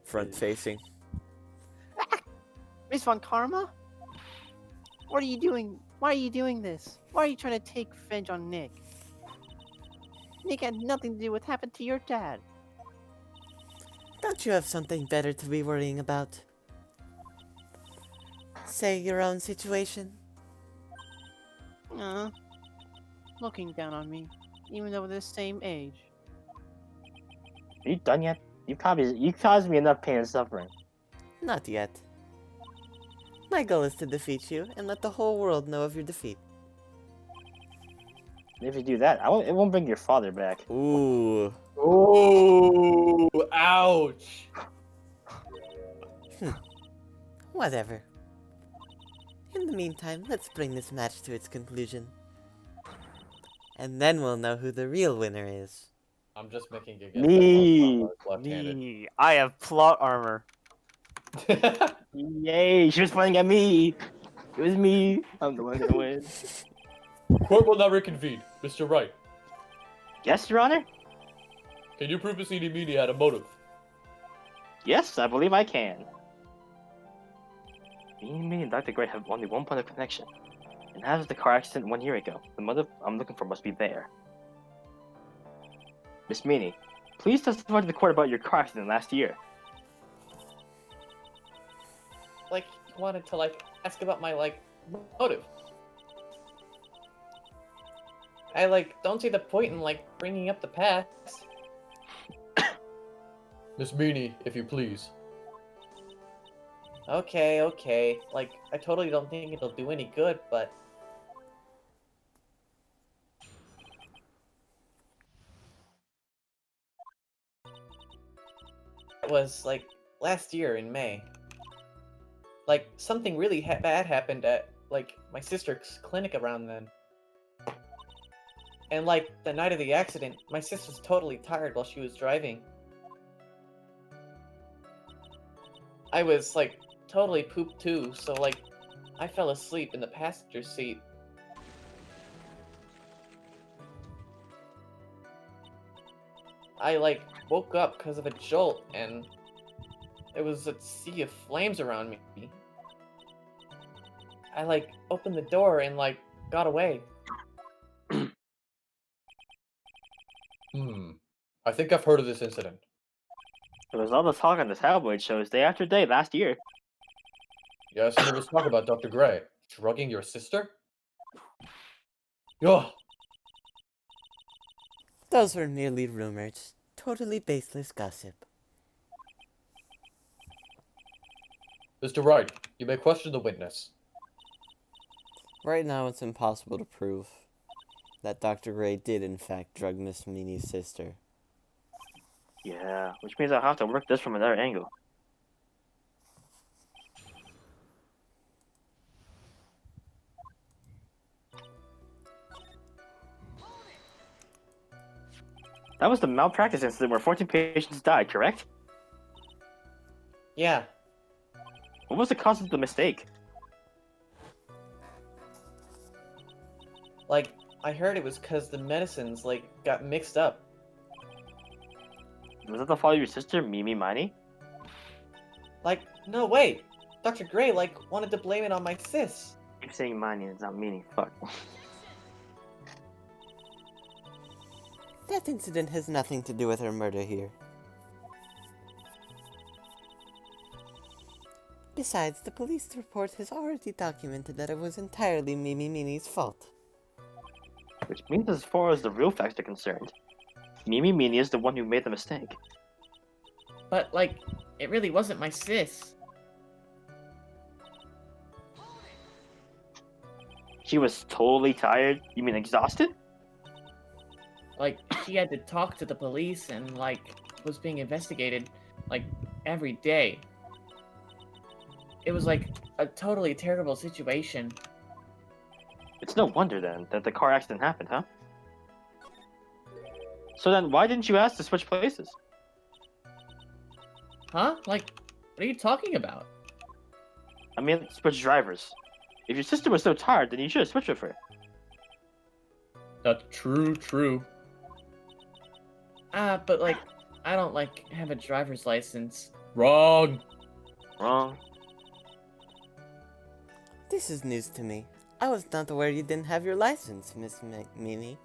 Front facing. Miss Von Karma? What are you doing? Why are you doing this? Why are you trying to take revenge on Nick? Nick had nothing to do with what happened to your dad. Don't you have something better to be worrying about? Say your own situation. Looking down on me, even though we're the same age. Are you done yet? You caused me enough pain and suffering. Not yet. My goal is to defeat you and let the whole world know of your defeat. If you do that, it won't bring your father back. Ooh. Oh, ouch. Whatever. In the meantime, let's bring this match to its conclusion. And then we'll know who the real winner is. I'm just making a guess. Me. Left-handed. Me, I have plot armor. Yay! She was pointing at me. It was me. I'm the one gonna win. Court will now reconvene. Mr. Wright, Yes, Your Honor. can you prove Miss Eenie Meenie had a motive? Yes, I believe I can. Me and Dr. Gray have only one point of connection. And as the car accident 1 year ago, the motive I'm looking for must be there. Miss Meanie, please testify to the court about your car accident last year. Like, you wanted to, like, ask about my, like, motive. I, like, don't see the point in, like, bringing up the past. Miss Meanie, if you please. Okay. Like, I totally don't think it'll do any good, but... It was, like, last year in May. Like, something really bad happened at, like, my sister's clinic around then. And, like, the night of the accident, my sister's totally tired while she was driving. I was, like, totally pooped too, so, like, I fell asleep in the passenger seat. I, like, woke up because of a jolt, and there was a sea of flames around me. I, like, opened the door and, like, got away. I think I've heard of this incident. There was all the talk on the tabloid shows day after day last year. Yes, and there was talk about Dr. Gray drugging your sister? Ugh. Those were merely rumors. Totally baseless gossip. Mr. Wright, you may question the witness. Right now, it's impossible to prove that Dr. Gray did, in fact, drug Miss Meanie's sister. Yeah, which means I'll have to work this from another angle. That was the malpractice incident where 14 patients died, correct? Yeah. What was the cause of the mistake? Like, I heard it was because the medicines, like, got mixed up. Was that the fault of your sister, Mimi Miney? Like, no, wait. Dr. Gray, like, wanted to blame it on my sis. Keep saying Miney, it's not Minnie. Fuck. That incident has nothing to do with her murder here. Besides, the police report has already documented that it was entirely Mimi Mini's fault. Which means, as far as the real facts are concerned, Mimi Minnie is the one who made the mistake. But, like, it really wasn't my sis. She was totally tired? You mean exhausted? Like, she had to talk to the police and, like, was being investigated, like, every day. It was, like, a totally terrible situation. It's no wonder, then, that the car accident happened, huh? So then, why didn't you ask to switch places? Huh? Like, what are you talking about? I mean, switch drivers. If your sister was so tired, then you should have switched with her. That's true. But, like, I don't, like, have a driver's license. Wrong. Wrong. This is news to me. I was not aware you didn't have your license, Miss Mimi.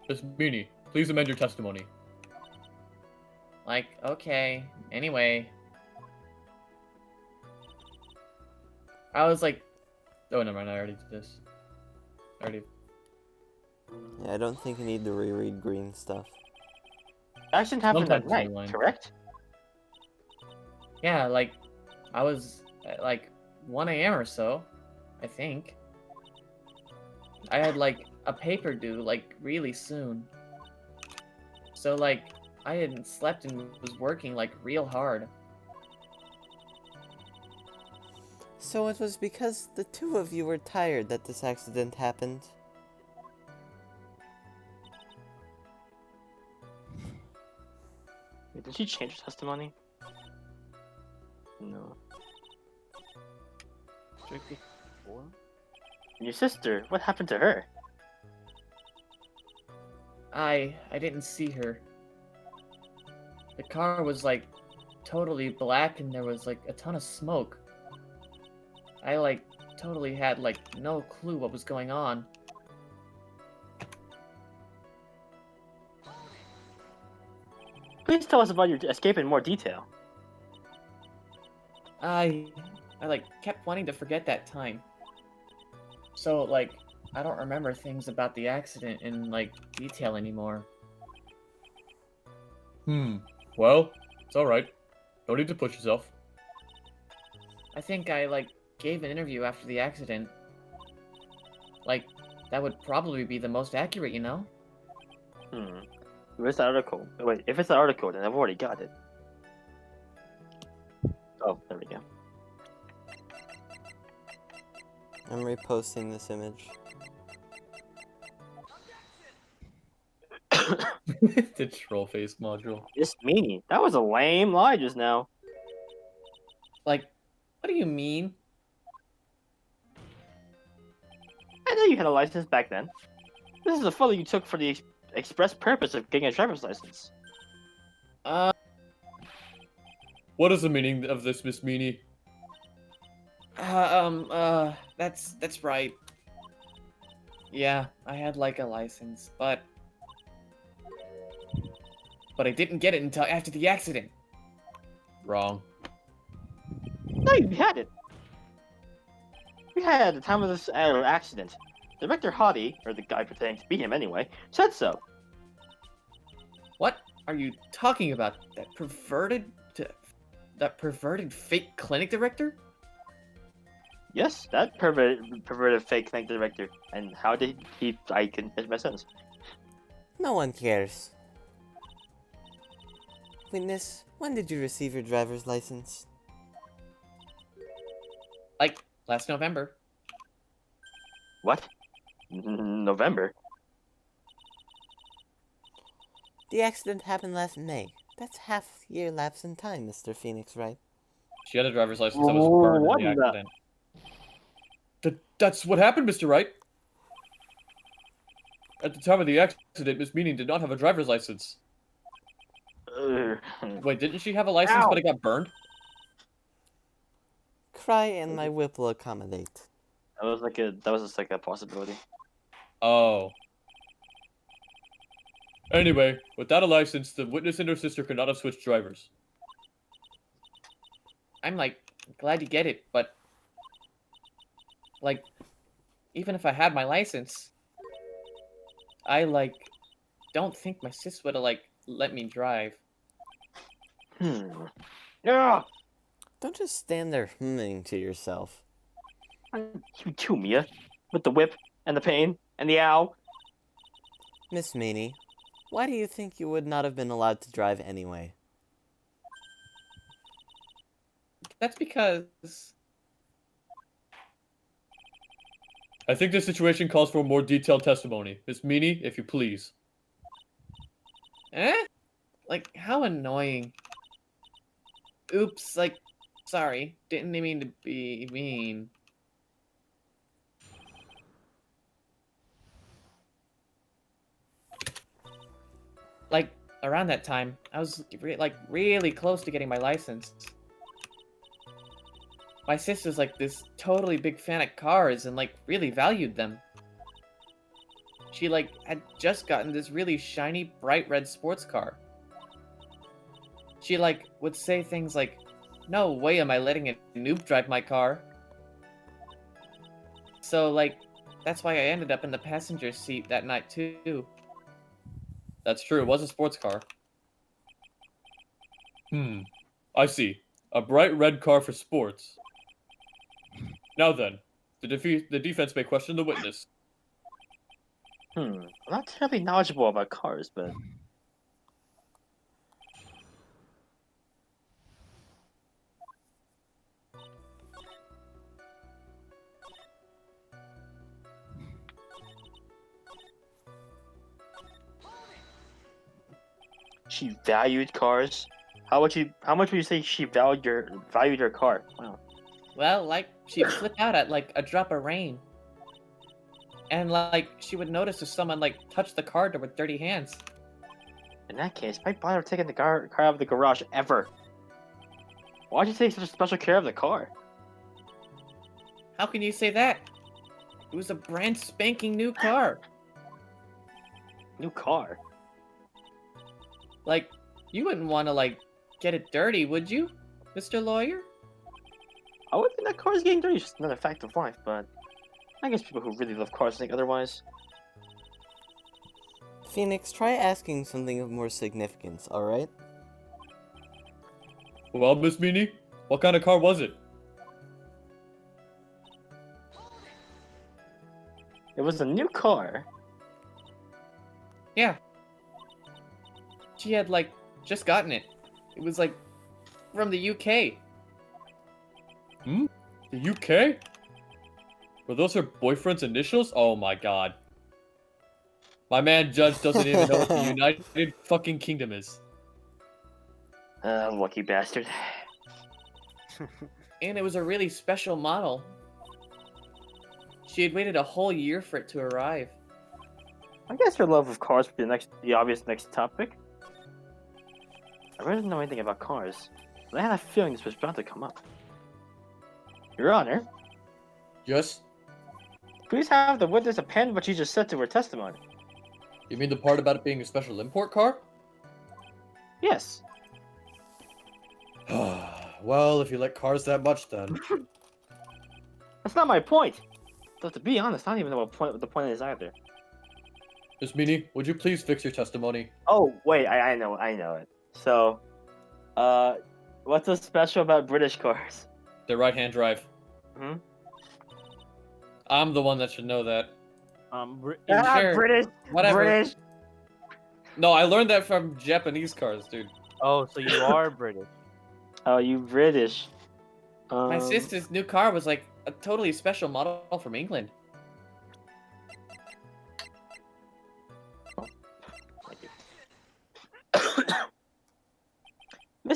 Miss Meanie, please amend your testimony. Like, okay. Anyway. I was like... Oh, never mind. I already did this. Yeah, I don't think you need to reread green stuff. The accident happened at Sometimes night, rewind. correct? Yeah, like, I was at, like, 1 a.m. or so, I think. I had, like, a paper due, like, really soon. So, like, I hadn't slept and was working, like, real hard. So it was because the two of you were tired that this accident happened? Wait, did she change her testimony? No. And your sister, what happened to her? I didn't see her. The car was, like, totally black and there was, like, a ton of smoke. I, like, totally had, like, no clue what was going on. Please tell us about your escape in more detail. I like kept wanting to forget that time. So like I don't remember things about the accident in like detail anymore. Well, it's alright. No need to push yourself. I think I like gave an interview after the accident. Like that would probably be the most accurate, you know? Where's the article? Wait, if it's an article, then I've already got it. Oh, there we go. I'm reposting this image. The troll face module. This meanie. That was a lame lie just now. Like, what do you mean? I know you had a license back then. This is a photo you took for the express purpose of getting a driver's license. What is the meaning of this, Miss Meanie? That's right. Yeah, I had like a license, but I didn't get it until after the accident. Wrong. No, you had it. We had at the time of this accident. Director Hottie, or the guy pretending to be him anyway, said so. What are you talking about? That perverted fake clinic director? Yes, that perverted fake clinic director. And how did he? I couldn't finish my sentence. No one cares. Witness, when did you receive your driver's license? Like last November. What? November? The accident happened last May. That's half year lapse in time, Mr. Phoenix, right? She had a driver's license that was burned What in the the- accident. That's what happened, Mr. Wright. At the time of the accident, Miss Meaning did not have a driver's license. Wait, didn't she have a license, Ow. but it got burned? Cry and my whip will accommodate. That was just like a possibility. Oh. Anyway, without a license, the witness and her sister could not have switched drivers. I'm like glad you get it, but like even if I had my license, I like don't think my sis would have like let me drive. Yeah. Don't just stand there humming to yourself. You too, Mia. With the whip and the pain and the ow. Miss Meanie, why do you think you would not have been allowed to drive anyway? That's because I think this situation calls for more detailed testimony. Miss Meanie, if you please. like how annoying. Oops, like sorry, didn't mean to be mean. Like around that time, I was really close to getting my license. My sister's like this totally big fan of cars and like really valued them. She like had just gotten this really shiny bright red sports car. She like would say things like, "No way am I letting a noob drive my car." So like that's why I ended up in the passenger seat that night too. That's true, it was a sports car. I see. A bright red car for sports. Now then, the defense may question the witness. I'm not terribly knowledgeable about cars, but she valued cars. How much would you say she valued your car? Wow. Well, like she'd flip out at like a drop of rain. And like she would notice if someone like touched the car door with dirty hands. In that case, why bother taking the car out of the garage ever? Why'd you take such special care of the car? How can you say that? It was a brand spanking new car. New car? Like, you wouldn't want to like get it dirty, would you, Mr. Lawyer? I would think that car is getting dirty. It's just another fact of life, but I guess people who really love cars think otherwise. Phoenix, try asking something of more significance, alright? Well, Miss Meanie, what kind of car was it? It was a new car. Yeah. She had like just gotten it. It was like from the UK. The UK? Were those her boyfriend's initials? Oh my god. My man Judge doesn't even know what the United fucking Kingdom is. Lucky bastard. And it was a really special model. She had waited a whole year for it to arrive. I guess her love of cars would be the obvious next topic. I really didn't know anything about cars, but I had a feeling this was bound to come up. Your Honor, Yes? please have the witness append what she just said to her testimony. You mean the part about it being a special import car? Yes. Well, if you like cars that much, then. That's not my point. Though to be honest, I don't even know what the point is either. Miss Meanie, would you please fix your testimony? Oh, wait, I know it. So, what's so special about British cars? Their right-hand drive. Hmm? I'm the one that should know that. Sure. British! Whatever. British! No, I learned that from Japanese cars, dude. Oh, so you are British. Oh, you British. My sister's new car was like a totally special model from England.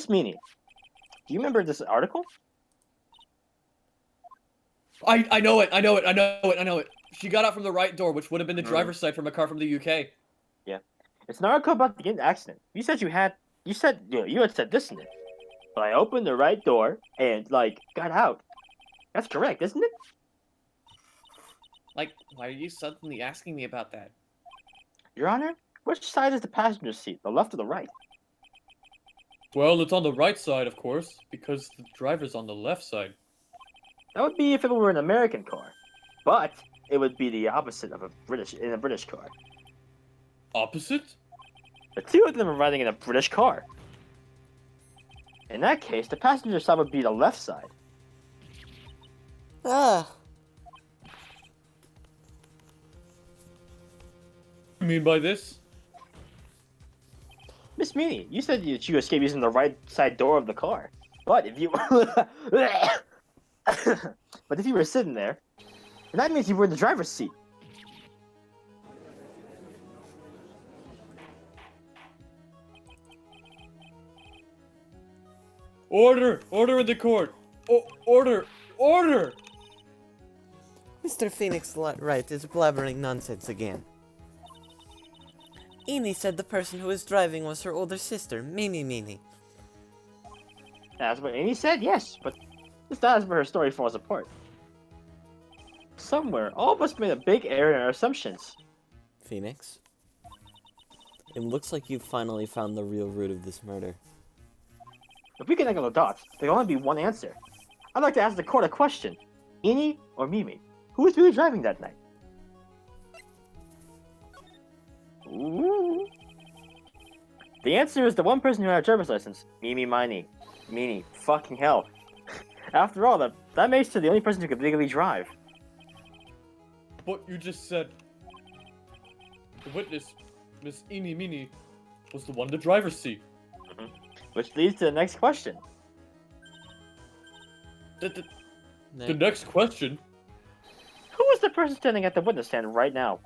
Miss Meanie, do you remember this article? I know it. I know it. I know it. I know it. She got out from the right door, which would have been the Mm. driver's side from a car from the UK. It's an article about the accident. You said you had said this in it. But I opened the right door and like got out. That's correct, isn't it? Like, why are you suddenly asking me about that? Your Honor, which side is the passenger seat, the left or the right? Well, it's on the right side, of course, because the driver's on the left side. That would be if it were an American car, but it would be the opposite of a British car. Opposite? The two of them are riding in a British car. In that case, the passenger side would be the left side. Ah, What do you mean by this? Miss Meanie, you said that you escaped using the right side door of the car. But if you but if you were sitting there, then that means you were in the driver's seat. Order! Order in the court! Order! Order! Mr. Phoenix Wright is blabbering nonsense again. Eni said the person who was driving was her older sister, Mimi Meanie. That's what Amy said, yes, but this is where her story falls apart. Somewhere, all of us made a big error in our assumptions. Phoenix, it looks like you've finally found the real root of this murder. If we connect all the dots, there can only be one answer. I'd like to ask the court a question. Eni or Mimi? Who was really driving that night? Ooh. The answer is the one person who had a driver's license, Mimi Meanie. Fucking hell. After all, that makes her the only person who could legally drive. But you just said the witness, Miss Eenie Meenie, was the one in the driver's seat. Which leads to the next question. The next question? Who was the person standing at the witness stand right now?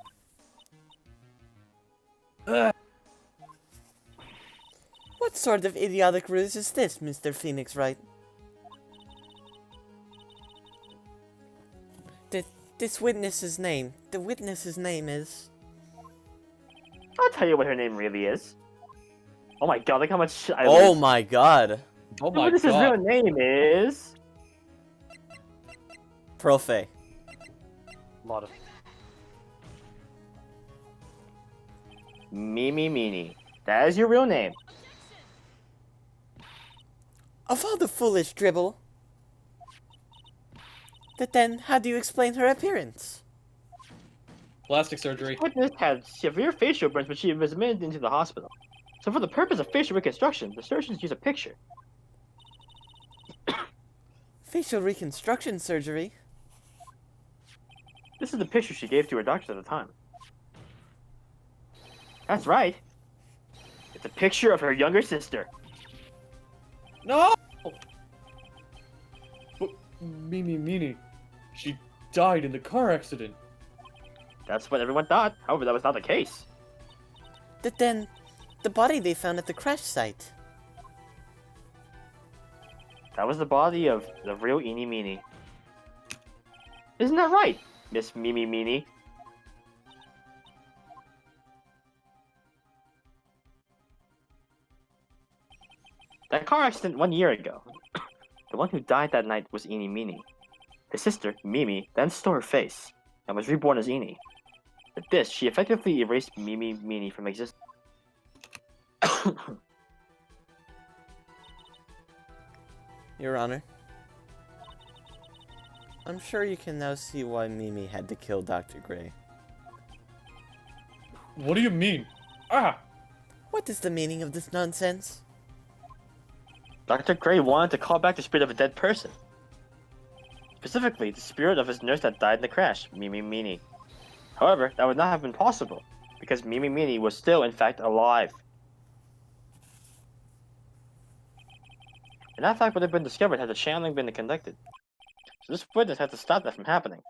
What sort of idiotic ruse is this, Mr. Phoenix Wright? The witness's name is... I'll tell you what her name really is. Oh my god, look how much I Oh lose. my god. Oh The my witness's real god. name is... Profe. Lot of Mimi Meanie. That is your real name. Of all the foolish dribble. But then, how do you explain her appearance? Plastic surgery. The witness had severe facial burns when she was admitted into the hospital. So for the purpose of facial reconstruction, the surgeons use a picture. Facial reconstruction surgery? This is the picture she gave to her doctor at the time. That's right. It's a picture of her younger sister. No! But Mimi Meenie, she died in the car accident. That's what everyone thought. However, that was not the case. But then, the body they found at the crash site. That was the body of the real Eenie Meenie. Isn't that right, Miss Mimi Meanie? That car accident 1 year ago. The one who died that night was Eenie Meanie. His sister, Mimi, then stole her face, and was reborn as Eenie. With this, she effectively erased Mimi Meanie from existence. Your Honor. I'm sure you can now see why Mimi had to kill Dr. Gray. What do you mean? Ah! What is the meaning of this nonsense? Dr. Gray wanted to call back the spirit of a dead person. Specifically, the spirit of his nurse that died in the crash, Mimi Meanie. However, that would not have been possible, because Mimi Meanie was still, in fact, alive. And that fact would have been discovered had the channeling been conducted. So this witness had to stop that from happening.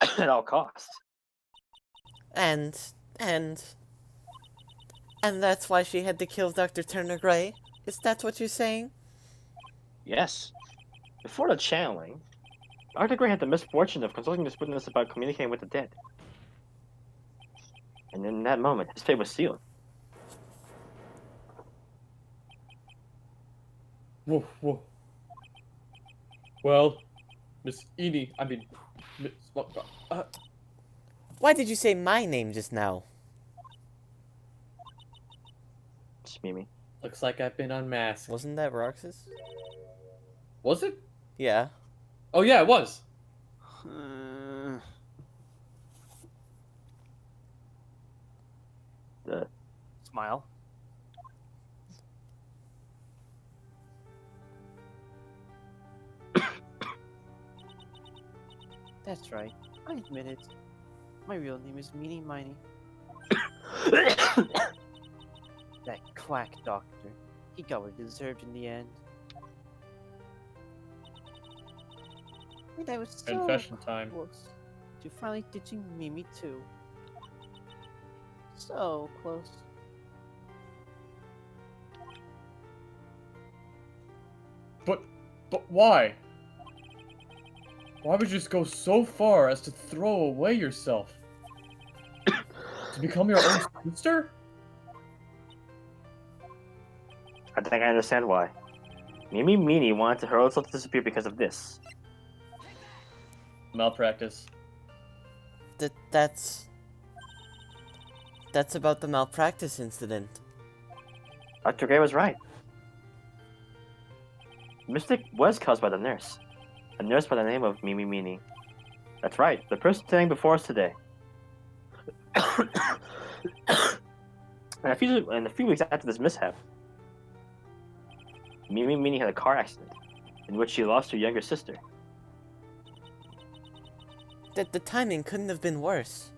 At all costs. And that's why she had to kill Dr. Turner Gray? Is that what you're saying? Yes. Before the channeling, Dr. Gray had the misfortune of consulting this witness about communicating with the dead. And in that moment, his fate was sealed. Whoa, whoa. Well, Miss Edie, I mean, Miss, Why did you say my name just now? It's Mimi. looks like I've been unmasked. Wasn't that Roxas? Was it? Yeah. Oh yeah, it was. Smile. That's right. I admit it. My real name is Meanie Miny. That quack doctor. He got what he deserved in the end. And I was so Confession time. close to finally ditching Mimi too. So close. But why? Why would you just go so far as to throw away yourself? To become your own sister? I think I understand why. Mimi Meanie wanted her own self to disappear because of this. Malpractice. That's about the malpractice incident. Dr. Gray was right. The mistake was caused by the nurse. A nurse by the name of Mimi Meanie. That's right, the person standing before us today. and a few weeks after this mishap, Mimi Meanie had a car accident in which she lost her younger sister. The timing couldn't have been worse.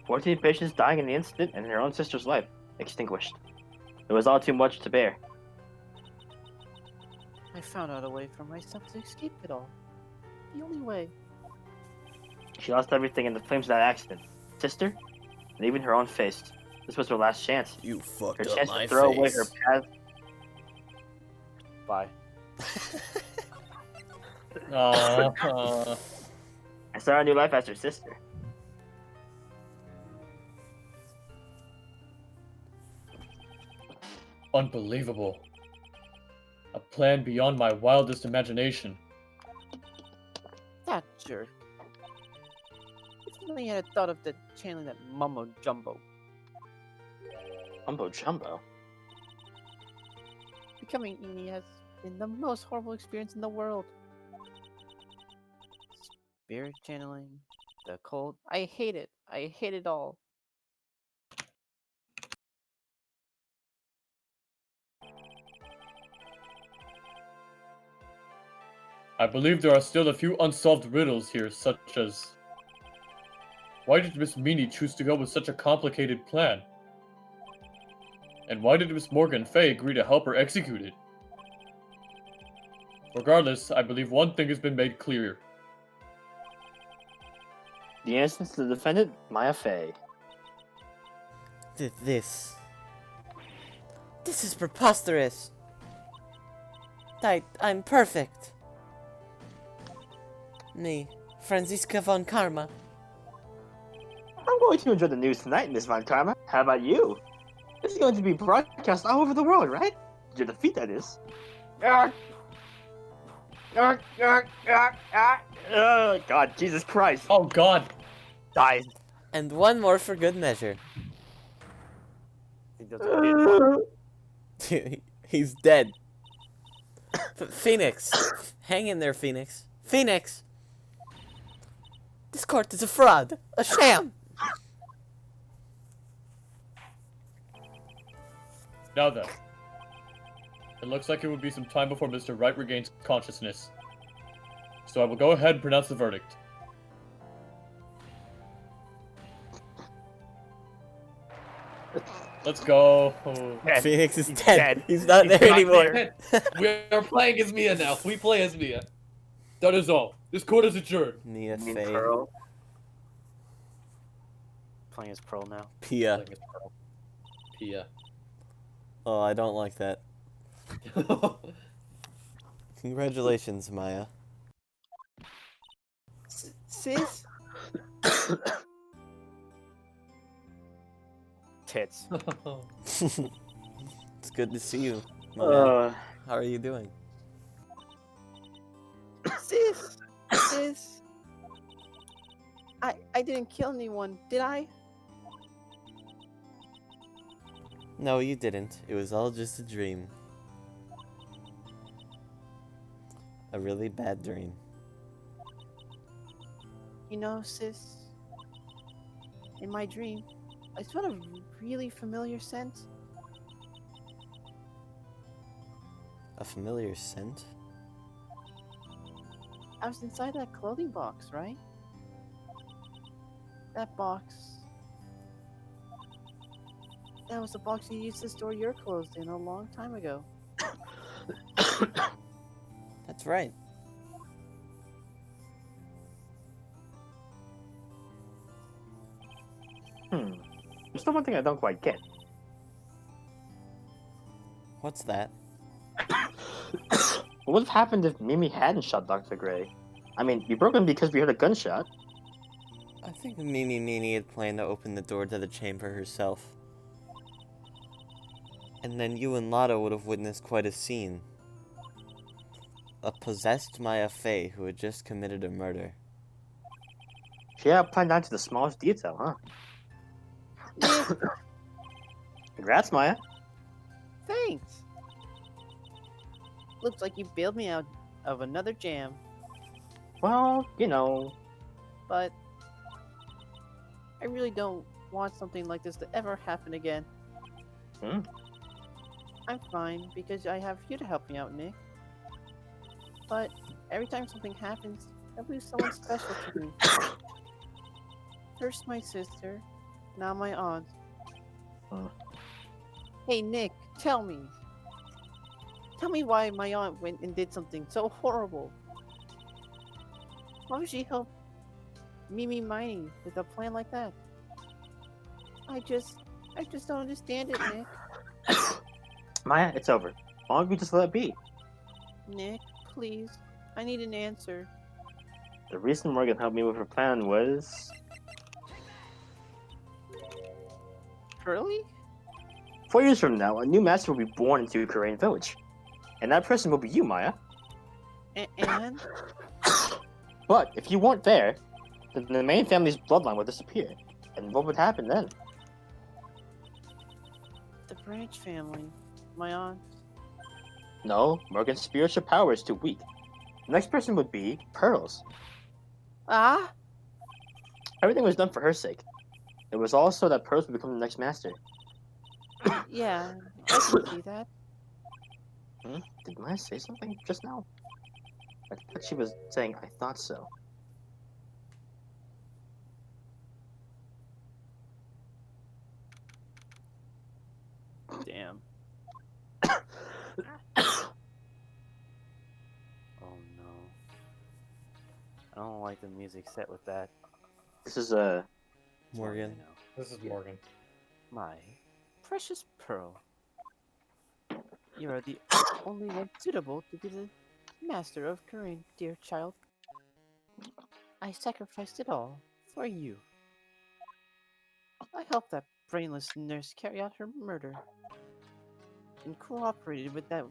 14 patients dying in the incident and her own sister's life extinguished. It was all too much to bear. I found out a way for myself to escape it all. The only way. She lost everything in the flames of that accident. Sister, and even her own face. This was her last chance. You fucked Her up chance my to throw face. away her past. Bye. And start a new life as her sister. Unbelievable. A plan beyond my wildest imagination. That jerk. If only I had thought of the channeling that mumbo jumbo. Mumbo jumbo. Becoming Eni has been the most horrible experience in the world. Spirit channeling, the cold. I hate it. I hate it all. I believe there are still a few unsolved riddles here, such as... Why did Miss Meanie choose to go with such a complicated plan? And why did Miss Morgan Fay agree to help her execute it? Regardless, I believe one thing has been made clear. The innocence of the defendant, Maya Fey. This is preposterous. I'm perfect. Me, Franziska von Karma. I'm going to enjoy the news tonight, Miss Von Karma. How about you? This is going to be broadcast all over the world, right? Your defeat, that is. Oh, God, Jesus Christ. Oh god! Dies. And one more for good measure. He does a bit. He's dead. Phoenix. Hang in there, Phoenix. Phoenix! This court is a fraud. A sham. Now then. It looks like it would be some time before Mr. Wright regains consciousness. So I will go ahead and pronounce the verdict. Let's go. Phoenix is dead. dead. He's not there Not anymore. dead. We are playing as Mia now. We play as Mia. That is all. This court is adjourned. Nia Mean Fey. Pearl. Playing as Pearl now. Pia. Pia. Oh, I don't like that. Congratulations, Maya. Sis? Tits. It's good to see you, Maya. Uh, How are you doing? Sis! Sis! I didn't kill anyone, did I? No, you didn't. It was all just a dream. A really bad dream. You know, sis, in my dream, I smelled a really familiar scent. A familiar scent? I was inside that clothing box, right? That box. That was the box you used to store your clothes in a long time ago. That's right. There's still one thing I don't quite get. What's that? What would have happened if Mimi hadn't shot Dr. Gray? I mean, we broke him because we heard a gunshot. I think Mimi had planned to open the door to the chamber herself. And then you and Lotta would have witnessed quite a scene. A possessed Maya Fey who had just committed a murder. She had it planned down to the smallest detail, huh? Congrats, Maya. Thanks! Looks like you bailed me out of another jam, Well, you know, but I really don't want something like this to ever happen again. Hmm? I'm fine because I have you to help me out, Nick. But every time something happens, I lose someone special to me. First my sister, now my aunt. Huh. Hey Nick, tell me. Tell me why my aunt went and did something so horrible. Why would she help Mimi Miney with a plan like that? I just don't understand it, Nick. Maya, it's over. Why don't we just let it be? Nick, please. I need an answer. The reason Morgan helped me with her plan was... Curly? 4 years from now, a new master will be born into Korean Village. And that person will be you, Maya. And? But if you weren't there, then the main family's bloodline would disappear. And what would happen then? The Branch family. My aunt. No, Morgan's spiritual power is too weak. The next person would be Pearls. Ah? Everything was done for her sake. It was also that Pearls would become the next master. Yeah, I can see that. Did Maya say something just now? I thought she was saying, I thought so. Damn. Oh no. I don't like the music set with that. This is, Morgan. I know. This is Morgan. My precious Pearl. You are the only one suitable to be the master of Korean, dear child. I sacrificed it all for you. I helped that brainless nurse carry out her murder and cooperated with that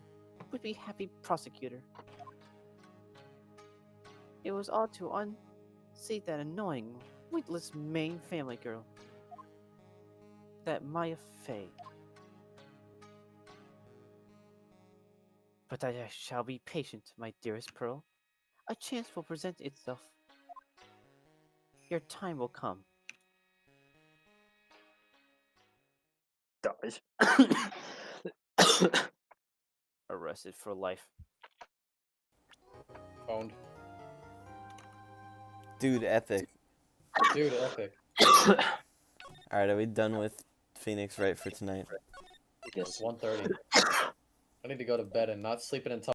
whippy-happy prosecutor. It was all to unseat that annoying, witless main family girl. That Maya Fey. But I shall be patient, my dearest Pearl. A chance will present itself. Your time will come. Dodge. Arrested for life. Owned. Dude, epic. Dude, epic. Alright, are we done with Phoenix Wright for tonight? It's 1:30. I need to go to bed and not sleeping until